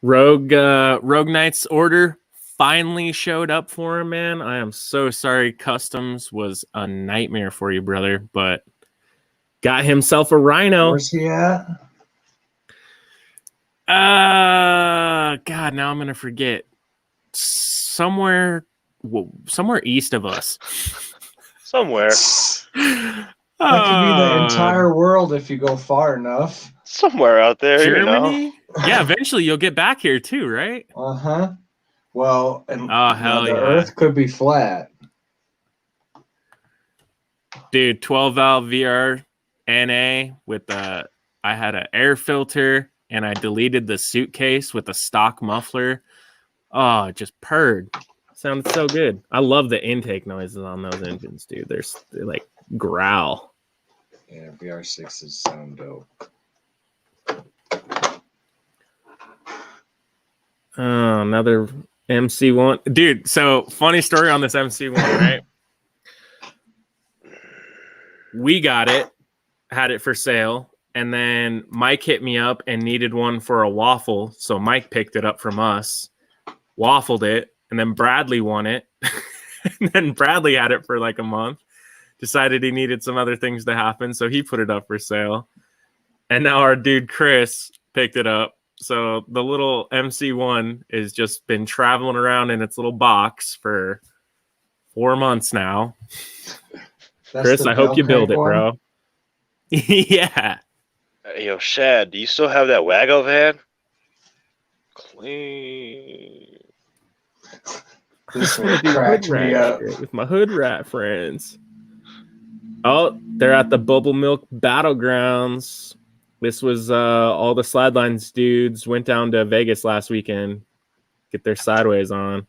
Rogue Knight's order finally showed up for him, man. I am so sorry. Customs was a nightmare for you, brother, but got himself a Rhino. Where's he at? God, now I'm gonna forget. Somewhere east of us. Somewhere. That could be the entire world if you go far enough. Somewhere out there, Germany? you know. Yeah, eventually you'll get back here too, right? Uh-huh. Well, and hell the yeah. Earth could be flat. Dude, 12 valve VR NA with I had an air filter and I deleted the suitcase with a stock muffler. Oh, it just purred. Sounded so good. I love the intake noises on those engines, dude. They're like growl. Yeah, VR6s sound dope. Oh, another MC1. Dude, so funny story on this MC1, right? We got it, had it for sale, and then Mike hit me up and needed one for a waffle. So Mike picked it up from us, waffled it, and then Bradley won it. And then Bradley had it for like a month, decided he needed some other things to happen, so he put it up for sale. And now our dude Chris picked it up. So the little MC1 has just been traveling around in its little box for 4 months now. That's Chris, the I hope you build it, one? bro. Yeah. Yo, Shad, do you still have that Waggo van? Clean. This one cracked me up. With my hood rat friends. Oh, they're at the Bubble Milk Battlegrounds. This was all the Slidelines dudes went down to Vegas last weekend. Get their sideways on.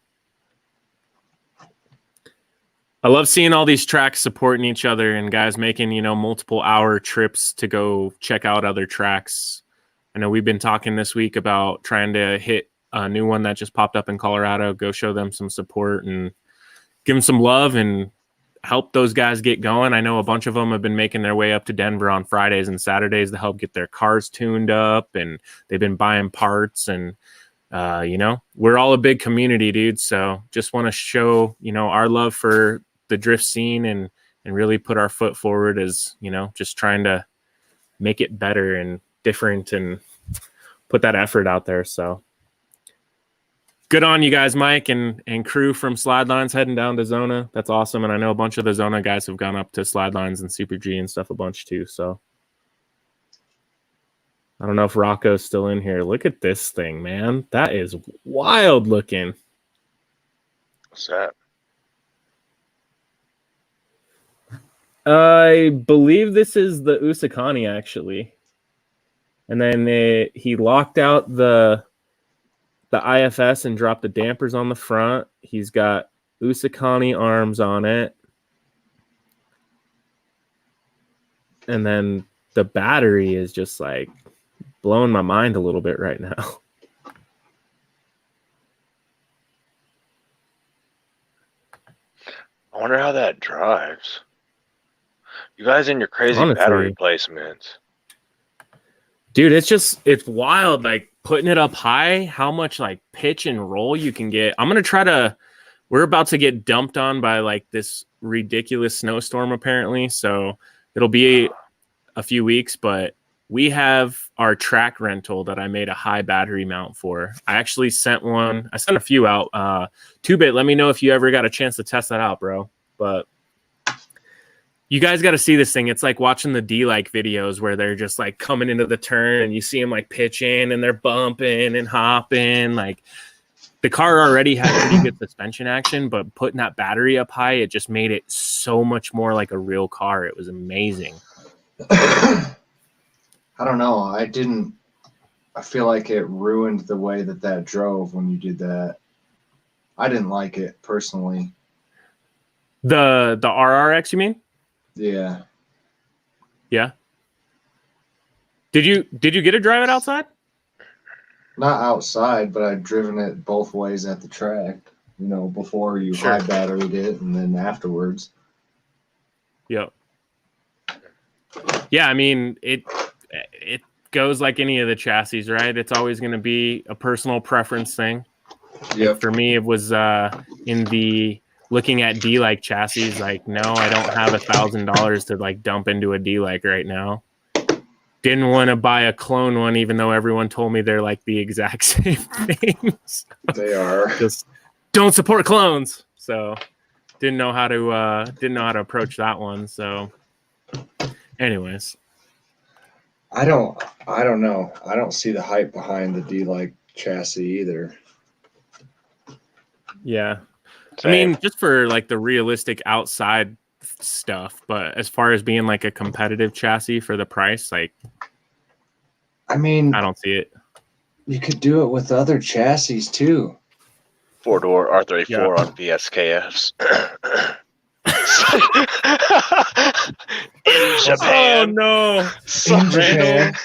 I love seeing all these tracks supporting each other and guys making, multiple hour trips to go check out other tracks. I know we've been talking this week about trying to hit a new one that just popped up in Colorado, go show them some support and give them some love and help those guys get going. I know a bunch of them have been making their way up to Denver on Fridays and Saturdays to help get their cars tuned up, and they've been buying parts and we're all a big community, dude. So just want to show, our love for the drift scene and really put our foot forward as, just trying to make it better and different and put that effort out there. So good on you guys, Mike and crew from Slidelines heading down to Zona. That's awesome. And I know a bunch of the Zona guys have gone up to Slidelines and Super G and stuff a bunch too. So I don't know if Rocco's still in here. Look at this thing, man. That is wild looking. What's that? I believe this is the Usakani, actually. And then he locked out the IFS and dropped the dampers on the front. He's got Usakani arms on it. And then the battery is just like blowing my mind a little bit right now. I wonder how that drives. You guys and your crazy battery placements. Dude, it's wild. Like putting it up high, how much like pitch and roll you can get. We're about to get dumped on by like this ridiculous snowstorm apparently. So it'll be a few weeks, but we have our track rental that I made a high battery mount for. I actually sent one. I sent a few out. 2-Bit, let me know if you ever got a chance to test that out, bro. But you guys got to see this thing. It's like watching the D-like videos where they're just like coming into the turn and you see them like pitching and they're bumping and hopping. Like the car already had pretty good suspension action, but putting that battery up high, it just made it so much more like a real car. It was amazing. I don't know. I feel like it ruined the way that drove when you did that. I didn't like it personally. The RRX, you mean? Yeah. Yeah. Did you get to drive it outside? Not outside, but I'd driven it both ways at the track. You know, before you high batteried it, and then afterwards. Yep. Yeah, I mean it goes like any of the chassis, right? It's always going to be a personal preference thing. Yep. For me, it was in the looking at D-like chassis. Like, no, I don't have $1,000 to like dump into a D-like right now. Didn't want to buy a clone one, even though everyone told me they're like the exact same things. They are. Just don't support clones. So didn't know how to approach that one. So, anyways, I don't know. I don't see the hype behind the D-like chassis either. Yeah. I mean, just for like the realistic outside stuff, but as far as being like a competitive chassis for the price, like, I mean, I don't see it. You could do it with other chassis too. 4-door R34 on VSKFs. In Japan. Oh no. In Japan.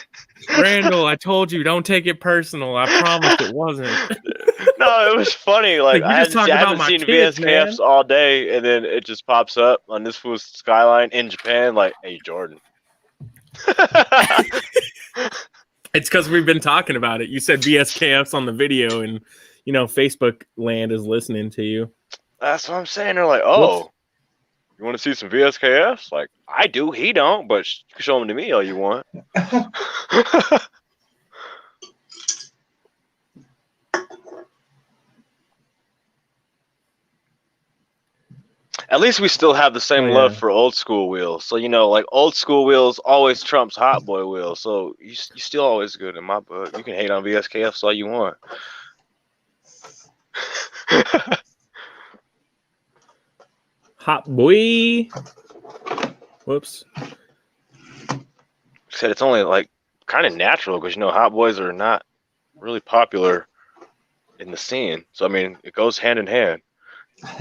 Randall, I told you, don't take it personal. I promised it wasn't. No, it was funny. Like I haven't seen kids, VSKFs all day, and then it just pops up on this fool's Skyline in Japan. Like, hey, Jordan. It's because we've been talking about it. You said VSKFs on the video, and you know Facebook land is listening to you. That's what I'm saying. They're like, oh, you want to see some VSKFs? Like, I do. He don't, but you can show them to me all you want. At least we still have the same love for old school wheels. So, you know, like old school wheels always trumps hot boy wheels. So you still always good in my book. You can hate on VSKFs all you want. Hot boy. Whoops. Said it's only like kind of natural because, you know, hot boys are not really popular in the scene. So, I mean, it goes hand in hand.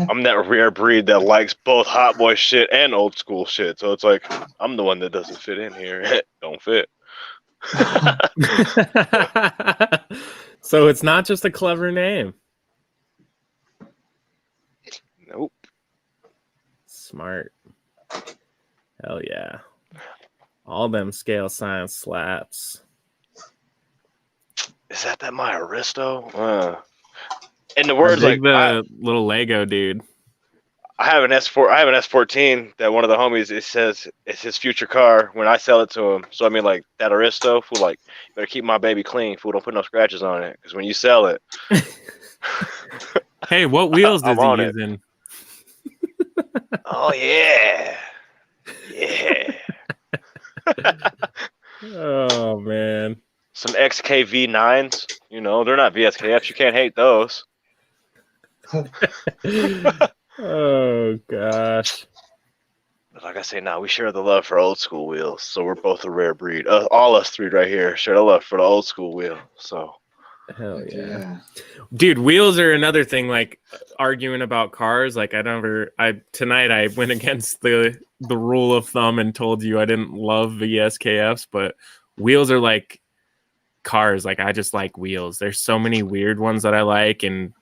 I'm that rare breed that likes both hot boy shit and old school shit. So it's like, I'm the one that doesn't fit in here. Don't fit. So it's not just a clever name. Nope. Smart. Hell yeah. All them scale science slaps. Is that my Aristo? In the words like the little Lego dude. I have an S14 that one of the homies, it says it's his future car when I sell it to him. So I mean, like that Aristo, fool, like, you better keep my baby clean, fool. Don't put no scratches on it, because when you sell it. Hey, what wheels is he using? Oh yeah, yeah. Oh man. Some XKV9s, you know, they're not VSKFs. You can't hate those. Oh gosh. Like I say, now we share the love for old school wheels, so we're both a rare breed. All us three right here share the love for the old school wheel. So, hell Yeah. dude, wheels are another thing. Like arguing about cars. Like tonight I went against the rule of thumb and told you I didn't love VSKFs, but wheels are like cars. Like I just like wheels. There's so many weird ones that I like, and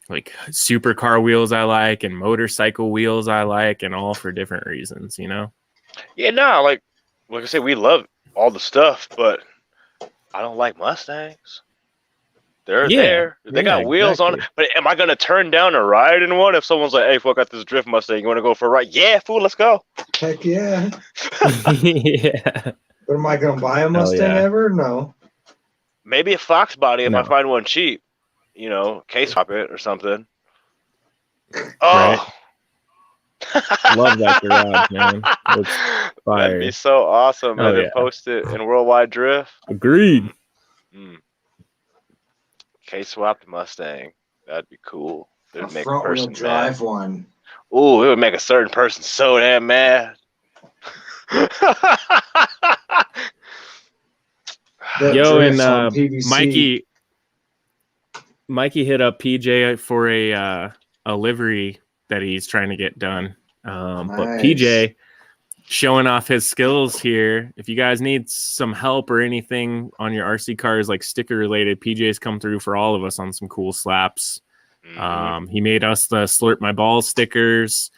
like supercar wheels I like, and motorcycle wheels I like, and all for different reasons, you know? yeah, no, like I said, we love all the stuff, but I don't like Mustangs. They're there. They got wheels on it. But am I going to turn down a ride in one if someone's like, hey, fool, I got this drift Mustang. You want to go for a ride? Yeah, fool, let's go. Heck yeah. Yeah. But am I going to buy a Mustang ever? No. Maybe a Fox body if I find one cheap. You know, case swap it or something. Oh. Right. Love that garage, man. It's fire. That'd be so awesome, man. To post it in Worldwide Drift. Agreed. Case swapped Mustang. That'd be cool. It would make a front wheel person drive mad. one. Ooh, it would make a certain person so damn mad. Yo, and Mikey hit up PJ for a livery that he's trying to get done. But PJ showing off his skills here. If you guys need some help or anything on your RC cars, like sticker related, PJ's come through for all of us on some cool slaps. He made us the Slurp My Balls stickers.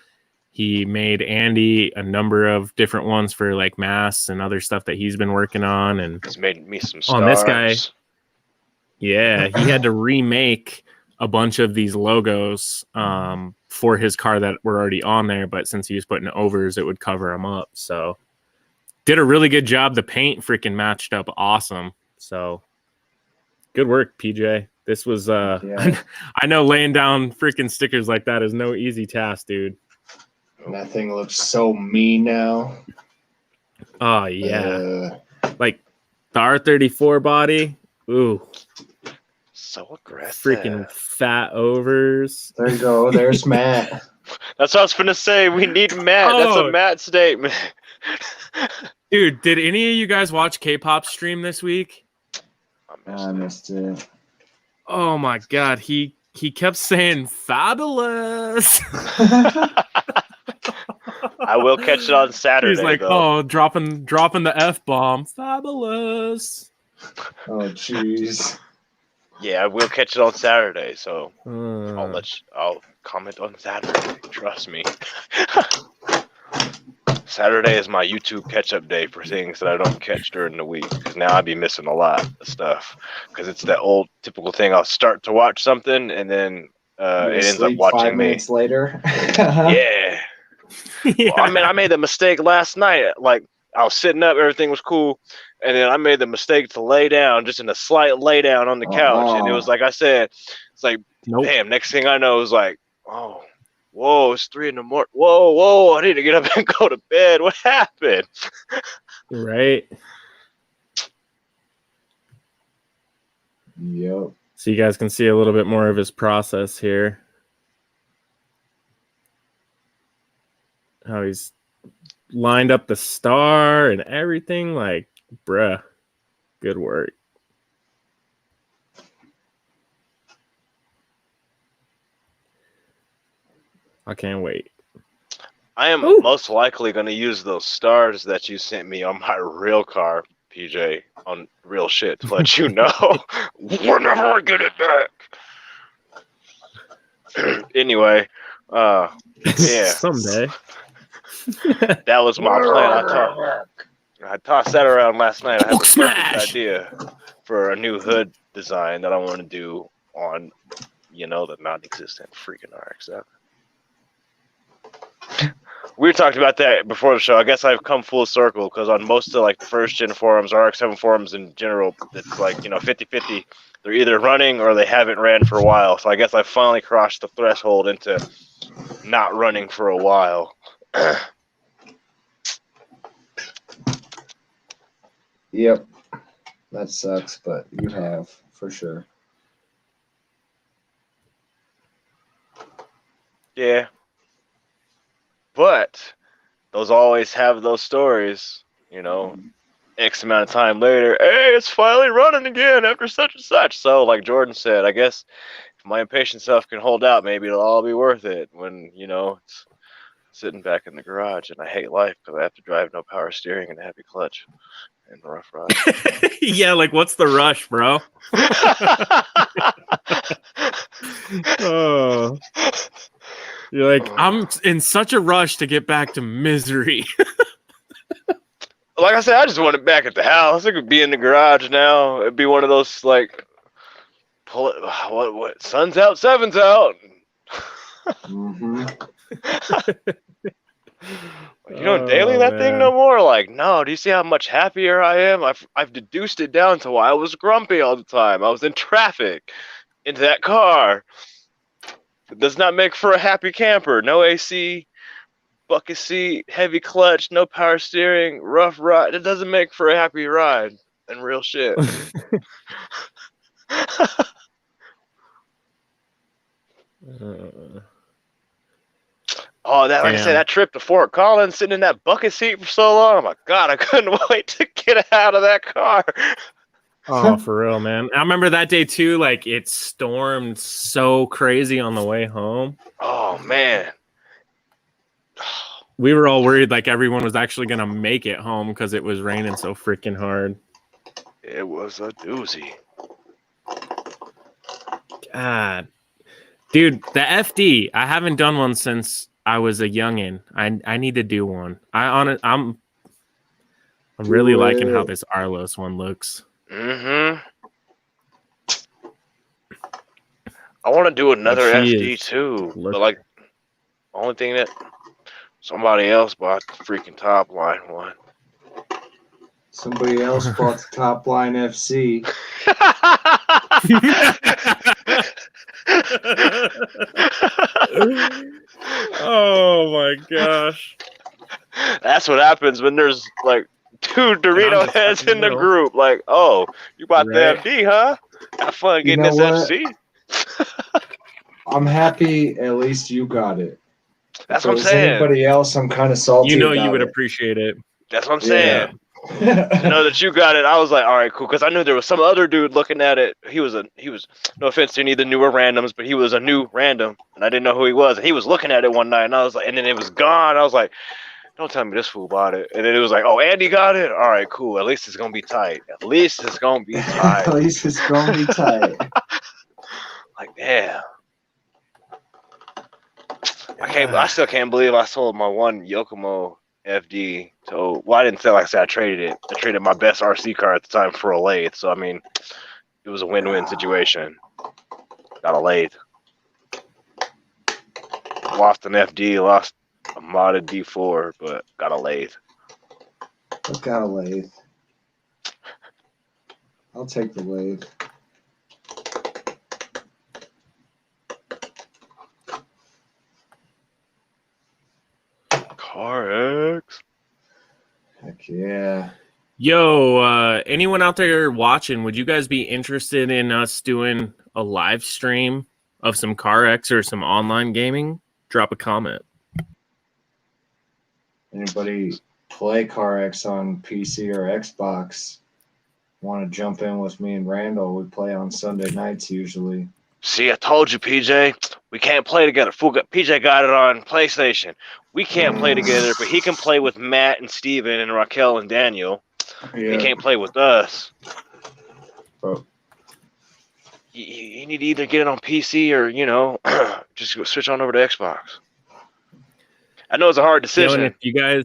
He made Andy a number of different ones for like masks and other stuff that he's been working on. And he's made me some stars. On this guy, yeah, he had to remake a bunch of these logos for his car that were already on there, but since he was putting overs, it would cover them up. So did a really good job. The paint freaking matched up awesome. So good work, PJ. This was I know laying down freaking stickers like that is no easy task, dude. And that thing looks so mean now. Oh yeah. Like the R34 body. Ooh. So aggressive. Freaking fat overs. There you go. There's Matt. That's what I was going to say. We need Matt. That's a Matt statement. Dude, did any of you guys watch K-pop stream this week? I missed it. Oh my god, he kept saying fabulous. I will catch it on Saturday. He's like, though. dropping the F-bomb. Fabulous. Oh jeez. Yeah, I will catch it on Saturday, so I'll comment on Saturday. Trust me. Saturday is my YouTube catch-up day for things that I don't catch during the week, because now I'd be missing a lot of stuff. Because it's that old typical thing. I'll start to watch something, and then it ends up watching 5 minutes later. Yeah. Well, I made the mistake last night. Like, I was sitting up, everything was cool, and then I made the mistake to lay down, just in a slight lay down on the couch, and it was like I said, it's like, damn, next thing I know, it was like, oh, whoa, it's 3 a.m. Whoa, I need to get up and go to bed. What happened? Right. Yep. So you guys can see a little bit more of his process here. How he's lined up the star and everything. Like, bruh, good work. I can't wait. I am most likely going to use those stars that you sent me on my real car, PJ, on real shit, to let you know whenever I get it back. Anyway, yeah. Someday. That was my plan. I tossed that around last night. I had a perfect idea for a new hood design that I want to do on, the non-existent freaking RX-7. We talked about that before the show. I guess I've come full circle, because on most of the first gen forums, RX-7 forums in general, it's 50-50. They're either running or they haven't ran for a while. So I guess I finally crossed the threshold into not running for a while. Yep. That sucks, but you have, for sure. Yeah. But those always have those stories, you know, X amount of time later, hey, it's finally running again after such and such. So, like Jordan said, I guess if my impatient self can hold out, maybe it'll all be worth it when, you know, it's sitting back in the garage and I hate life because I have to drive no power steering and a heavy clutch and a rough ride. Yeah, like what's the rush, bro? Oh. You're like, I'm in such a rush to get back to misery. Like I said, I just want it back at the house. It could be in the garage now. It'd be one of those like, pull it. What? Sun's out, seven's out. Mm-hmm. You don't daily that thing no more. Like, no. Do you see how much happier I am? I've deduced it down to why I was grumpy all the time. I was in traffic, into that car. It does not make for a happy camper. No AC. Bucket seat, heavy clutch, no power steering, rough ride. It doesn't make for a happy ride. And real shit. Oh, that like I said, that trip to Fort Collins, sitting in that bucket seat for so long. Oh my God, I couldn't wait to get out of that car. Oh, for real, man. I remember that day too. Like it stormed so crazy on the way home. Oh man. We were all worried like everyone was actually going to make it home because it was raining so freaking hard. It was a doozy. God. Dude, the FD, I haven't done one since I was a youngin'. I need to do one. I'm really liking how this Arlos one looks. Mm-hmm. I want to do another FD too. But like, only thing that somebody else bought the freaking top line one. Somebody else bought the top line FC. Oh my gosh. That's what happens when there's like two Dorito heads in the group. Like, oh, you bought the FD, huh? Have fun getting this FC. I'm happy at least you got it. That's what I'm saying. Anybody else, I'm kind of salty. You know, you would appreciate it. That's what I'm saying. To know that you got it, I was like, all right, cool, because I knew there was some other dude looking at it. He was no offense to any of the newer randoms, but he was a new random, and I didn't know who he was. And he was looking at it one night, and I was like, and then it was gone. I was like, don't tell me this fool bought it. And then it was like, oh, Andy got it. All right, cool. At least it's gonna be tight. At least it's gonna be tight. At least it's gonna be tight. Like, damn. I still can't believe I sold my one Yokomo FD. So, well, I didn't sell. Like I said, I traded it. I traded my best RC car at the time for a lathe. So, I mean, it was a win-win situation. Got a lathe. Lost an FD, lost a modded D4, but got a lathe. I got a lathe. I'll take the lathe. CarX. Heck yeah. Yo, anyone out there watching, would you guys be interested in us doing a live stream of some CarX or some online gaming? Drop a comment. Anybody play CarX on PC or Xbox? Want to jump in with me and Randall? We play on Sunday nights usually. See, I told you, PJ. We can't play together. PJ got it on PlayStation. We can't play together, but he can play with Matt and Steven and Raquel and Daniel. Yeah. He can't play with us. Bro. You need to either get it on PC or, you know, just switch on over to Xbox. I know it's a hard decision. You know, and if you guys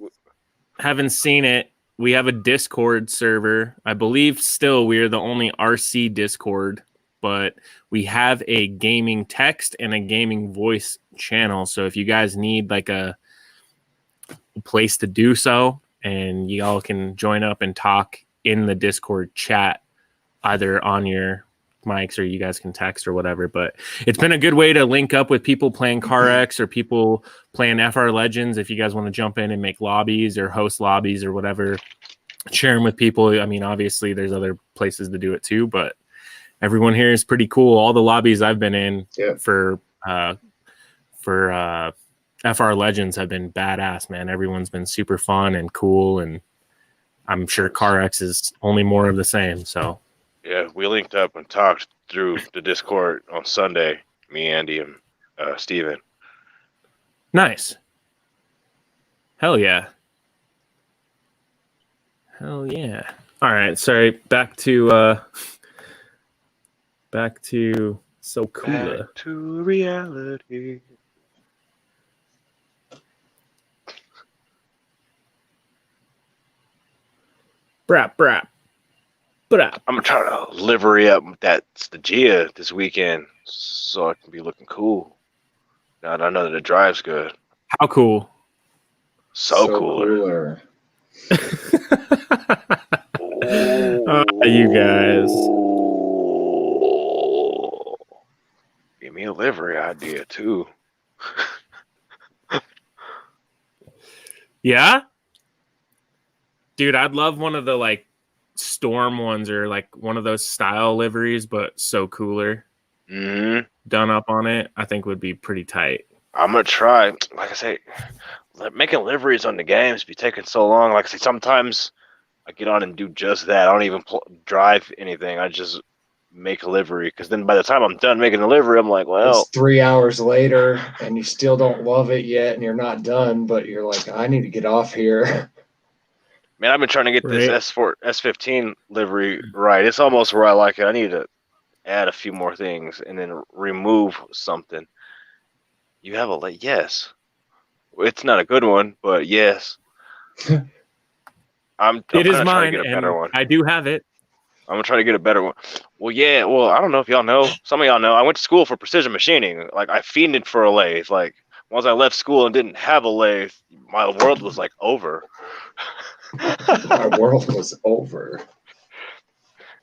haven't seen it, we have a Discord server. I believe still we're the only RC Discord, but we have a gaming text and a gaming voice channel. So if you guys need like a place to do so, and you all can join up and talk in the Discord chat, either on your mics or you guys can text or whatever. But it's been a good way to link up with people playing CarX or people playing FR Legends. If you guys want to jump in and make lobbies or host lobbies or whatever, share them with people. I mean, obviously there's other places to do it too, but everyone here is pretty cool. All the lobbies I've been in for FR Legends have been badass, man. Everyone's been super fun and cool, and I'm sure CarX is only more of the same. So yeah, we linked up and talked through the Discord on Sunday. Me, Andy, and Steven. nice. Hell yeah. Hell yeah. All right, sorry. Back to so cooler. Back to reality. Brap. I'm gonna try to livery up that Stagia this weekend so I can be looking cool. Now that I know that it drives good. How cool. So cooler. You guys. Give me a livery idea too. Yeah? Dude, I'd love one of the like Storm ones or like one of those style liveries, but so cooler. Mm-hmm. Done up on it, I think would be pretty tight. I'm gonna try. Like I say, making liveries on the games be taking so long. Like I say, sometimes I get on and do just that. I don't even drive anything. I just make a livery, because then by the time I'm done making a livery, I'm like, well, it's 3 hours later and you still don't love it yet, and you're not done, but you're like, I need to get off here. Man, I've been trying to get this S15 livery right. It's almost where I like it. I need to add a few more things and then remove something. You have a yes. It's not a good one, but yes. I'm it is trying mine, to get a better one. I do have it. I'm gonna try to get a better one. Well, yeah. Well, I don't know if y'all know. Some of y'all know. I went to school for precision machining. Like, I fiended for a lathe. Like, once I left school and didn't have a lathe, my world was like over. My world was over.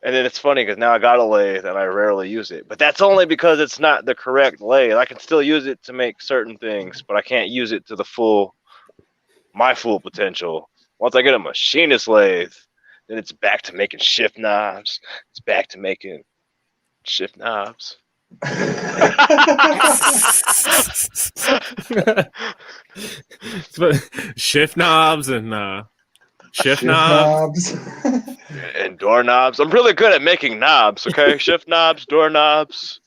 And then it's funny because now I got a lathe and I rarely use it. But that's only because it's not the correct lathe. I can still use it to make certain things, but I can't use it to my full potential. Once I get a machinist lathe, then it's back to making shift knobs. It's back to making shift knobs. Shift knobs and shift knobs and door knobs. I'm really good at making knobs. Okay, shift knobs, door knobs.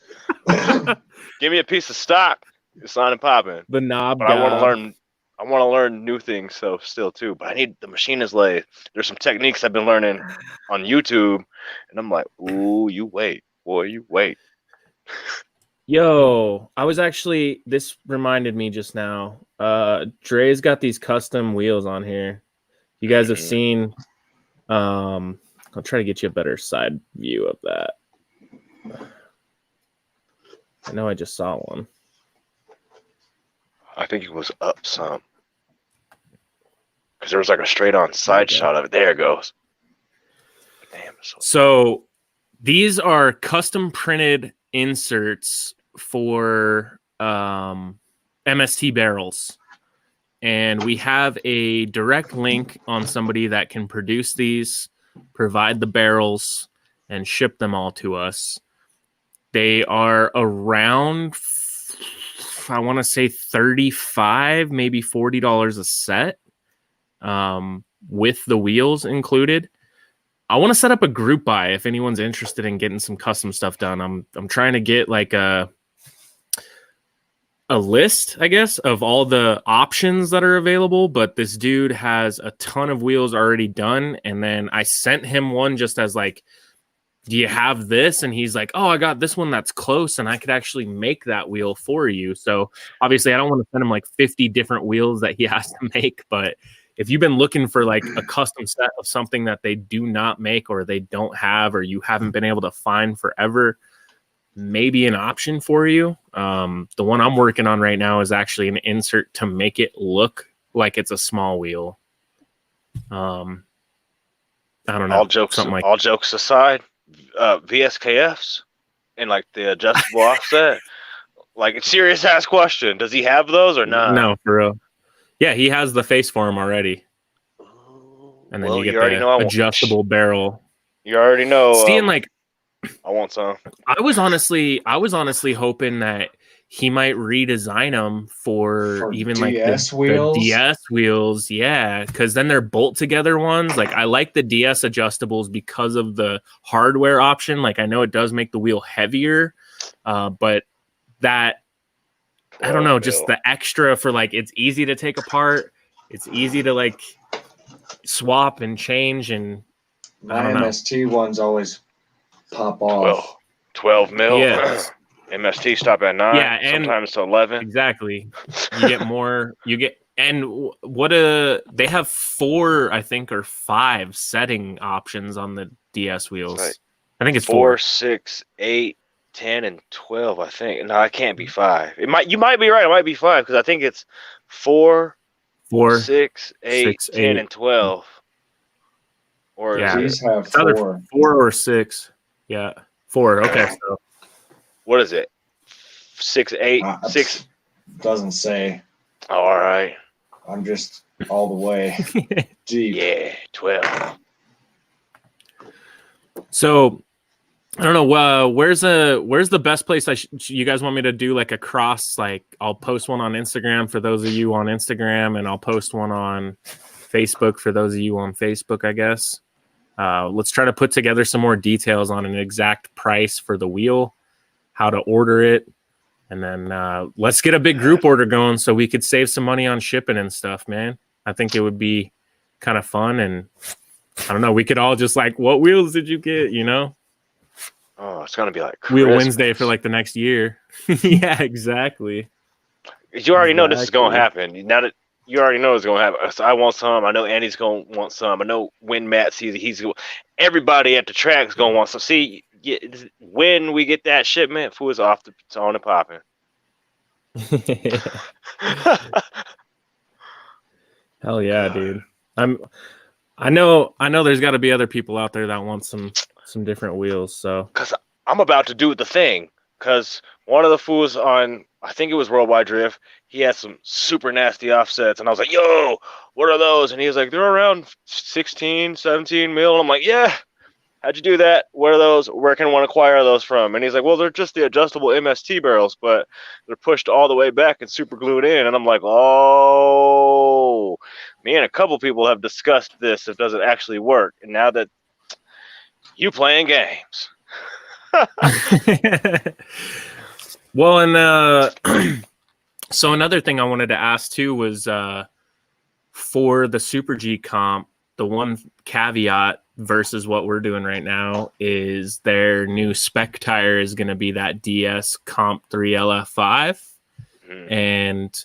Give me a piece of stock. It's not popping. The knob. But I want to learn. I want to learn new things, so still too. But I need the machinist lathe. There's some techniques I've been learning on YouTube, and I'm like, ooh, you wait, boy, you wait. Yo, I was actually. This reminded me just now. Dre's got these custom wheels on here. You guys have seen. I'll try to get you a better side view of that. I know I just saw one. I think it was up some. Because there was like a straight on side shot of it. There it goes. Damn. So these are custom printed inserts for MST barrels. And we have a direct link on somebody that can produce these, provide the barrels, and ship them all to us. They are around, I want to say $35, maybe $40 a set, with the wheels included. I want to set up a group buy if anyone's interested in getting some custom stuff done. I'm trying to get like a list, I guess, of all the options that are available, but this dude has a ton of wheels already done. And then I sent him one just as like, do you have this? And he's like, oh, I got this one that's close and I could actually make that wheel for you. So obviously I don't want to send him like 50 different wheels that he has to make, but if you've been looking for like a custom set of something that they do not make or they don't have, or you haven't been able to find forever, maybe an option for you. The one I'm working on right now is actually an insert to make it look like it's a small wheel. I don't know. All jokes aside, VSKFs and like the adjustable offset, like, serious ass question. Does he have those or not? No, for real. Yeah, he has the face for him already. And then you get the adjustable barrel. You already know. Seeing like, I want some. I was honestly hoping that he might redesign them for even like DS the wheels. DS wheels. Yeah, because then they're bolt together ones. Like I like the DS adjustables because of the hardware option. Like I know it does make the wheel heavier, but that I don't know, just the extra for like it's easy to take apart. It's easy to like swap and change, and my MST ones always pop off. 12 mil. Yes. MST stop at 9. Yeah, and sometimes to 11. Exactly. You get more. You get and they have 4, I think, or 5 setting options on the DS wheels. Like I think it's 4, 6, 8, 10, and 12. I think. No, it can't be 5. You might be right. It might be 5 because I think it's 4, 6, 8, 10, and 12. Or yeah, these have it's either 4. 4 or 6. Yeah, 4. Okay, so what is it? 6, 8, 6. Doesn't say. Oh, all right. I'm just all the way deep. Yeah, 12. So I don't know. Where's the best place? You guys want me to do like a cross? Like I'll post one on Instagram for those of you on Instagram, and I'll post one on Facebook for those of you on Facebook, I guess. Let's try to put together some more details on an exact price for the wheel, how to order it, and then let's get a big group order going so we could save some money on shipping and stuff, man. I think it would be kind of fun, and I don't know, we could all just like, what wheels did you get, you know? Oh, it's going to be like Wheel Christmas. Wednesday for like the next year. Yeah, exactly. You already know this is going to happen. Now that you already know it's going to happen. So I want some. I know Andy's going to want some. I know when Matt sees it, everybody at the track's going to want some. See, when we get that shipment, food's it's on and popping. Hell yeah, dude. I know there's got to be other people out there that want some different wheels. So because I'm about to do the thing. Because one of the fools on, I think it was Worldwide Drift, he had some super nasty offsets, and I was like, "Yo, what are those?" And he was like, "They're around 16, 17 mil." And I'm like, "Yeah, how'd you do that? What are those? Where can one acquire those from?" And he's like, "Well, they're just the adjustable MST barrels, but they're pushed all the way back and super glued in." And I'm like, "Oh, me and a couple people have discussed this. It doesn't actually work." And now that you playing games. Well, and so another thing I wanted to ask too was for the Super G comp, the one caveat versus what we're doing right now is their new spec tire is going to be that DS Comp 3 LF5, and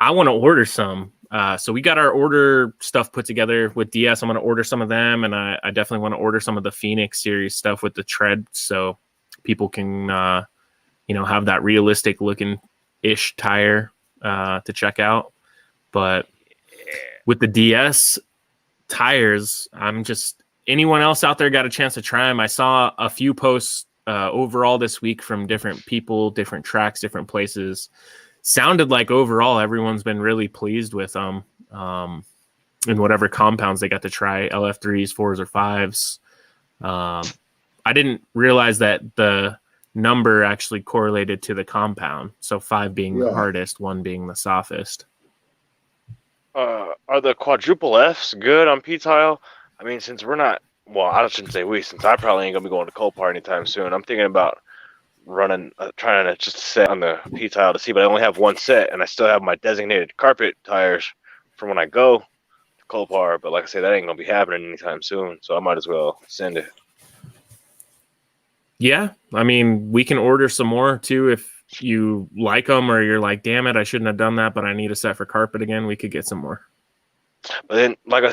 I want to order some. So we got our order stuff put together with DS. I'm going to order some of them, and I definitely want to order some of the Phoenix series stuff with the tread, so people can have that realistic looking ish tire to check out. But with the DS tires, I'm just, anyone else out there got a chance to try them? I saw a few posts overall this week from different people, different tracks, different places. Sounded like overall everyone's been really pleased with them in whatever compounds they got to try, LF3s, 4s, or 5s. I didn't realize that the number actually correlated to the compound. So 5 being the hardest, 1 being the softest. Are the quadruple Fs good on P-Tile? I mean, since we're not, well, I shouldn't say we, since I probably ain't going to be going to Copart anytime soon. I'm thinking about running, trying to just set on the P-Tile to see, but I only have one set, and I still have my designated carpet tires for when I go to Copart. But like I said, that ain't going to be happening anytime soon, so I might as well send it. Yeah, I mean, we can order some more too if you like them, or you're like, damn it, I shouldn't have done that, but I need a set for carpet again. We could get some more. But then, like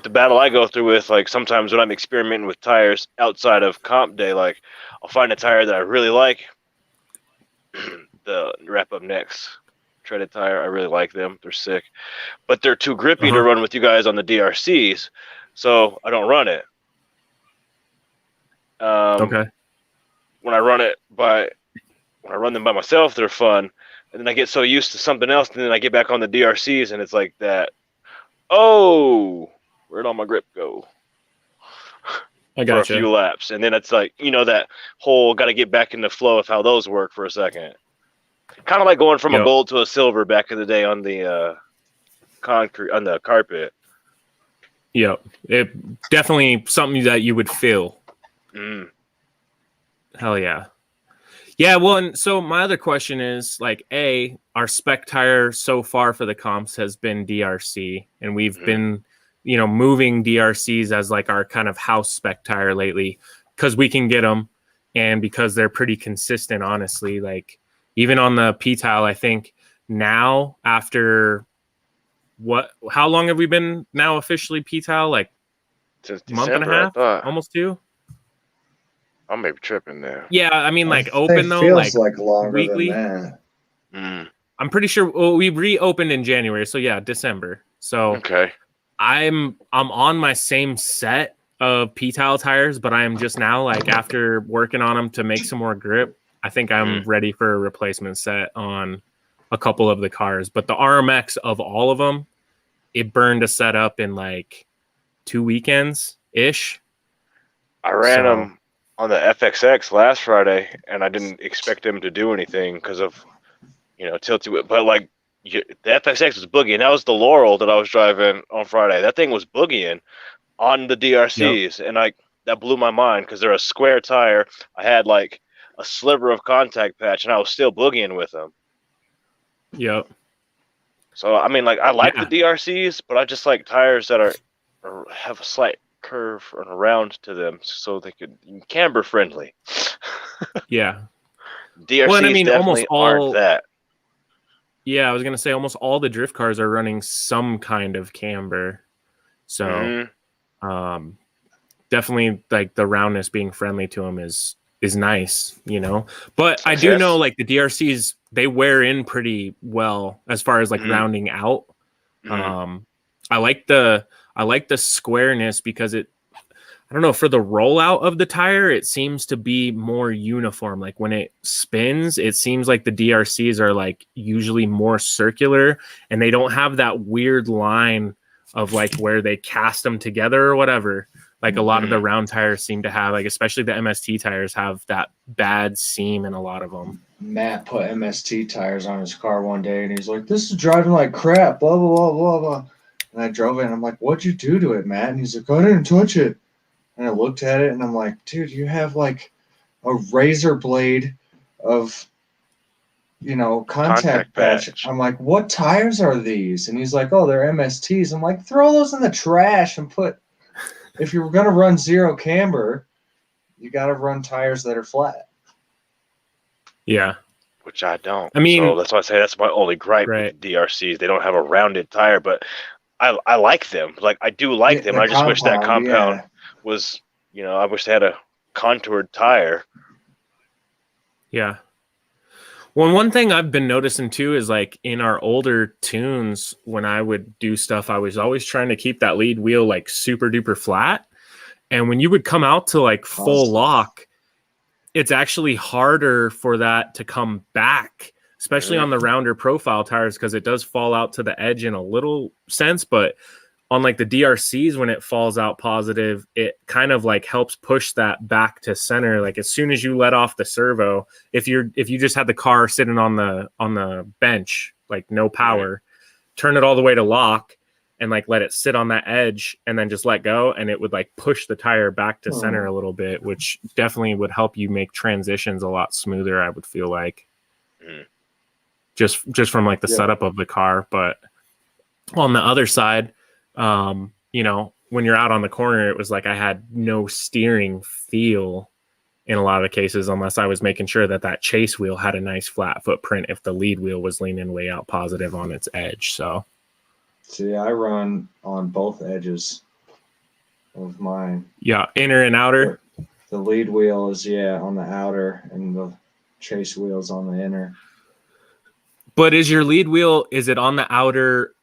the battle I go through with, like sometimes when I'm experimenting with tires outside of comp day, like I'll find a tire that I really like. The wrap up next treaded tire, I really like them. They're sick, but they're too grippy to run with you guys on the DRCs, so I don't run it. Okay. When I run them by myself, they're fun, and then I get so used to something else, and then I get back on the DRCs, and it's like that. Oh, where'd all my grip go? I got for a few laps, and then it's like, that whole got to get back in the flow of how those work for a second. Kind of like going from a Yep. gold to a silver back in the day on the concrete on the carpet. Yep. It definitely something that you would feel. Mm. Hell yeah. Yeah, well, and so my other question is like, our spec tire so far for the comps has been DRC, and we've been, moving DRCs as like our kind of house spec tire lately because we can get them, and because they're pretty consistent, honestly. Like even on the P-Tile, I think now after how long have we been now officially P-Tile? Like Since a month and a December, I half, thought. almost 2. I may be tripping there. Yeah, I mean, like I open think though, feels like longer weekly. than that. Mm. I'm pretty sure. Well, we reopened in January, so yeah, December. So Okay. I'm on my same set of P-Tile tires, but I am just now like after working on them to make some more grip. I think I'm ready for a replacement set on a couple of the cars. But the RMX of all of them, it burned a set up in like 2 weekends ish. I ran them on the FXX last Friday, and I didn't expect them to do anything because of, tilty. But like the FXX was boogieing. That was the Laurel that I was driving on Friday. That thing was boogieing on the DRCs, and that blew my mind because they're a square tire. I had like a sliver of contact patch, and I was still boogieing with them. Yep. So I mean, like I like the DRCs, but I just like tires that are have a slight curve and a round to them, so they could camber friendly. Yeah. DRCs well, and I mean, definitely aren't that. Yeah, I was gonna say almost all the drift cars are running some kind of camber, so definitely like the roundness being friendly to them is nice, But I do know like the DRCs, they wear in pretty well as far as like rounding out. I like the squareness because I don't know, for the rollout of the tire, it seems to be more uniform. Like when it spins, it seems like the DRCs are like usually more circular, and they don't have that weird line of like where they cast them together or whatever. Like a lot of the round tires seem to have, like especially the MST tires have that bad seam in a lot of them. Matt put MST tires on his car one day, and he's like, "This is driving like crap." Blah blah blah blah blah. And I drove it, and I'm like, "What'd you do to it, Matt?" And he's like, "I didn't touch it." And I looked at it, and I'm like, "Dude, you have like a razor blade of, contact patch." I'm like, "What tires are these?" And he's like, "Oh, they're MSTs." I'm like, "Throw those in the trash and put. If you're gonna run zero camber, you got to run tires that are flat." Yeah. Which I don't. I mean, so that's why I say that's my only gripe with the DRCs. They don't have a rounded tire, but I like them. Like I do like them. I just wish that compound was, I wish they had a contoured tire. Yeah. Well, one thing I've been noticing too is like in our older tunes, when I would do stuff, I was always trying to keep that lead wheel like super duper flat. And when you would come out to like full lock, it's actually harder for that to come back, especially on the rounder profile tires, because it does fall out to the edge in a little sense. But on like the DRCs, when it falls out positive, it kind of like helps push that back to center. Like as soon as you let off the servo, if you just had the car sitting on the bench, like no power, turn it all the way to lock and like let it sit on that edge and then just let go, and it would like push the tire back to center a little bit, which definitely would help you make transitions a lot smoother, I would feel like. Just from like the setup of the car. But on the other side, when you're out on the corner, it was like I had no steering feel in a lot of cases, unless I was making sure that chase wheel had a nice flat footprint if the lead wheel was leaning way out positive on its edge. So see, I run on both edges of mine. Yeah, inner and outer. The lead wheel is on the outer, and the chase wheel's on the inner. But is your lead wheel, is it on the outer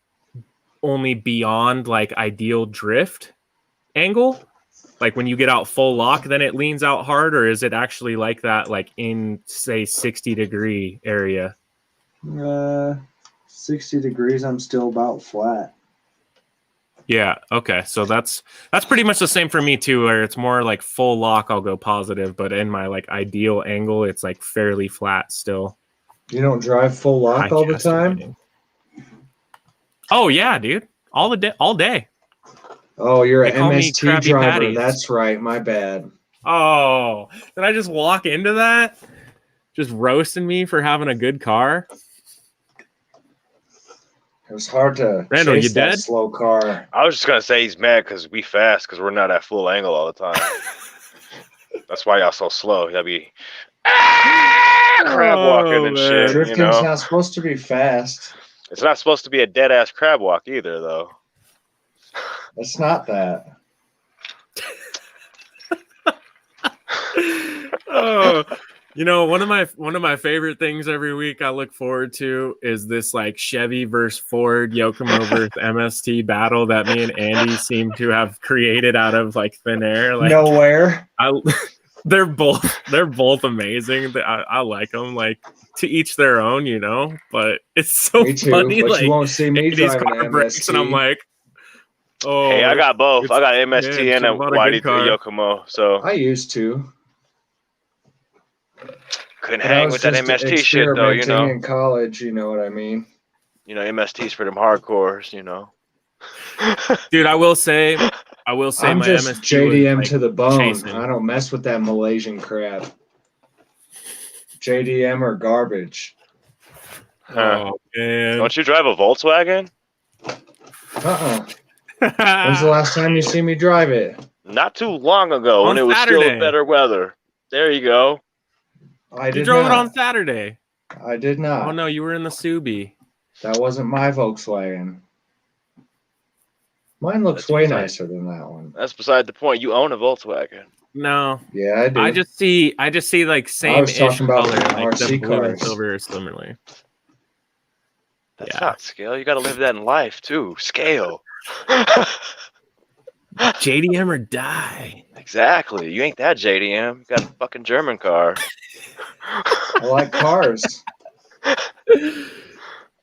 only beyond like ideal drift angle? Like when you get out full lock, then it leans out hard, or is it actually like that, like in say 60-degree area? 60 degrees, I'm still about flat. Yeah. Okay. So that's pretty much the same for me too, where it's more like full lock, I'll go positive, but in my like ideal angle, it's like fairly flat still. You don't drive full lock all the time? Cascading. Oh yeah, dude. All day. Oh, you're They an call me MST Krabby driver. Patties. That's right. My bad. Oh, did I just walk into that? Just roasting me for having a good car? It was hard to Randall, chase you that dead? slow car. I was just gonna say he's mad because we fast because we're not at full angle all the time. That's why y'all so slow. Y'all be crab walking and man. shit. Drifting's You know, not supposed to be fast. it's not supposed to be a dead ass crab walk either, though. It's not that. Oh, you know, one of my favorite things every week I look forward to is this like Chevy versus Ford, Yokomo versus MST battle that me and Andy seem to have created out of like thin air. Like Nowhere. they're both amazing. I like them. Like to each their own, you know. But it's so Me too, funny. but Like you won't see me Andy's driving car an breaks, and I'm MST. like, oh, Hey, I got both. I got MST man, and a should've bought a good car. YD3 Yokomo, so I used to. couldn't But I hang was with that just MST shit though. You experimenting know, in college, you know what I mean? MSTs for them hardcores. You know. Dude, I will say I'm my just MST JDM was, like, to the bone. chasing. I don't mess with that Malaysian crap. JDM or garbage. Huh. Oh man. Don't you drive a Volkswagen? When's the last time you see me drive it? Not too long ago, when On it was still Saturday. better weather. There you go. I You did drove it not. on Saturday. I did not. Oh no, you were in the Subi. That wasn't my Volkswagen. Mine looks That's way beside- nicer than that one. That's beside the point. You own a Volkswagen. No, Yeah, I do. I just see like same-ish talking about color, like the RC blue and cars. silver is similar. That's Yeah. not scale. You got to live that in life too. Scale. JDM or die. Exactly. You ain't that JDM. You got a fucking German car. I like cars.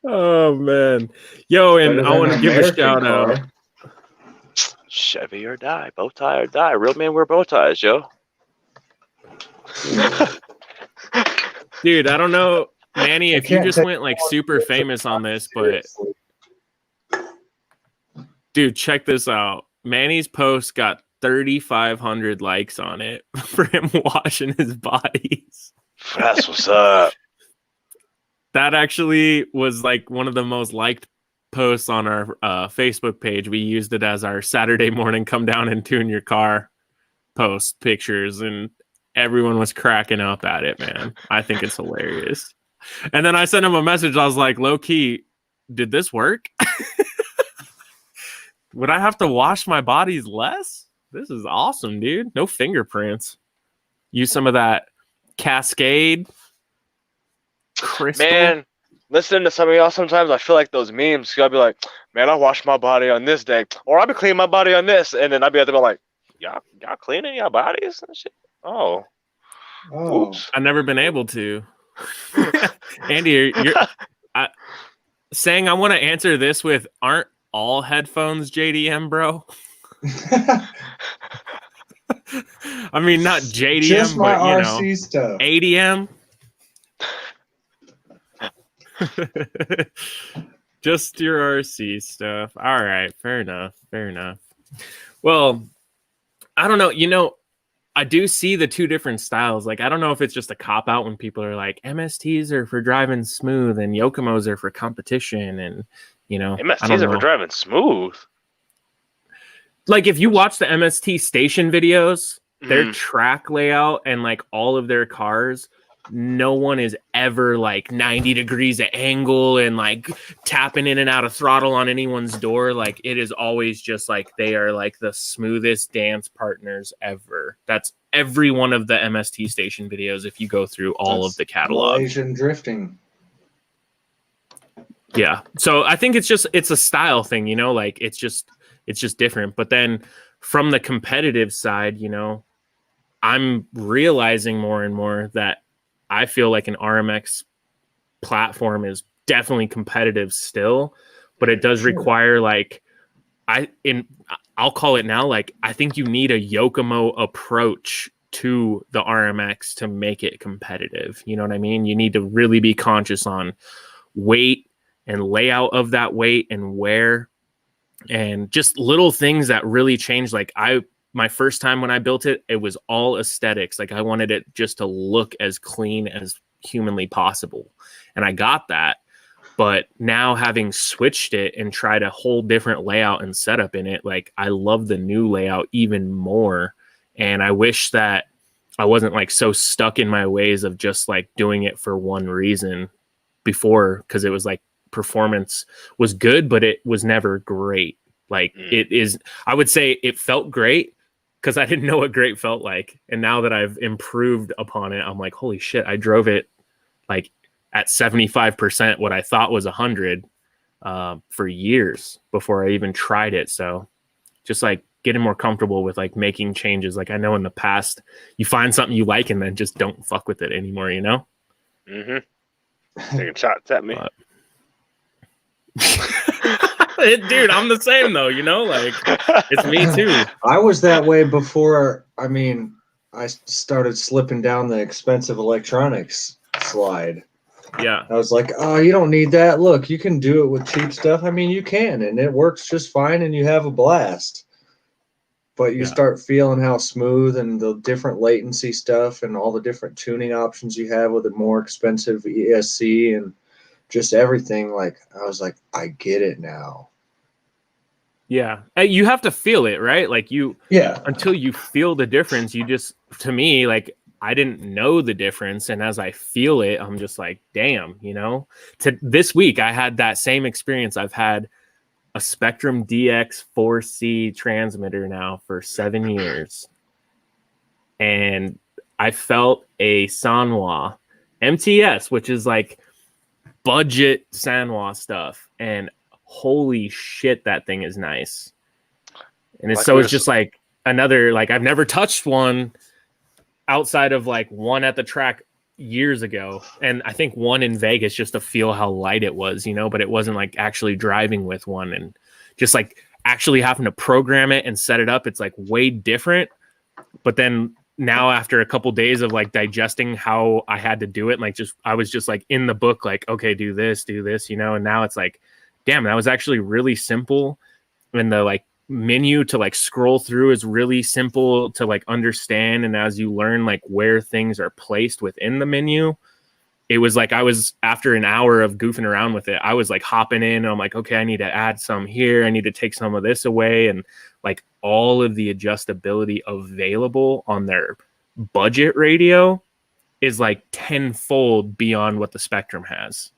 Oh man, yo, and Better I than want to an give a American shout car. out. Chevy or die. Bow tie or die. Real men wear bow ties, Joe. Dude, I don't know, Manny, if you can't just take went like super famous on this, but Seriously. dude, check this out. Manny's post got 3,500 likes on it for him washing his bodies. That's what's up. That actually was like one of the most liked posts on our Facebook page. We used it as our Saturday morning come down and tune your car post pictures, and everyone was cracking up at it, man. I think it's hilarious. And then I sent him a message. I was like, low key, did this work? Would I have to wash my bodies less? This is awesome, dude. No fingerprints. Use some of that Cascade crystal. Man, listening to some of y'all sometimes, I feel like those memes. I'll be like, man, I washed my body on this day. Or I'll be cleaning my body on this. And then I'll be at the like, y'all cleaning your bodies and shit? Oh. Oops. I've never been able to. Andy, you're saying I want to answer this with, aren't all headphones JDM, bro? I mean, not JDM, Just my but you RC know, stuff. ADM. Just your RC stuff. All right, fair enough. Well, I don't know. You know, I do see the two different styles. Like, I don't know if it's just a cop out when people are like, MSTs are for driving smooth and Yokomos are for competition, and you know, MSTs are for driving smooth. Like, if you watch the MST station videos, their track layout and like all of their cars, no one is ever like 90 degrees at angle and like tapping in and out of throttle on anyone's door. Like, it is always just like they are like the smoothest dance partners ever. That's every one of the MST station videos if you go through all of the catalog. Malaysian drifting. Yeah. So I think it's a style thing, you know, like it's just different. But then from the competitive side, you know, I'm realizing more and more that I feel like an RMX platform is definitely competitive still, but it does require like I'll call it now, like I think you need a Yokomo approach to the RMX to make it competitive. You know what I mean? You need to really be conscious on weight and layout of that weight and wear, and just little things that really change. Like my first time when I built it, it was all aesthetics. Like I wanted it just to look as clean as humanly possible. And I got that. But now having switched it and tried a whole different layout and setup in it, like I love the new layout even more. And I wish that I wasn't like so stuck in my ways of just like doing it for one reason before, because it was like performance was good, but it was never great. Like it is, I would say it felt great because I didn't know what great felt like. And now that I've improved upon it, I'm like, holy shit, I drove it like at 75% what I thought was 100 for years before I even tried it. So just like getting more comfortable with like making changes. Like I know in the past you find something you like and then just don't fuck with it anymore, you know? Taking shots at me. Dude, I'm the same though, you know, like it's me too. I was that way before. I mean, I started slipping down the expensive electronics slide. Yeah. I was like, oh, you don't need that. Look, you can do it with cheap stuff. I mean, you can, and it works just fine, and you have a blast. But you start feeling how smooth and the different latency stuff and all the different tuning options you have with a more expensive ESC and just everything. Like, I was like, I get it now. Yeah. You have to feel it, right? Like until you feel the difference, you just, to me, like I didn't know the difference. And as I feel it, I'm just like, damn, you know, this week I had that same experience. I've had a Spectrum DX 4C transmitter now for 7 years. And I felt a Sanwa MTS, which is like budget Sanwa stuff. And holy shit, that thing is nice. And it's just like another, like I've never touched one outside of like one at the track years ago, and I think one in Vegas just to feel how light it was, you know, but it wasn't like actually driving with one and just like actually having to program it and set it up. It's like way different. But then now after a couple days of like digesting how I had to do it, like I was just like in the book, like, okay, do this, you know, and now it's like, damn, that was actually really simple. And the like menu to like scroll through is really simple to like understand. And as you learn like where things are placed within the menu, it was like I was, after an hour of goofing around with it, I was like hopping in and I'm like, okay, I need to add some here, I need to take some of this away, and like all of the adjustability available on their budget radio is like tenfold beyond what the Spectrum has.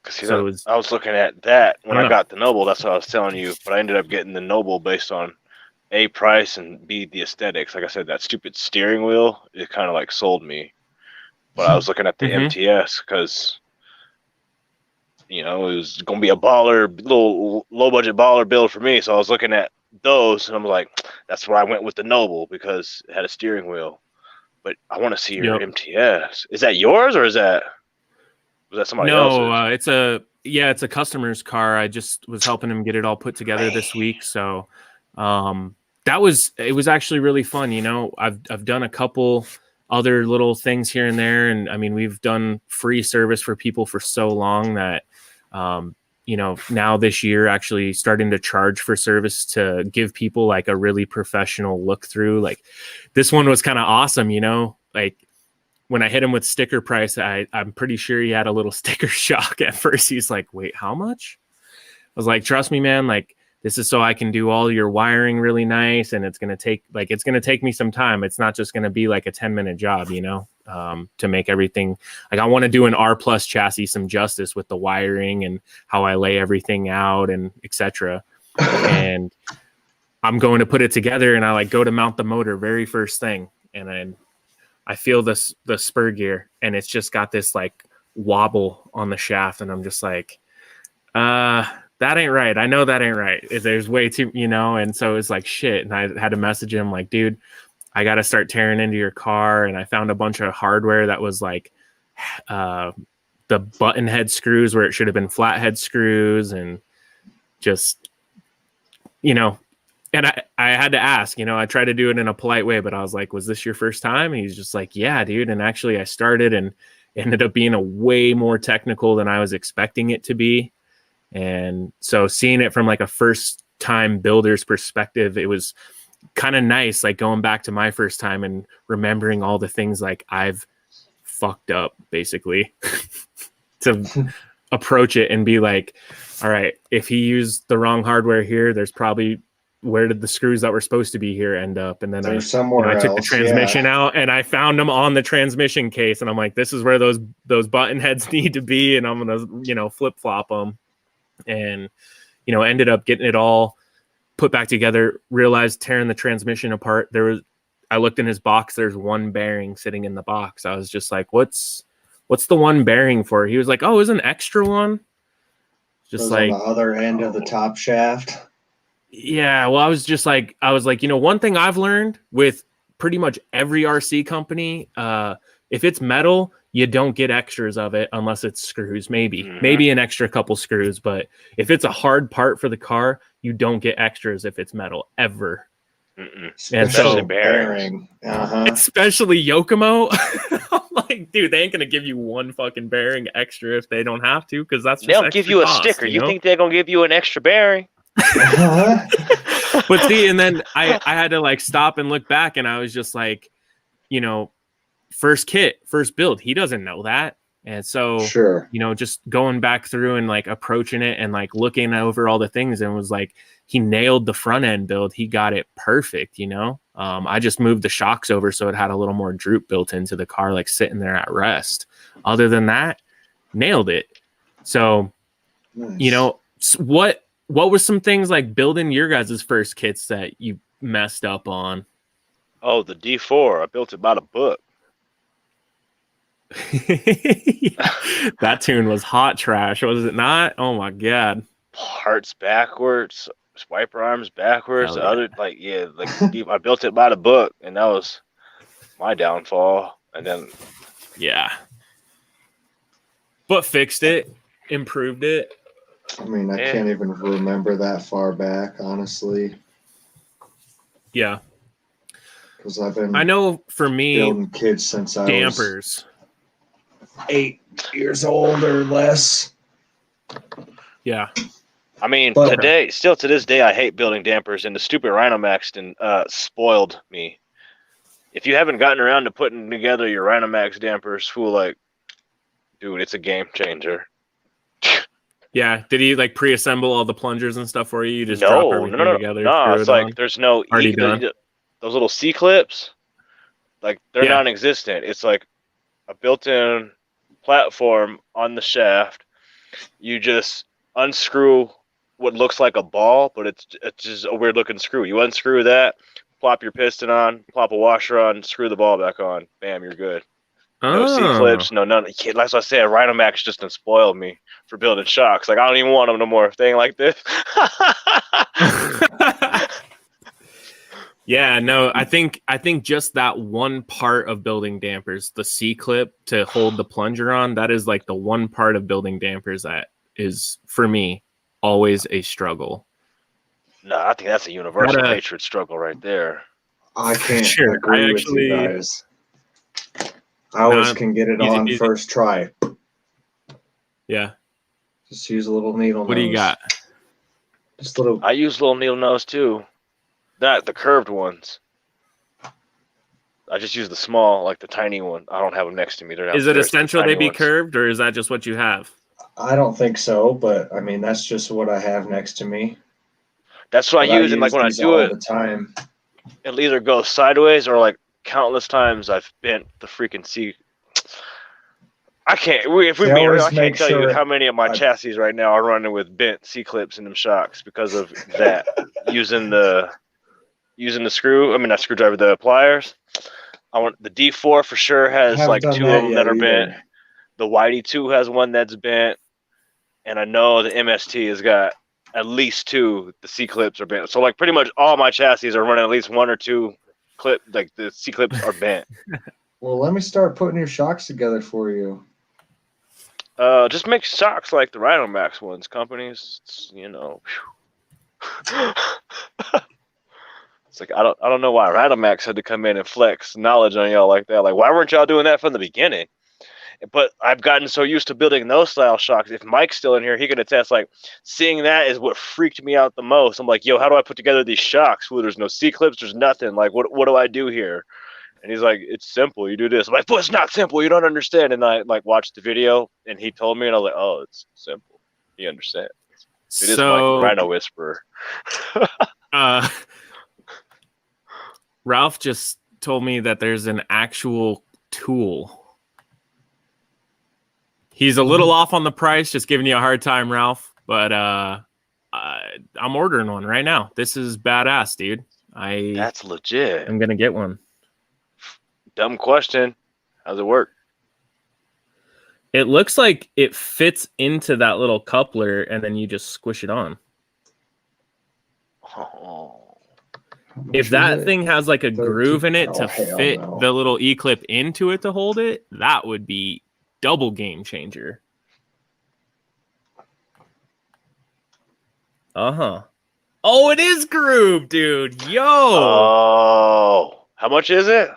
So I was looking at that when I got the Noble. That's what I was telling you. But I ended up getting the Noble based on A, price, and B, the aesthetics. Like I said, that stupid steering wheel, it kind of like sold me. But I was looking at the MTS because, you know, it was going to be a little low budget baller build for me. So I was looking at those and I'm like, that's why I went with the Noble, because it had a steering wheel. But I want to see your MTS. Is that yours or was that somebody else's? No, it's a customer's car. I just was helping him get it all put together this week. So it was actually really fun. You know, I've done a couple other little things here and there. And I mean, we've done free service for people for so long that, you know, now this year actually starting to charge for service to give people like a really professional look through. Like this one was kind of awesome, you know, like when I hit him with sticker price, I'm pretty sure he had a little sticker shock at first. He's like, wait, how much? I was like, trust me, man, like this is so I can do all your wiring really nice. And it's going to take me some time. It's not just going to be like a 10-minute job, you know, to make everything. Like I want to do an R+ chassis some justice with the wiring and how I lay everything out and etc. And I'm going to put it together and I like go to mount the motor very first thing. And then I feel the spur gear and it's just got this like wobble on the shaft. And I'm just like, that ain't right. I know that ain't right. There's way too, you know? And so it's like, shit. And I had to message him like, dude, I got to start tearing into your car. And I found a bunch of hardware that was like, the button head screws where it should have been flat head screws, and just, you know, And I had to ask, I tried to do it in a polite way, but I was like, was this your first time? And he's just like, yeah, dude. And actually I started and ended up being a way more technical than I was expecting it to be. And so seeing it from like a first time builder's perspective, it was kind of nice, like going back to my first time and remembering all the things like I've fucked up basically to approach it and be like, all right, if he used the wrong hardware here, there's probably, where did the screws that were supposed to be here end up? And then I took the transmission out and I found them on the transmission case. And I'm like, this is where those button heads need to be. And I'm going to, flip flop them. And, ended up getting it all put back together, realized tearing the transmission apart. I looked in his box. There's one bearing sitting in the box. I was just like, what's the one bearing for? He was like, oh, is an extra one. Just like on the other end of the top shaft. Yeah, well, I was like, one thing I've learned with pretty much every RC company, if it's metal, you don't get extras of it unless it's screws, maybe an extra couple screws. But if it's a hard part for the car, you don't get extras if it's metal ever. Especially bearing. Especially Yokomo. I'm like, dude, they ain't gonna give you one fucking bearing extra if they don't have to, because that's just they'll give you a sticker. You think they're gonna give you an extra bearing? But see, and then I had to like stop and look back, and I was just like, first kit, first build, he doesn't know that. And so, just going back through and like approaching it and like looking over all the things, and was like, he nailed the front end build. He got it perfect. I just moved the shocks over so it had a little more droop built into the car, like sitting there at rest. Other than that, nailed it. So, nice. What were some things like building your guys' first kits that you messed up on? Oh, the D4. I built it by the book. That tune was hot trash, was it not? Oh my god. Parts backwards, wiper arms backwards. I built it by the book, and that was my downfall. And then but fixed it, improved it. I mean, I can't even remember that far back, honestly. Yeah. Because I know for me, building kids since I dampers. was 8 years old or less. Yeah. I mean, to this day, I hate building dampers, and the stupid Rhinomax spoiled me. If you haven't gotten around to putting together your Rhinomax dampers, dude, it's a game changer. Yeah, did he like pre-assemble all the plungers and stuff for you? You just drop everything together? No, it's like there's no those little C-clips, like they're non-existent. It's like a built-in platform on the shaft. You just unscrew what looks like a ball, but it's just a weird-looking screw. You unscrew that, plop your piston on, plop a washer on, screw the ball back on. Bam, you're good. No C-clips, none. Like I said, Rhinomax just done spoiled me for building shocks. Like, I don't even want them no more. Thing like this. Yeah, no, I think just that one part of building dampers, the C-clip to hold the plunger on, that is like the one part of building dampers that is, for me, always a struggle. No, I think that's a universal hatred struggle right there. I can't agree with you guys. I always can get it on first try. Yeah. Just use a little needle nose. What do you got? Just little. I use little needle nose too. Not the curved ones. I just use the small, like the tiny one. I don't have them next to me. Is it essential they be curved, or is that just what you have? I don't think so, but I mean that's just what I have next to me. That's what I use, and like when I do it, all the time, it'll either go sideways or like countless times I've bent the freaking C. I can't. If we be real, I can't tell you how many of my chassis right now are running with bent C clips in them shocks because of that. using the screw. I mean, not screwdriver, the pliers. I want the D4 for sure has like 2 of them that are bent. The Whitey 2 has one that's bent, and I know the MST has got at least 2. The C clips are bent. So like pretty much all my chassis are running at least 1 or 2 clip. Like the C clips are bent. Well, let me start putting your shocks together for you. Just make shocks like the Rhinomax ones. Companies, It's like I don't know why Radamax had to come in and flex knowledge on y'all like that. Like, why weren't y'all doing that from the beginning? But I've gotten so used to building those style shocks. If Mike's still in here, he can attest. Like, seeing that is what freaked me out the most. I'm like, yo, how do I put together these shocks? Well, there's no C-clips, there's nothing. Like, what do I do here? And he's like, it's simple. You do this. I'm like, well, it's not simple. You don't understand. And I like watched the video, and he told me, and I was like, oh, it's simple. He understands. It is Mike, Rhino Whisperer. Ralph just told me that there's an actual tool. He's a little off on the price, just giving you a hard time, Ralph. But I'm ordering one right now. This is badass, dude. That's legit. I'm gonna get one. Dumb question. How's it work? It looks like it fits into that little coupler, and then you just squish it on. Oh. If that thing has like a groove in it to fit the little E-clip into it to hold it, that would be double game changer. Oh, it is grooved, dude. Yo. Oh, how much is it?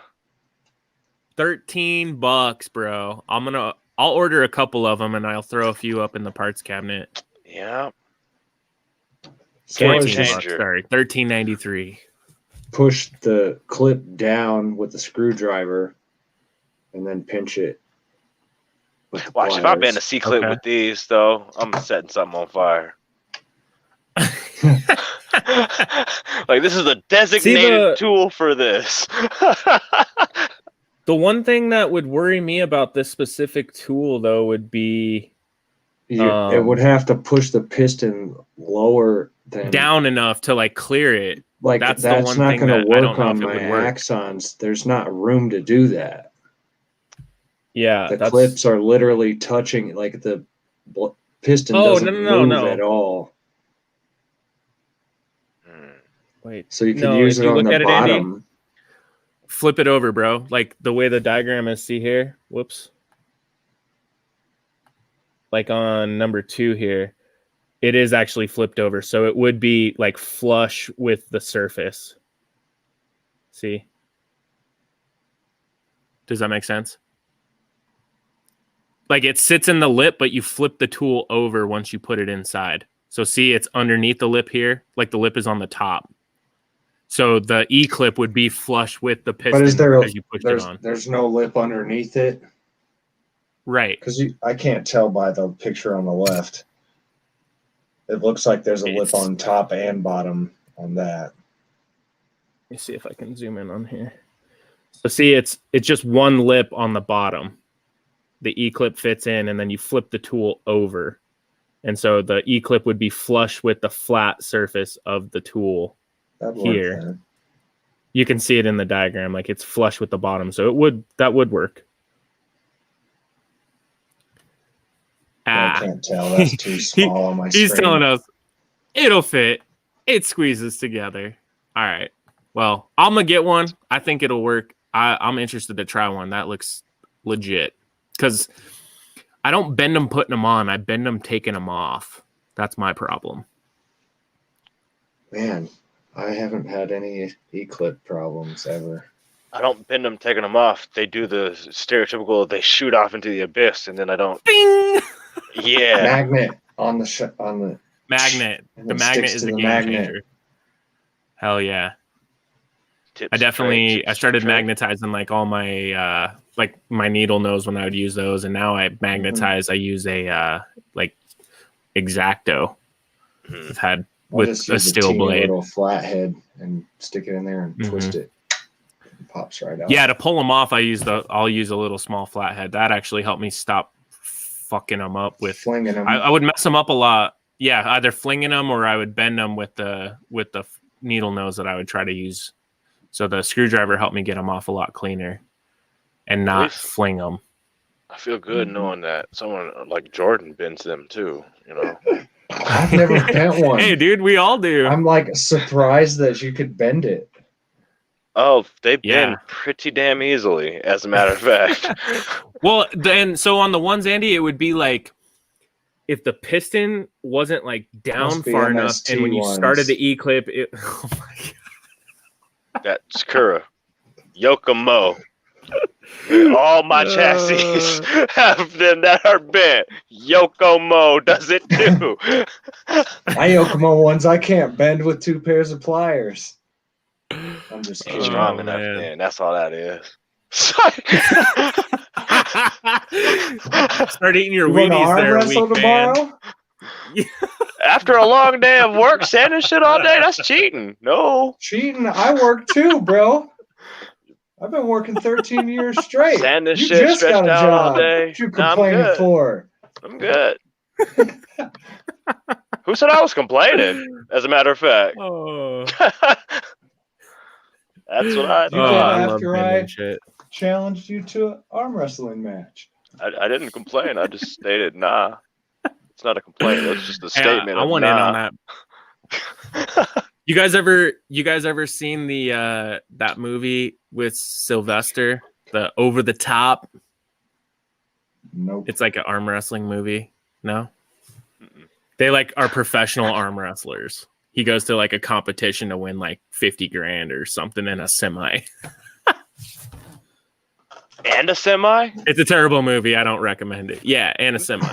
$13, bro. I'll order a couple of them and I'll throw a few up in the parts cabinet. Yeah. $14, sorry, $13.93. Push the clip down with the screwdriver and then pinch it. Watch, if I bend a C-clip with these, though, I'm setting something on fire. Like, this is a designated tool for this. The one thing that would worry me about this specific tool, though, would be... it would have to push the piston lower than... down enough to, like, clear it. Like, that's the one not thing going to that I don't work know on if it my would work. axons. There's not room to do that. Yeah, the clips are literally touching, like the piston doesn't move at all. Wait, so you can use it on the bottom. Andy, flip it over, bro. Like the way the diagram is. See here? Whoops. Like on number 2 here, it is actually flipped over, so it would be like flush with the surface. See? Does that make sense? Like it sits in the lip, but you flip the tool over once you put it inside. So see, it's underneath the lip here. Like the lip is on the top. So the E-clip would be flush with the piston as you push it on. There's no lip underneath it? Right. Because I can't tell by the picture on the left. It looks like there's a lip on top and bottom on that. Let me see if I can zoom in on here. So see, it's just one lip on the bottom. The E-clip fits in, and then you flip the tool over. And so the E-clip would be flush with the flat surface of the tool here. You can see it in the diagram, like it's flush with the bottom. So that would work. I can't tell. That's too small on my screen. He's telling us it'll fit. It squeezes together. All right. Well, I'm going to get one. I think it'll work. I'm interested to try one. That looks legit. Because I don't bend them putting them on. I bend them taking them off. That's my problem. Man, I haven't had any E-clip problems ever. I don't bend them taking them off. They do the stereotypical, they shoot off into the abyss, and then I don't. Bing! Yeah. Magnet on the magnet. The magnet is the game changer. Hell yeah. I started magnetizing like all my like my needle nose when I would use those, and now I magnetize. I use a like X-Acto. I've had with a steel blade, little flathead, and stick it in there and twist it. It pops right out. Yeah, to pull them off, I'll use a little small flathead. That actually helped me stop fucking them up with flinging them. I would mess them up a lot. Yeah, either flinging them or I would bend them with the needle nose that I would try to use. So the screwdriver helped me get them off a lot cleaner and not fling them. I feel good knowing that someone like Jordan bends them too, you know. I've never bent one. Hey, dude, we all do. I'm like surprised that you could bend it. Oh, they bend pretty damn easily, as a matter of fact. Well, then, so on the ones, Andy, it would be like if the piston wasn't like down far enough, and when you started the E-clip, oh my God. That Sakura. Yokomo. All my chassis have them that are bent. Yokomo does it too. My Yokomo ones I can't bend with 2 pairs of pliers. I'm just You're kidding. strong enough, man. then. That's all that is. Start eating your You want to Wheaties arm there, wrestle weak man. tomorrow? After a long day of work, sanding shit all day, that's cheating. No. Cheating, I work too, bro. I've been working 13 years straight. Sanding You shit just got stretched a out all job. day. What you Nah, I'm complaining good. for? I'm good. Who said I was complaining? As a matter of fact. Oh, That's what I You did thought. I love after bending I shit. challenged you to an arm wrestling match. I didn't complain. I just stated, nah. It's not a complaint. That's just a statement I of want nah. in on that. You guys ever seen the that movie with Sylvester, the Over the Top? Nope. It's like an arm wrestling movie. No, Mm-mm. they like are professional arm wrestlers. He goes to like a competition to win like 50 grand or something in a semi. And a semi? It's a terrible movie. I don't recommend it. Yeah, and a semi.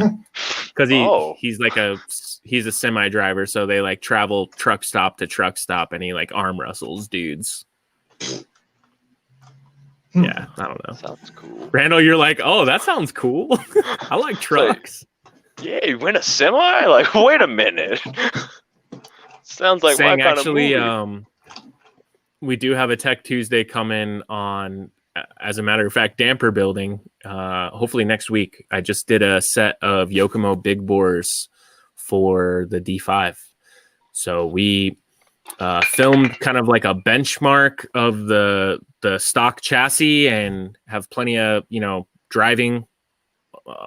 Because he's a semi driver, so they like travel truck stop to truck stop, and he like arm wrestles dudes. Yeah, I don't know. Sounds cool. Randall, you're like, oh, that sounds cool. I like trucks. Yeah, you win a semi? Like, wait a minute. Sounds like my Saying kind actually, of movie. we do have a Tech Tuesday coming on. As a matter of fact, damper building. Hopefully next week. I just did a set of Yokomo big bores for the D5. So we filmed kind of like a benchmark of the stock chassis and have plenty of, driving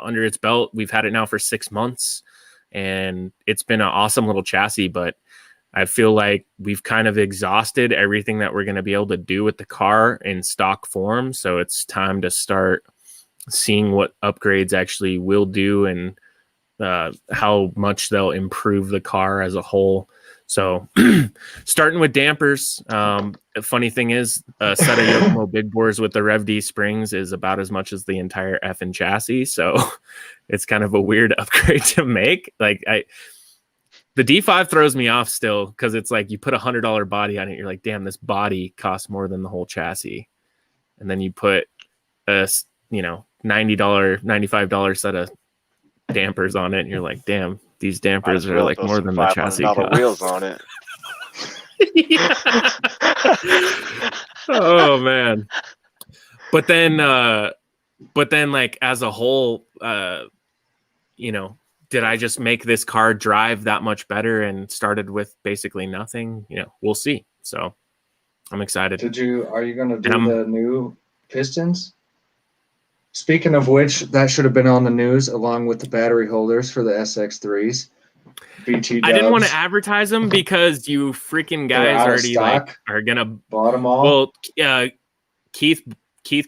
under its belt. We've had it now for 6 months and it's been an awesome little chassis, but I feel like we've kind of exhausted everything that we're going to be able to do with the car in stock form. So it's time to start seeing what upgrades actually will do and how much they'll improve the car as a whole. So starting with dampers, the funny thing is a set of Yokomo big bores with the Rev D springs is about as much as the entire effing chassis. So it's kind of a weird upgrade to make. Like the D5 throws me off still because it's like you put $100 body on it. You're like, damn, this body costs more than the whole chassis. And then you put a, $90, $95 set of dampers on it. And you're like, damn, these dampers are like more than the chassis cost. Wheels on it. Oh, man. But then like as a whole, did I just make this car drive that much better and started with basically nothing? We'll see. So I'm excited. Are you going to do the new pistons? Speaking of which, that should have been on the news along with the battery holders for the SX3s. BT Dubs. I didn't want to advertise them because you freaking guys already are going to bought them all. Well, Keith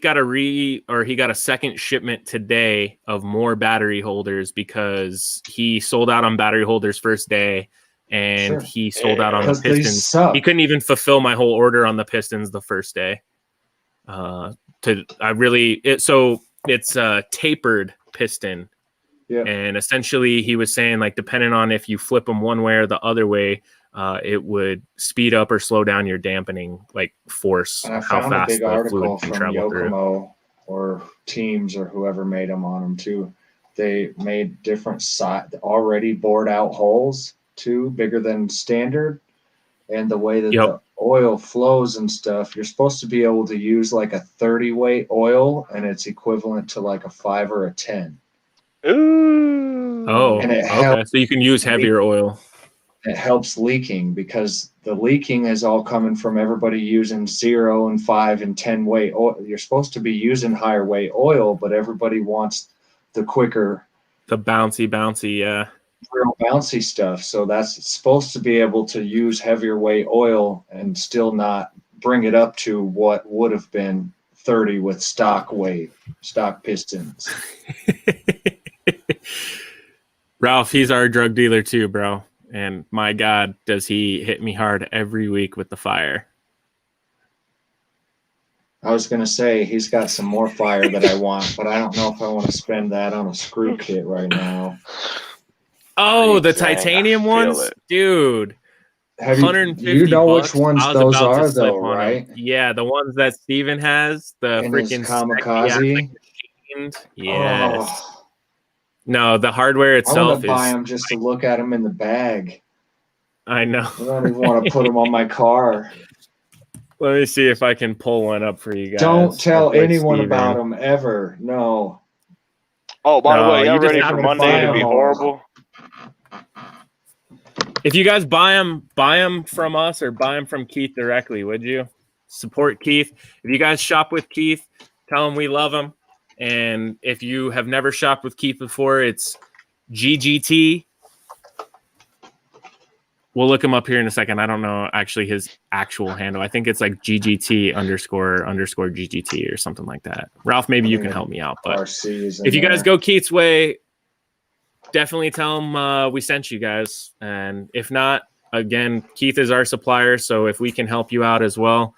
got he got a second shipment today of more battery holders because he sold out on battery holders first day and he sold out on the pistons. He couldn't even fulfill my whole order on the pistons the first day. It's a tapered piston. Yeah. And essentially he was saying like, depending on if you flip them one way or the other way, it would speed up or slow down your dampening like force, and I how found fast a big the article fluid can from travel Yokomo through. or Teams or whoever made them on them too. They made different already bored out holes too, bigger than standard. And the way that the oil flows and stuff, you're supposed to be able to use like a 30 weight oil and it's equivalent to like a 5 or a 10. Ooh. Oh, and okay. So you can use heavier oil. It helps leaking because the leaking is all coming from everybody using 0 and 5 and 10 weight oil. You're supposed to be using higher weight oil, but everybody wants the quicker, the bouncy, yeah, real bouncy stuff. So that's supposed to be able to use heavier weight oil and still not bring it up to what would have been 30 with stock pistons. Ralph, he's our drug dealer too, bro. And my God, does he hit me hard every week with the fire. I was going to say he's got some more fire that I want, but I don't know if I want to spend that on a screw kit right now. Oh, the Dang, I titanium feel ones, it. dude. Have you 150 know bucks. which ones I was those about to are, slip though, on right? them. Yeah, the ones that Steven has, the In his freaking yeah, it's like kamikaze. machined. Yes. Oh, No, the hardware I want itself to buy is. them just to look at them in the bag. I know. I don't even want to put them on my car. Let me see if I can pull one up for you guys. Don't tell Look like anyone Steven. about them ever. No. Oh, by the No, way, y'all you just ready have for to Monday buy to be them. horrible? If you guys buy them from us or buy them from Keith directly, would you? Support Keith. If you guys shop with Keith, tell him we love him. And if you have never shopped with Keith before, it's GGT. We'll look him up here in a second. I don't know actually his actual handle. I think it's like GGT _ GGT or something like that. Ralph, maybe you can help me out. But if you guys go Keith's way, definitely tell him we sent you guys. And if not, again, Keith is our supplier. So if we can help you out as well,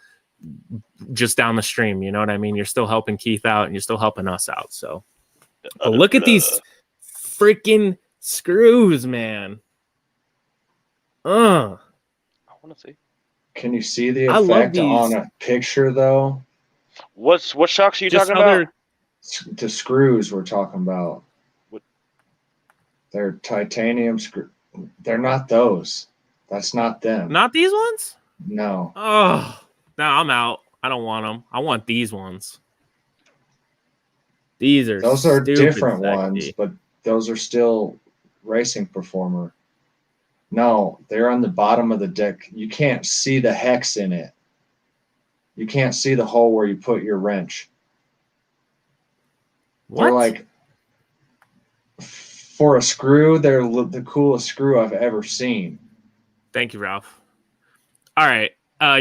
just down the stream, you know what I mean? You're still helping Keith out and you're still helping us out. So but look at these freaking screws, man. I want to see. Can you see the effect on a picture, though? What shocks are you just talking about? The screws we're talking about. What? They're titanium screw. They're not those. That's not them. Not these ones? No. Oh, no, I'm out. I don't want them. I want these ones. These are those are different sexy ones, but those are still Racing Performer. No, they're on the bottom of the deck. You can't see the hex in it. You can't see the hole where you put your wrench. What? They're like, for a screw, they're the coolest screw I've ever seen. Thank you, Ralph. All right.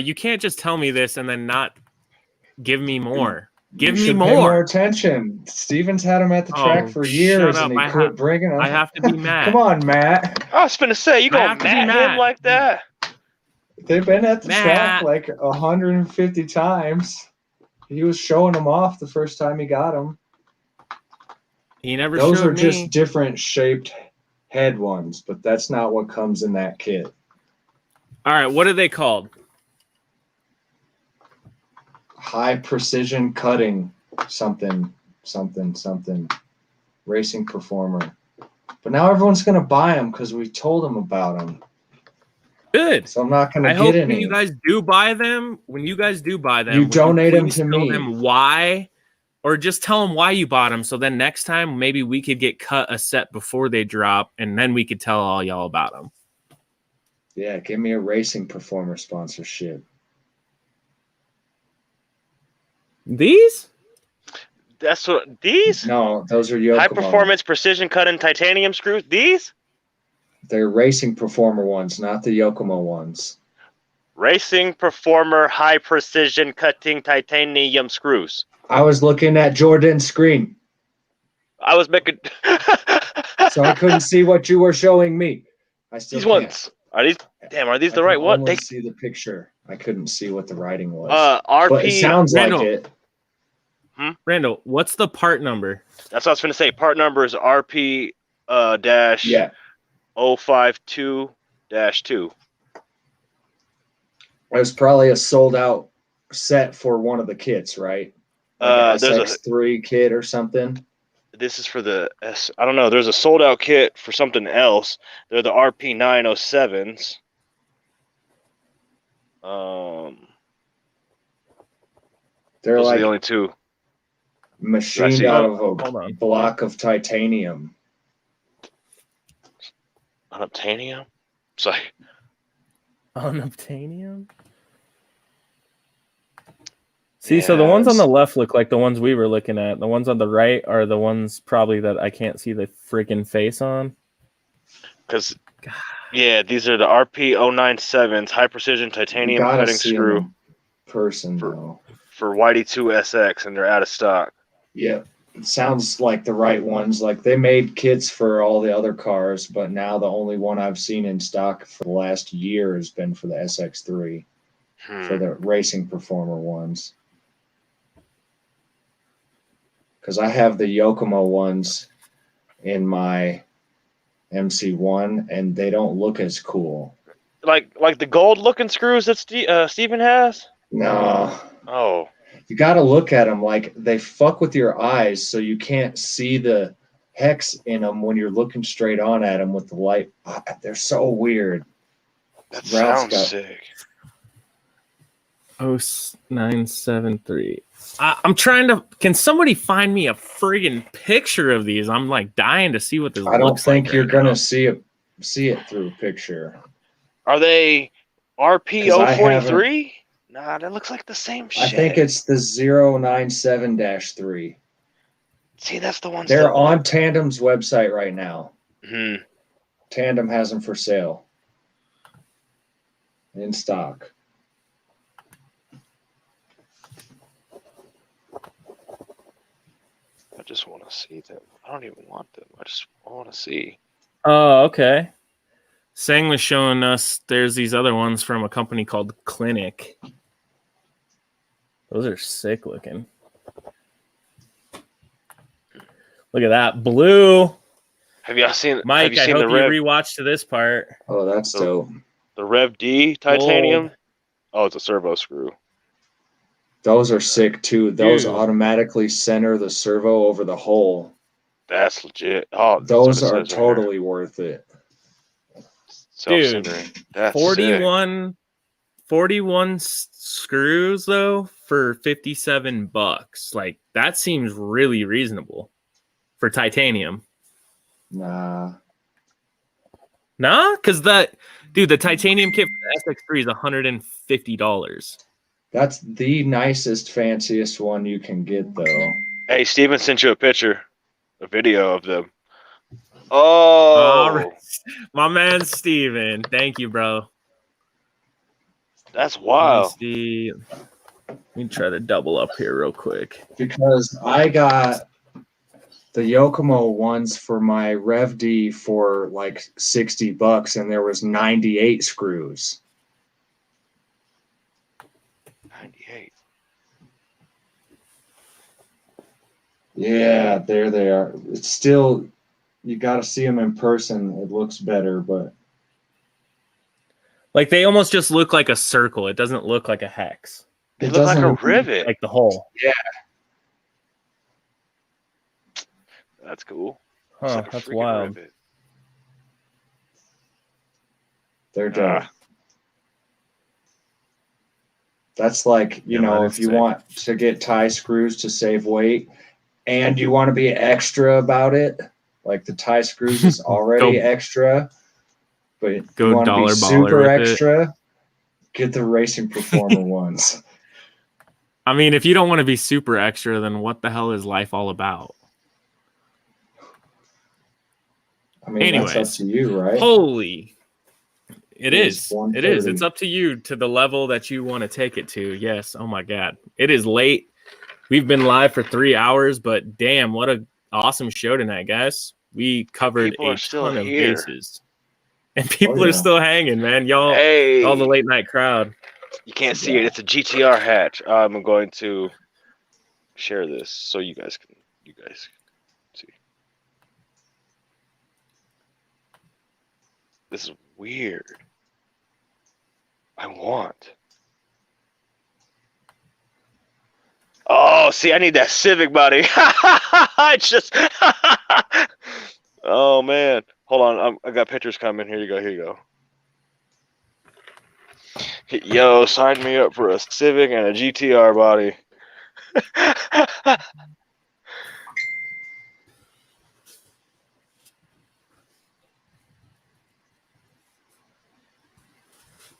You can't just tell me this and then not give me more. Give me more. Pay more attention. Steven's had them at the track for years, and he quit bringing them. I have to be mad. Come on, Matt. I was finna say, you gonna mad him like that? They've been at the track like 150 times. He was showing them off the first time he got them. He never Those showed are just different shaped head ones, but that's not what comes in that kit. All right, what are they called? High precision cutting something. Racing Performer. But now everyone's going to buy them because we told them about them. Good. So I'm not going to get any. When you guys do buy them, you donate them to me. Tell them why, or just tell them why you bought them. So then next time, maybe we could get cut a set before they drop, and then we could tell all y'all about them. Yeah, give me a Racing Performer sponsorship. These? That's what these? No, those are Yokomo. High performance precision cut in titanium screws. These? They're Racing Performer ones, not the Yokomo ones. Racing Performer high precision cutting titanium screws. I was looking at Jordan's screen. I was making so I couldn't see what you were showing me. I still these can't. ones. Are these the right one? I see the picture. I couldn't see what the writing was. RP. But it sounds Randall, like it. Randall, what's the part number? That's what I was going to say. Part number is RP dash 052-2. It was probably a sold out set for one of the kits, right? Like there's SX3 kit or something. This is for the I don't know. There's a sold out kit for something else. They're the RP 907s. They're those like are the only two. Machined out of a block of titanium. Unobtainium? It's like Unobtainium? See, so the ones on the left look like the ones we were looking at. The ones on the right are the ones probably that I can't see the freaking face on. Because, yeah, these are the RP 097s, high precision titanium cutting screw. Person, for YD2SX, and they're out of stock. Yeah, it sounds like the right ones. Like they made kits for all the other cars, but now the only one I've seen in stock for the last year has been for the SX3, for the Racing Performer ones. because I have the Yokomo ones in my MC1, and they don't look as cool. Like the gold looking screws that Steven has? No. Oh. You got to look at them like they fuck with your eyes, so you can't see the hex in them when you're looking straight on at them with the light. They're so weird. That sounds sick. 0973. I'm trying to. Can somebody find me a friggin' picture of these? I'm like dying to see what this looks like. I don't think you're right gonna now. see it through a picture. Are they RP043? Nah, that looks like the same shit. I think it's the 097-3. See, that's the ones. They're on Tandem's website right now. Mm-hmm. Tandem has them for sale. In stock. I just want to see them. I don't even want them. I want to see. Oh, okay. Sang was showing us there's these other ones from a company called Clinic. Those are sick looking. Look at that. Blue. Have y'all seen Mike, I hope you rewatched to this part. Oh, that's dope. The Rev D titanium? Gold. Oh, it's a servo screw. Those are sick too. Those automatically center the servo over the hole. That's legit. Oh, those are totally worth it. Dude, that's 41 screws though for $57. Like that seems really reasonable for titanium. Nah, because the titanium kit for the SX3 is $150. That's the nicest, fanciest one you can get, though. Hey, Steven sent you a video of them. Oh, all right. My man Steven. Thank you, bro. That's wild. Let me try to double up here real quick. Because I got the Yokomo ones for my Rev D for like $60, and there was 98 screws. 98. Yeah, there they are. It's still, you got to see them in person. It looks better, but like they almost just look like a circle. It doesn't look like a hex. They look like a rivet, like the hole. Yeah, that's cool. Huh, like that's wild. Rivet. They're dope. That's like, you know, if you want to get tie screws to save weight and you want to be extra about it, like the tie screws is already extra, but you want to be super extra, get the Racing Performer ones. I mean, if you don't want to be super extra, then what the hell is life all about? I mean, that's up to you, right? Holy. It is. It is. It's up to you to the level that you want to take it to. Yes. Oh my God. It is late. We've been live for 3 hours, but damn, what an awesome show tonight, guys. We covered a ton of bases. And people are still hanging, man. Y'all, all the late night crowd. You can't see it. It's a GTR hatch. I'm going to share this so you guys can see. This is weird. I want. Oh, see, I need that Civic body. I just. Oh man, hold on. I got pictures coming. Here you go. Here you go. Yo, sign me up for a Civic and a GTR body.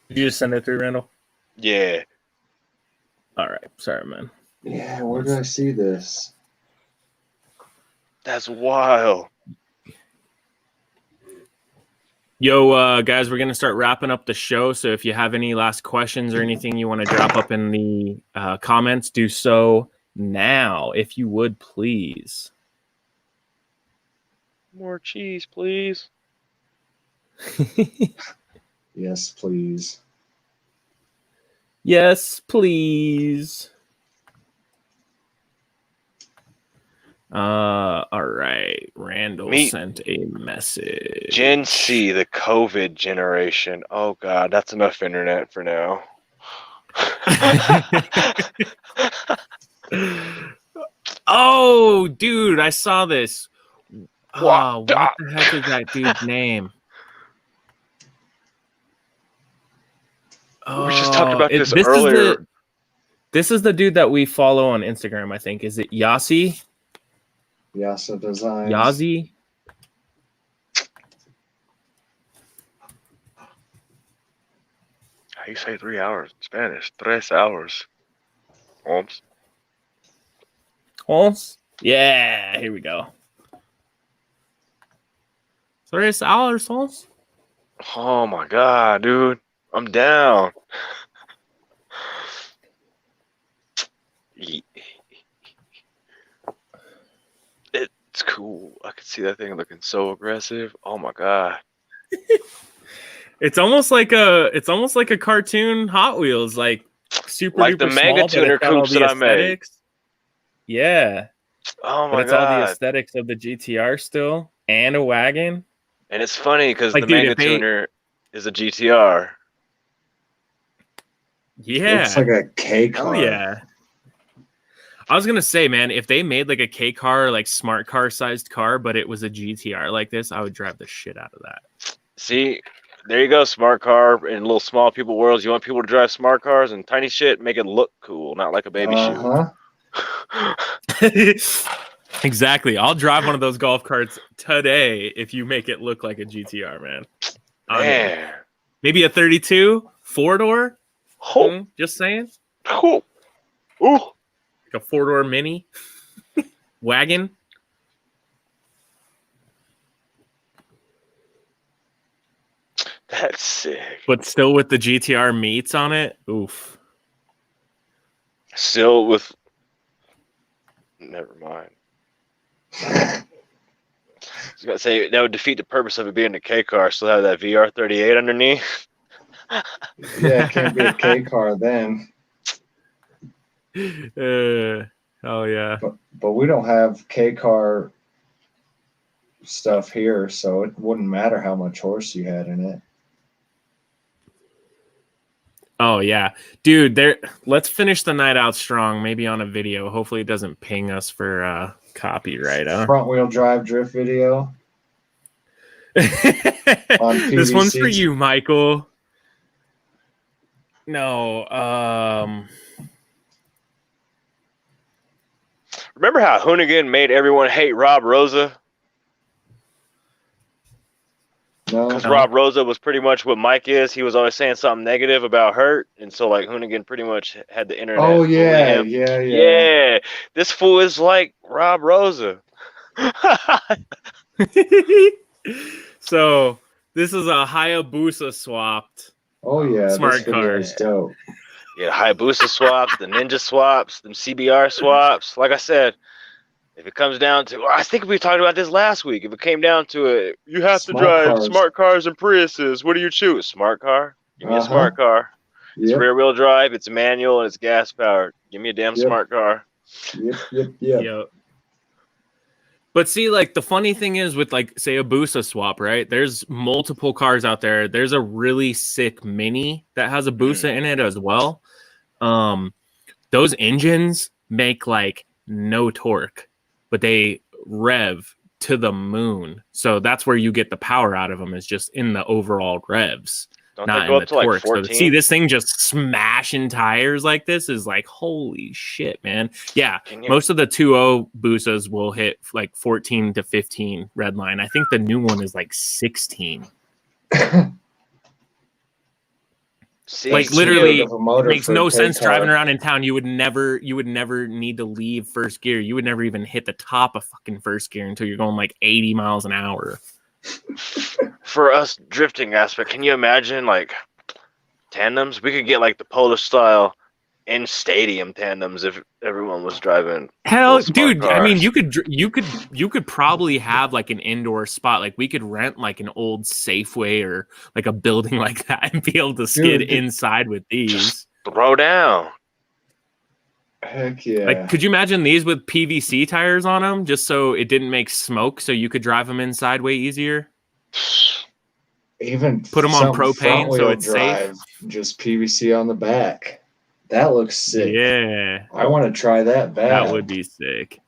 Did you just send it through, Randall? Yeah. All right. Sorry, man. Yeah, where did I see this? That's wild. Yo, guys, we're going to start wrapping up the show. So if you have any last questions or anything you want to drop up in the comments, do so now, if you would, please. More cheese, please. Yes, please. Yes, please. All right. Randall sent a message. Gen C, the COVID generation. Oh God, that's enough internet for now. Oh, dude, I saw this. What the heck is that dude's name? We just talked about this earlier. This is the dude that we follow on Instagram, I think. Is it Yasi? Yasa Designs. Yazi? How you say 3 hours in Spanish? 3 hours. Holmes. Holmes? Yeah, here we go. 3 hours, Holmes? Oh my God, dude. I'm down. It's cool. I can see that thing looking so aggressive. Oh my God. It's almost like a cartoon Hot Wheels, like super like duper the Mega small, Tuner coops that I made. Yeah. Oh my but it's God. all the aesthetics of the GTR still, and a wagon. And it's funny because like, the Mega Tuner is a GTR. Yeah. Looks like a K car. Oh yeah. I was gonna say, man, if they made like a K car, like smart car sized car, but it was a GTR like this, I would drive the shit out of that. See, there you go, smart car in little small people worlds. You want people to drive smart cars and tiny shit, make it look cool, not like a baby shoe. Exactly. I'll drive one of those golf carts today if you make it look like a GTR, man. Man. Maybe a 32 4-door. Oh. Just saying. Oh. Ooh. Like a 4-door mini wagon. That's sick. But still with the GTR meats on it. Oof. Still with. Never mind. I was gonna say that would defeat the purpose of it being a K car. Still have that VR38 underneath. Yeah, it can't be a K car then. Oh yeah. But we don't have K car stuff here, so it wouldn't matter how much horse you had in it. Oh yeah, dude. Let's finish the night out strong. Maybe on a video. Hopefully, it doesn't ping us for copyright. Front wheel drive drift video. This one's for you, Michael. No. Remember how Hoonigan made everyone hate Rob Rosa? Because Rob Rosa was pretty much what Mike is. He was always saying something negative about Hurt, and so like Hoonigan pretty much had the internet. Oh yeah, yeah. This fool is like Rob Rosa. So this is a Hayabusa swapped. Oh yeah, smart car. Is dope. Yeah, Hayabusa swaps, the Ninja swaps, them CBR swaps. Like I said, if it comes down to, I think we talked about this last week. If it came down to it, you have to drive smart cars and Priuses. What do you choose? Smart car? Give me a smart car. It's rear wheel drive. It's manual and it's gas powered. Give me a damn smart car. Yep. But see, like the funny thing is with like say a Busa swap, right? There's multiple cars out there. There's a really sick Mini that has a Busa in it as well. Those engines make like no torque, but they rev to the moon. So that's where you get the power out of them, is just in the overall revs. Don't not they go in up the to torque. like 14? So see this thing just smashing tires like this is like, holy shit, man. Yeah, most of the 2.0 Busas will hit like 14 to 15 red line. I think the new one is like 16. Like literally, it makes no sense driving around in town. You would never need to leave first gear. You would never even hit the top of fucking first gear until you're going like 80 miles an hour. For us drifting aspect, can you imagine like tandems? We could get like the Polish style in stadium tandems if everyone was driving. Hell, dude! Cars. I mean, you could probably have like an indoor spot. Like we could rent like an old Safeway or like a building like that and be able to skid inside with these. Just throw down. Heck yeah. Like, could you imagine these with PVC tires on them, just so it didn't make smoke, so you could drive them inside way easier? Even Put them on something propane front so wheel it's drive, safe. just PVC on the back. That looks sick. Yeah, I want to try that bad. that would be sick.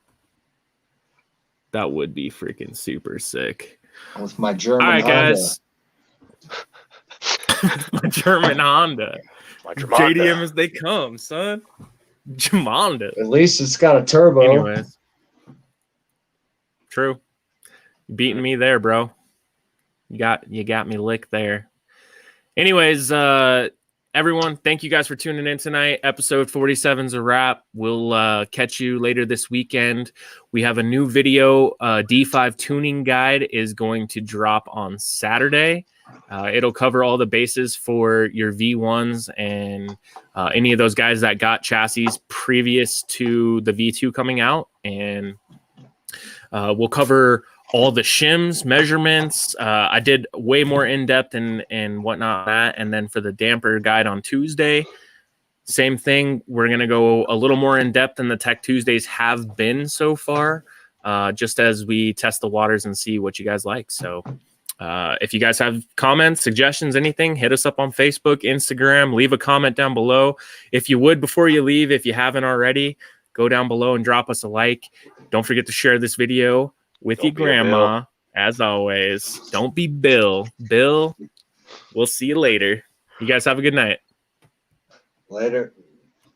That would be freaking super sick. With my German All right, Honda. guys. My German Honda. My JDM Dramonda. as they come, son. Jamonda. At least it's got a turbo. Anyways. True. You beating me there, bro. You got me licked there. Anyways, everyone, thank you guys for tuning in tonight. Episode 47 is a wrap. We'll catch you later this weekend. We have a new video. D5 tuning guide is going to drop on Saturday. It'll cover all the bases for your V1s and any of those guys that got chassis previous to the V2 coming out. And we'll cover all the shims, measurements. I did way more in-depth and whatnot that. And then for the damper guide on Tuesday, same thing. We're going to go a little more in-depth than the Tech Tuesdays have been so far, just as we test the waters and see what you guys like. So if you guys have comments, suggestions, anything, hit us up on Facebook, Instagram, leave a comment down below. If you would, before you leave, if you haven't already, go down below and drop us a like. Don't forget to share this video with your grandma, as always. Don't be Bill. Bill, we'll see you later. You guys have a good night. Later.